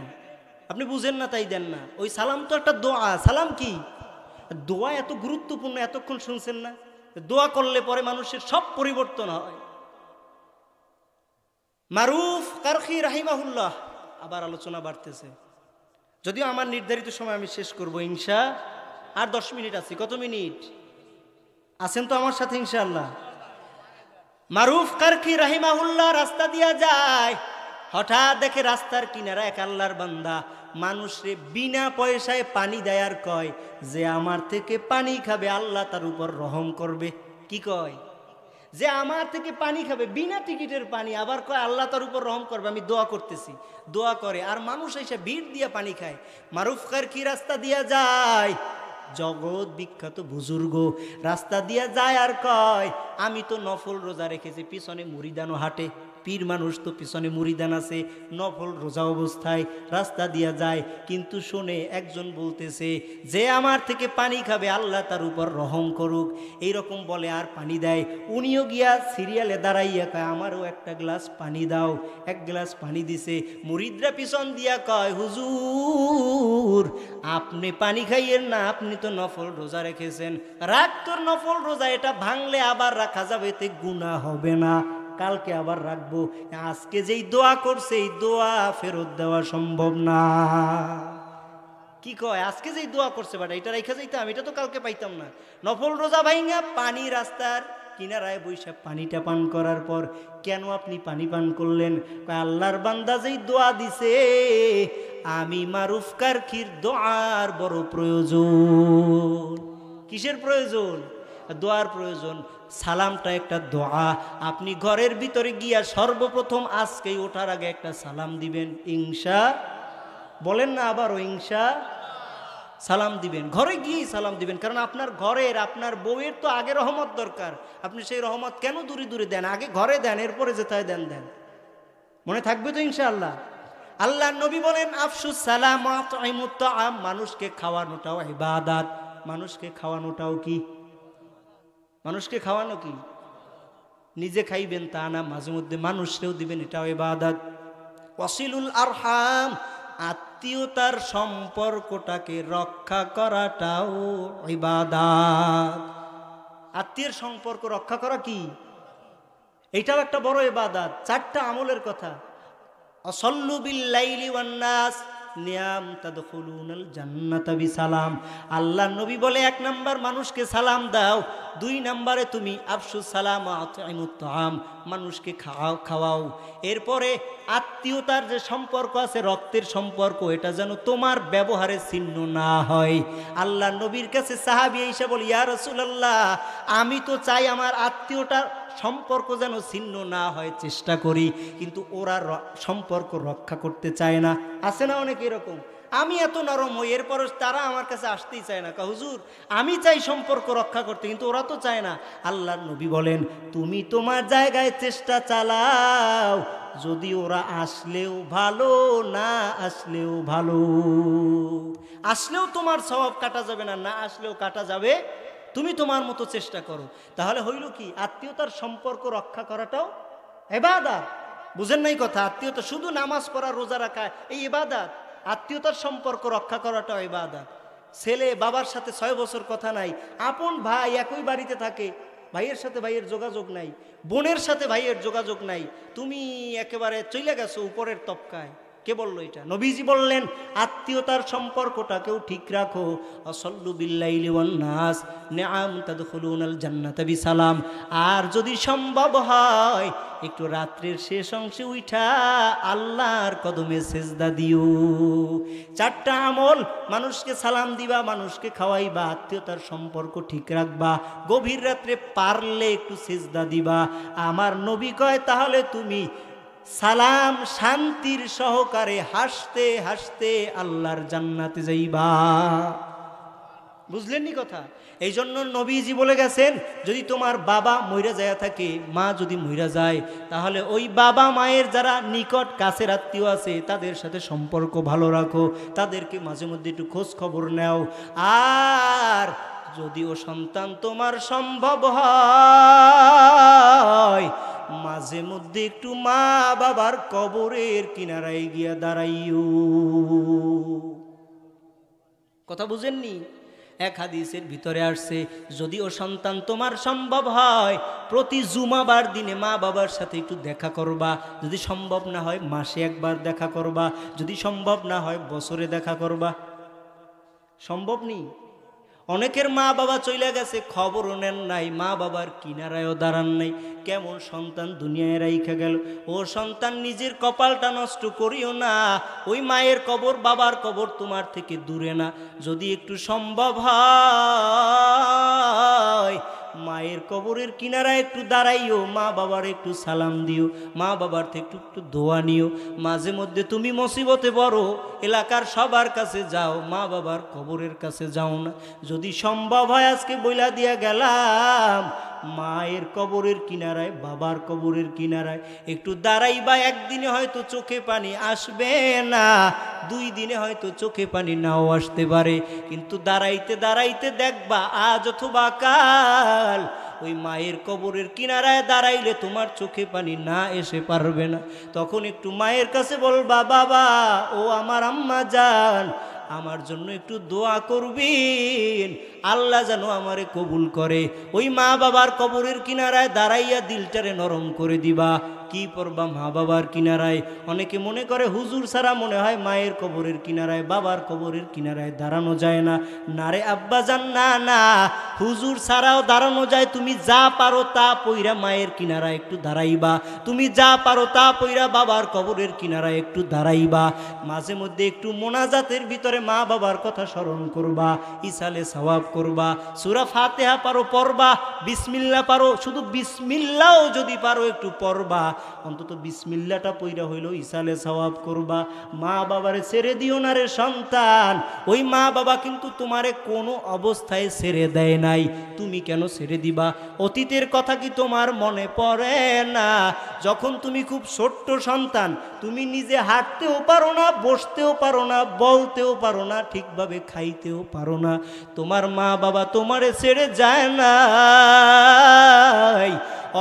Speaker 1: আপনি বুঝেন না তাই দেন না। ওই সালাম তো একটা দোয়া। সালাম কি? দোয়া এত গুরুত্বপূর্ণ, এতক্ষণ শুনছেন না? দোয়া করলে পরে মানুষের সব পরিবর্তন হয়। মারুফ কারখি রাহিমাহুল্লাহ, আবার আলোচনা বাড়তেছে, যদিও আমার নির্ধারিত সময় আমি শেষ করব ইনশা। আর 10 মিনিট আছে। কত মিনিট আছেন তো আমার সাথে ইনশাআল্লাহ? মারুফ কারখি রাহিমাহুল্লাহ রাস্তা দিয়া যায়, হঠাৎ দেখে রাস্তার কিনারা এক আল্লাহর বান্দা মানুষরে বিনা পয়সায় পানি দেয় আর কয় যে আমার থেকে পানি খাবে আল্লাহ তার উপর রহম করবে। কি কয়? যে আমার থেকে পানি খাবে, বিনা টিকিটের পানি, আবার কয় আল্লাহ তার উপর রহম করবে, আমি দোয়া করতেছি। দোয়া করে আর মানুষ এসে ভিড় দিয়া পানি খায়। মারুফ কারখি রাস্তা দিয়া যায়, জগৎ বিখ্যাত বুজুর্গ রাস্তা দিয়া যায় আর কয় আমি তো নফল রোজা রেখেছি, পিছনে মুরিদানও হাঁটে, পীর মানুষ তো পিছনে মুরিদান আছে, নফল রোজা অবস্থায় রাস্তা দিয়া যায়। কিন্তু শোনে একজন বলতেছে যে আমার থেকে পানি খাবে আল্লাহ তার উপর রহম করুক, এইরকম বলে আর পানি দেয়। উনিও গিয়া সিরিয়ালে দাঁড়াইয়া কয় আমারও একটা গ্লাস পানি দাও। 1 গ্লাস পানি দিছে। মুরিদরা পিছন দিয়া কয় হুজুর আপনি পানি খাইয়েন না, আপনি তো নফল রোজা রেখেছেন। রাখ তোর নফল রোজা, এটা ভাঙলে আবার রাখা যাবে, এতে গুনাহ হবে না, কালকে আবার রাখবো। আজকে যেই দোয়া করছে এই দোয়া ফেরত দেওয়া সম্ভব না। কি কয়? আজকে যেই দোয়া করছে বাট এটা রেখে যাইতাম, এটা তো কালকে পাইতাম না। নফল রোজা ভাইঙ্গা পানি রাস্তার কিনারায় বৈশা পানিটা পান করার পর কেন আপনি পানি পান করলেন? কয় আল্লাহর বান্দা যেই দোয়া দিছে আমি মারুফ কারখির দোয়ার বড় প্রয়োজন। কিসের প্রয়োজন? দোয়ার প্রয়োজন। সালামটা একটা দোয়া। আপনি ঘরের ভিতরে গিয়া সর্বপ্রথম আজকেই ওঠার আগে একটা সালাম দিবেন ইনশা। বলেন না আবারও ইনশা। সালাম দিবেন, ঘরে গিয়েই সালাম দিবেন, কারণ আপনার ঘরের আপনার বউয়ের তো আগে রহমত দরকার। আপনি সেই রহমত কেন দূরে দূরে দেন? আগে ঘরে দেন, এরপরে যেথায় দেন দেন। মনে থাকবে তো ইনশাআল্লাহ? আল্লাহ নবী বলেন আফসুস সালাম ওয়া আতঈমুত তাআম, মানুষকে খাওয়ানোটাও ইবাদত। মানুষকে খাওয়ানোটাও কি? মানুষকে খাওয়ানো কি? নিজে খাইবেন তা না, মাঝে মধ্যে মানুষকেও দিবেন, এটাও ইবাদত। ওয়াসিলুল আরহাম, আত্মীয়তার সম্পর্কটাকে রক্ষা করাটাও ইবাদত। আত্মীয়ের সম্পর্ক রক্ষা করা কি? এটাও একটা বড় ইবাদত। 4টা আমলের কথা। আসল্লু বিল লাইলি ওয়ান নাস নিয়াম তাদখুলুনাল জান্নাতা বিসালাম। আল্লাহ নবী বলে 1 নাম্বার মানুষকে সালাম দাও, 2 নাম্বারে তুমি আফসুস সালাম ওয়া আতঈমুত তাআম, মানুষকে খাওয়াও। এরপরে আত্মীয়তার যে সম্পর্ক আছে, রক্তের সম্পর্ক, এটা যেন তোমার ব্যবহারের চিহ্ন না হয়। আল্লাহ নবীর কাছে সাহাবী এসে বলে ইয়া রাসূলুল্লাহ আমি তো চাই আমার আত্মীয়টার সম্পর্ক যেন ছিন্ন না হয়, চেষ্টা করি, কিন্তু ওরা সম্পর্ক রক্ষা করতে চায় না। আছে না অনেক এরকম? আমি এত নরম হই, এরপর তারা আমার কাছে আসতেই চায় না। হুজুর আমি চাই সম্পর্ক রক্ষা করতে, কিন্তু ওরা তো চায় না। আল্লাহর নবী বলেন তুমি তোমার জায়গায় চেষ্টা চালাও, যদি ওরা আসলেও ভালো, না আসলেও ভালো। আসলেও তোমার সওয়াব কাটা যাবে না, না আসলেও কাটা যাবে। তুমি তোমার মতো চেষ্টা করো। তাহলে হইল কি, আত্মীয়তার সম্পর্ক রক্ষা করাটাও ইবাদত। বুঝেন নাই কথা? আত্মীয়তা শুধু নামাজ পড়া রোজা রাখা এই ইবাদত, আত্মীয়তার সম্পর্ক রক্ষা করাটাও ইবাদত। ছেলে বাবার সাথে 6 বছর কথা নাই, আপন ভাই একই বাড়িতে থাকে, ভাইয়ের সাথে ভাইয়ের যোগাযোগ নাই, বোনের সাথে ভাইয়ের যোগাযোগ নাই, তুমি একেবারে চলে গেছো উপরের তবকায়। কে বললো এটা? নবীজি বললেন আত্মীয়তার সম্পর্কটাকেও ঠিক রাখো। আসল্লু বিল্লাইলি ওয়ান নাস নিআম তাদখুলুনাল জান্নাতা বিসালাম। আর যদি সম্ভব হয় একটু রাত্রের শেষ অংশে উঠা আল্লাহর কদমে সেজদা দিও। 4টা আমল, মানুষকে সালাম দিবা, মানুষকে খাওয়াইবা, আত্মীয়তার সম্পর্ক ঠিক রাখবা, গভীর রাত্রে পারলে একটু সেজদা দিবা। আমার নবী কয় তাহলে তুমি সালাম শান্তির সহকারে হাসতে হাসতে আল্লাহর জান্নাতে যাইবা। বুঝলেননি কথা? এই জন্য নবীজি বলে গেছেন, যদি তোমার বাবা মইরা যায় থাকে, মা যদি মইরা যায়, তাহলে ওই বাবা মায়ের যারা নিকট কাছের আত্মীয় আছে তাদের সাথে সম্পর্ক ভালো রাখো, তাদেরকে মাঝে মধ্যে একটু খোঁজ খবর নাও। আর যদিও সন্তান তোমার সম্ভব হয়, মাঝে মধ্যে একটু মা বাবার কবরের কিনারায় গিয়া দাঁড়াইও। কথা বুঝেননি? এক হাদিসের ভিতরে আসছে, যদিও সন্তান তোমার সম্ভব হয়, প্রতি জুমাবার দিনে মা বাবার সাথে একটু দেখা করবা। যদি সম্ভব না হয় মাসে একবার দেখা করবা, যদি সম্ভব না হয় বছরে দেখা করবা। সম্ভব নেই। অনেকের মা বাবা চলে গেছে, খবরও নেন নাই, মা বাবার কিনারায়ও দাঁড়ান নাই। কেমন সন্তান দুনিয়ায় রাইখা গেল। ও সন্তান, নিজের কপালটা নষ্ট করিও না। ওই মায়ের কবর বাবার কবর তোমার থেকে দূরে না। যদি একটু সম্ভব হয় মায়ের কবরের কিনারায় একটু দাঁড়াইও, মা বাবার একটু সালাম দিও, মা বাবার থেকে একটু একটু দোয়া নিও। মাঝে মধ্যে তুমি মুসিবতে পড়ো, এলাকার সবার কাছে যাও, মা বাবার কবরের কাছে যাও না। যদি সম্ভব হয় আজকে বইলা দিয়া গেলাম, মায়ের কবরের কিনারায় বাবার কবরের কিনারায় একটু দাঁড়াইবা। একদিনে হয়তো চোখে পানি আসবে না, 2 দিনে হয়তো চোখে পানি নাও আসতে পারে, কিন্তু দাঁড়াইতে দাঁড়াইতে দেখবা আজ অথবা কাল ওই মায়ের কবরের কিনারায় দাঁড়াইলে তোমার চোখে পানি না এসে পারবে না। তখন একটু মায়ের কাছে বলবা, বাবা ও আমার আম্মা জান, আমার জন্য একটু দোয়া করবেন, আল্লাহ যেন আমারে কবুল করে। ওই মা বাবার কবরের কিনারায় দাঁড়াইয়া দিলটারে নরম করে দিবা। কি পড়বা মা বাবার কিনারায়? অনেকে মনে করে হুজুর ছাড়া মনে হয় মায়ের কবরের কিনারায় বাবার কবরের কিনারায় দাঁড়ানো যায় না। না রে আব্বা জান, না না, হুজুর ছাড়াও দাঁড়ানো যায়। তুমি যা পারো তা পইরা মায়ের কিনারায় একটু দাঁড়াইবা, তুমি যা পারো তা পইরা বাবার কবরের কিনারায় একটু দাঁড়াইবা। মাঝে মধ্যে একটু মোনাজাতের ভিতরে মা বাবার কথা স্মরণ করবা, ইসালে সওয়াব করবা। সূরা ফাতিহা পারো পড়বা, বিসমিল্লাহ পারো, শুধু বিসমিল্লাহও যদি পারো একটু পড়বা, অন্তত বিসমিল্লাহটা পইরা হইলো ইসালে সওয়াব করবা। মা বাবারে ছেড়ে দিও না রে সন্তান। ওই মা বাবা কিন্তু তোমারে কোনো অবস্থায় ছেড়ে দেয় নাই, তুমি কেন ছেড়ে দিবা? অতীতের কথা কি তোমার মনে পড়ে না? যখন তুমি খুব ছোট্ট সন্তান, তুমি নিজে হাঁটতেও পারো না, বসতেও পারো না, বলতেও পারো না, ঠিকভাবে খাইতেও পারো না, তোমার মা বাবা তোমারে ছেড়ে যায় না।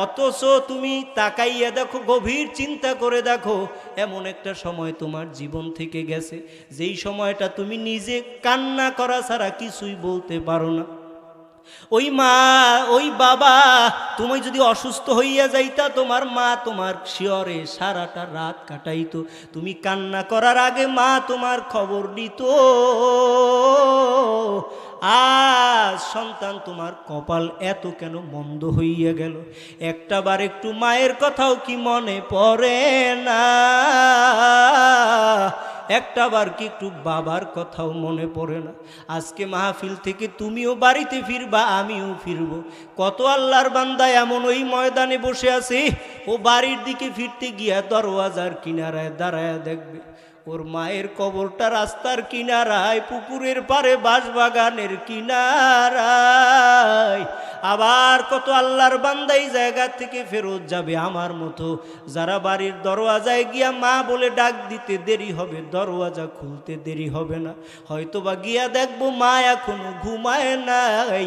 Speaker 1: অথচ তুমি তাকাইয়া দেখো, গভীর চিন্তা করে দেখো, এমন একটা সময় তোমার জীবন থেকে গেছে যেই সময়টা তুমি নিজে কান্না করা ছাড়া কিছুই বলতে পারো না। ওই মা ওই বাবা, তুমি যদি অসুস্থ হইয়া যাইতা, তোমার মা তোমার শিয়রে সারাটা রাত কাটাইতো। তুমি কান্না করার আগে মা তোমার খবর নিত। আজ সন্তান তোমার কপাল এত কেন মন্দ হইয়া গেল? একটাবার একটু মায়ের কথাও কি মনে পড়ে না? একটাবার কি একটু বাবার কথাও মনে পড়ে না? আজকে মাহফিল থেকে তুমিও বাড়িতে ফিরবা, আমিও ফিরব। কত আল্লাহর বান্দা এমন ওই ময়দানে বসে আছে, ও বাড়ির দিকে ফিরতে গিয়া দরওয়াজার কিনারায় দাঁড়ায় দেখবে ওর মায়ের কবরটা রাস্তার কিনারায়, পুকুরের পারে, বাঁশবাগানের কিনারায়। আবার কত আল্লাহর বান্দা এই জায়গা থেকে ফেরত যাবে আমার মতো, যারা বাড়ির দরওয়াজায় গিয়া মা বলে ডাক দিতে দেরি হবে, দরওয়াজা খুলতে দেরি হবে না, হয়তোবা গিয়া দেখবো মা এখনো ঘুমায় নাই।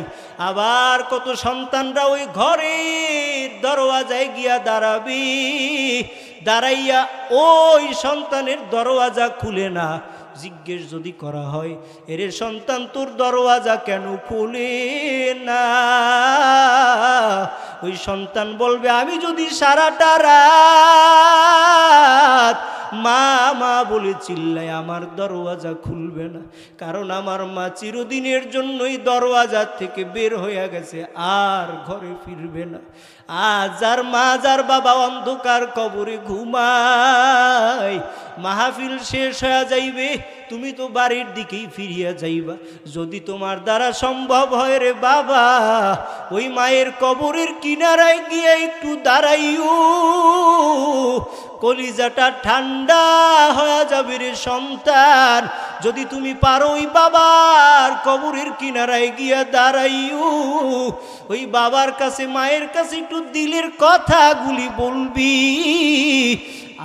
Speaker 1: আবার কত সন্তানরা ওই ঘরের দরওয়াজায় গিয়া দাঁড়াবি, দাঁড়াইয়া ওই সন্তানের দরওয়াজা খুলে না। জিজ্ঞেস যদি করা হয়, এরে সন্তান তোর দরওয়াজা কেন খুলে না, ওই সন্তান বলবে আমি যদি সারাটা রাত মা মা বলে চিল্লাই আমার দরওয়াজা খুলবে না, কারণ আমার মা চিরদিনের জন্যই দরওয়াজা থেকে বের হয়ে গেছে, আর ঘরে ফিরবে না। আজ যার মা যার বাবা অন্ধকার কবরে ঘুমায়, মাহফিল শেষ হয়ে যাইবে, তুমি তো বাড়ির দিকেই ফিরিয়া যাইবা। যদি তোমার দ্বারা সম্ভব হয় রে বাবা, ওই মায়ের কবরের কিনারায় গিয়ে একটু দাঁড়াইও, কলিজাটা ঠান্ডা হয়ে যাবে রে সন্তান। যদি তুমি পারো ওই বাবার কবরের কিনারায় গিয়া দাঁড়াইও, ওই বাবার কাছে মায়ের কাছে একটু দিলের কথাগুলি বলবি,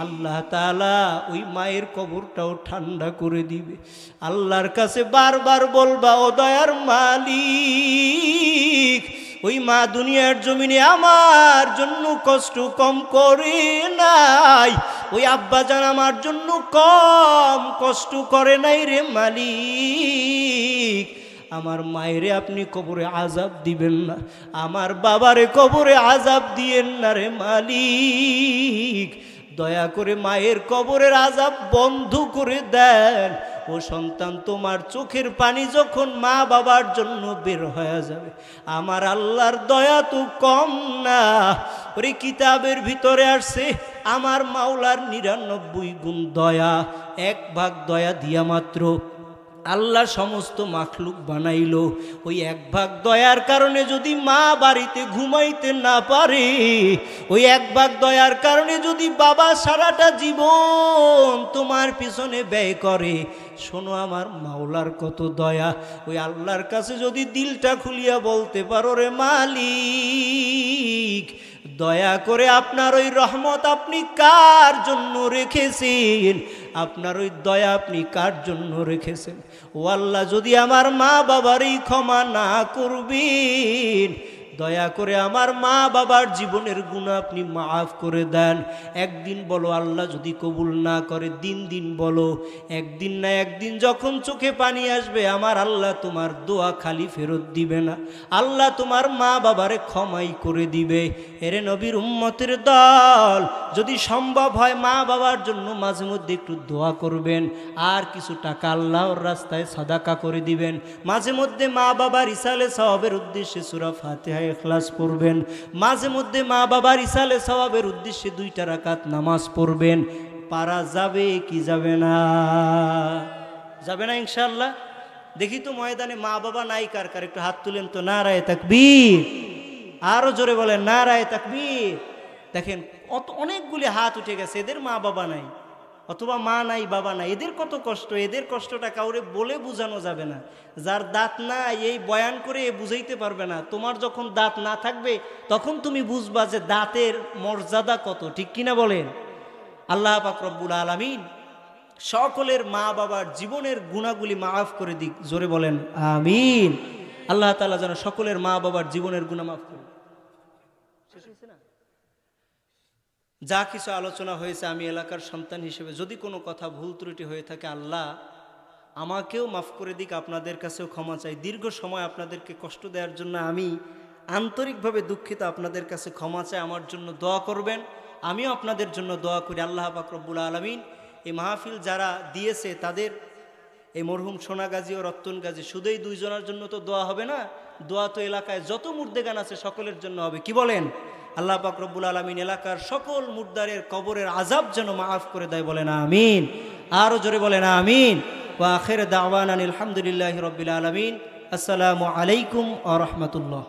Speaker 1: আল্লাহ তাআলা ওই মায়ের কবরটাও ঠান্ডা করে দিবে। আল্লাহর কাছে বারবার বলবা, ও দয়ার মালিক, ওই মা দুনিয়ার জমিনে আমার জন্য কষ্ট কম করে নাই, ওই আব্বাজান আমার জন্য কম কষ্ট করে নাই রে মালিক। আমার মায়েরে আপনি কবরে আযাব দিবেন না, আমার বাবারে কবরে আযাব দিয়েন না রে মালিক। দয়া করে মায়ের কবরের আযাব বন্ধ করে দেন। ও সন্তান, তোমার চোখের পানি যখন মা বাবার জন্য বের হয়ে যাবে, আমার আল্লাহর দয়া তো কম না। ওরে কিতাবের ভিতরে আসছে, আমার মাওলার 99 গুণ দয়া, 1 ভাগ দয়া দিয়া মাত্র আল্লাহ সমস্ত মাখলুক বানাইল। ওই 1 ভাগ দয়ার কারণে যদি মা বাড়িতে ঘুমাইতে না পারে, ওই 1 ভাগ দয়ার কারণে যদি বাবা সারাটা জীবন তোমার পিছনে ব্যয় করে, শোনো আমার মাওলার কত দয়া। ওই আল্লাহর কাছে যদি দিলটা খুলিয়া বলতে পারো, রে মালিক দয়া করে আপনার ওই রহমত আপনি কার জন্য রেখেছেন, আপনার ওই দয়া আপনি কার জন্য রেখেছেন। ও আল্লাহ, যদি আমার মা বাবারই ক্ষমা না করবেন, দয়া করে আমার মা বাবার জীবনের গুনাহ আপনি মাফ করে দেন। একদিন বলো, আল্লাহ যদি কবুল না করে দিন দিন বলো, একদিন না একদিন যখন চোখে পানি আসবে, আমার আল্লাহ তোমার দোয়া খালি ফেরত দিবে না, আল্লাহ তোমার মা বাবারে ক্ষমাই করে দিবে। এরে নবীর উম্মতের দল, যদি সম্ভব হয় মা বাবার জন্য মাঝে মধ্যে একটু দোয়া করবেন, আর কিছু টাকা আল্লাহর রাস্তায় সাদাকা করে দিবেন। মাঝে মধ্যে মা বাবার ইসালে সওয়াবের উদ্দেশ্যে সূরা ফাতিহা ইখলাস পড়বেন, মাঝে মধ্যে মা বাবার ইসালে সওয়াবের উদ্দেশ্যে 2টা রাকাত নামাজ পড়বেন। পারা যাবে কি যাবে না? যাবে না ইনশাআল্লাহ। দেখি তো ময়দানে মা বাবা নাই কার কার, একটু হাত তুলেন তো। নারায়ে তাকবীর, আরো জোরে বলেন নারায়ে তাকবীর। দেখেন অনেকগুলি হাত উঠে গেছে, এদের মা বাবা নাই, অথবা মা নাই বাবা নাই, এদের কত কষ্ট। এদের কষ্টটা কাউরে বলে বোঝানো যাবে না। যার দাঁত নাই এই বয়ান করে বুঝাইতে পারবে না। তোমার যখন দাঁত না থাকবে তখন তুমি বুঝবা যে দাঁতের মর্যাদা কত, ঠিক কিনা বলেন? আল্লাহ পাক রব্বুল আলামিন সকলের মা বাবার জীবনের গুনাহগুলি মাফ করে দিক, জোরে বলেন আমিন। আল্লাহ তাআলা যেন সকলের মা বাবার জীবনের গুনাহ মাফ করে। যা কিছু আলোচনা হয়েছে, আমি এলাকার সন্তান হিসেবে যদি কোনো কথা ভুল ত্রুটি হয়ে থাকে, আল্লাহ আমাকেও মাফ করে দিক, আপনাদের কাছেও ক্ষমা চাই। দীর্ঘ সময় আপনাদেরকে কষ্ট দেওয়ার জন্য আমি আন্তরিকভাবে দুঃখিত, আপনাদের কাছে ক্ষমা চাই। আমার জন্য দোয়া করবেন, আমিও আপনাদের জন্য দোয়া করি। আল্লাহ পাক রব্বুল আলামিন এই মাহফিল যারা দিয়েছে, তাদের এই মরহুম সোনা গাজী ও রত্তন গাজী, শুধুই 2 জনের জন্য তো দোয়া হবে না, দোয়া তো এলাকায় যত মুর্দেগান আছে সকলের জন্য হবে, কি বলেন? আল্লাহ পাক রব্বুল আলামিন এলাকার সকল মুর্দারের কবরের আযাব যেন মাফ করে দেয়, বলেন আমিন। আরো জোরে বলেন আমিন। ওয়া আখির দাওয়ানা আলহামদুলিল্লাহি রাব্বিল আলামিন। আসসালামু আলাইকুম ওয়া রাহমাতুল্লাহ।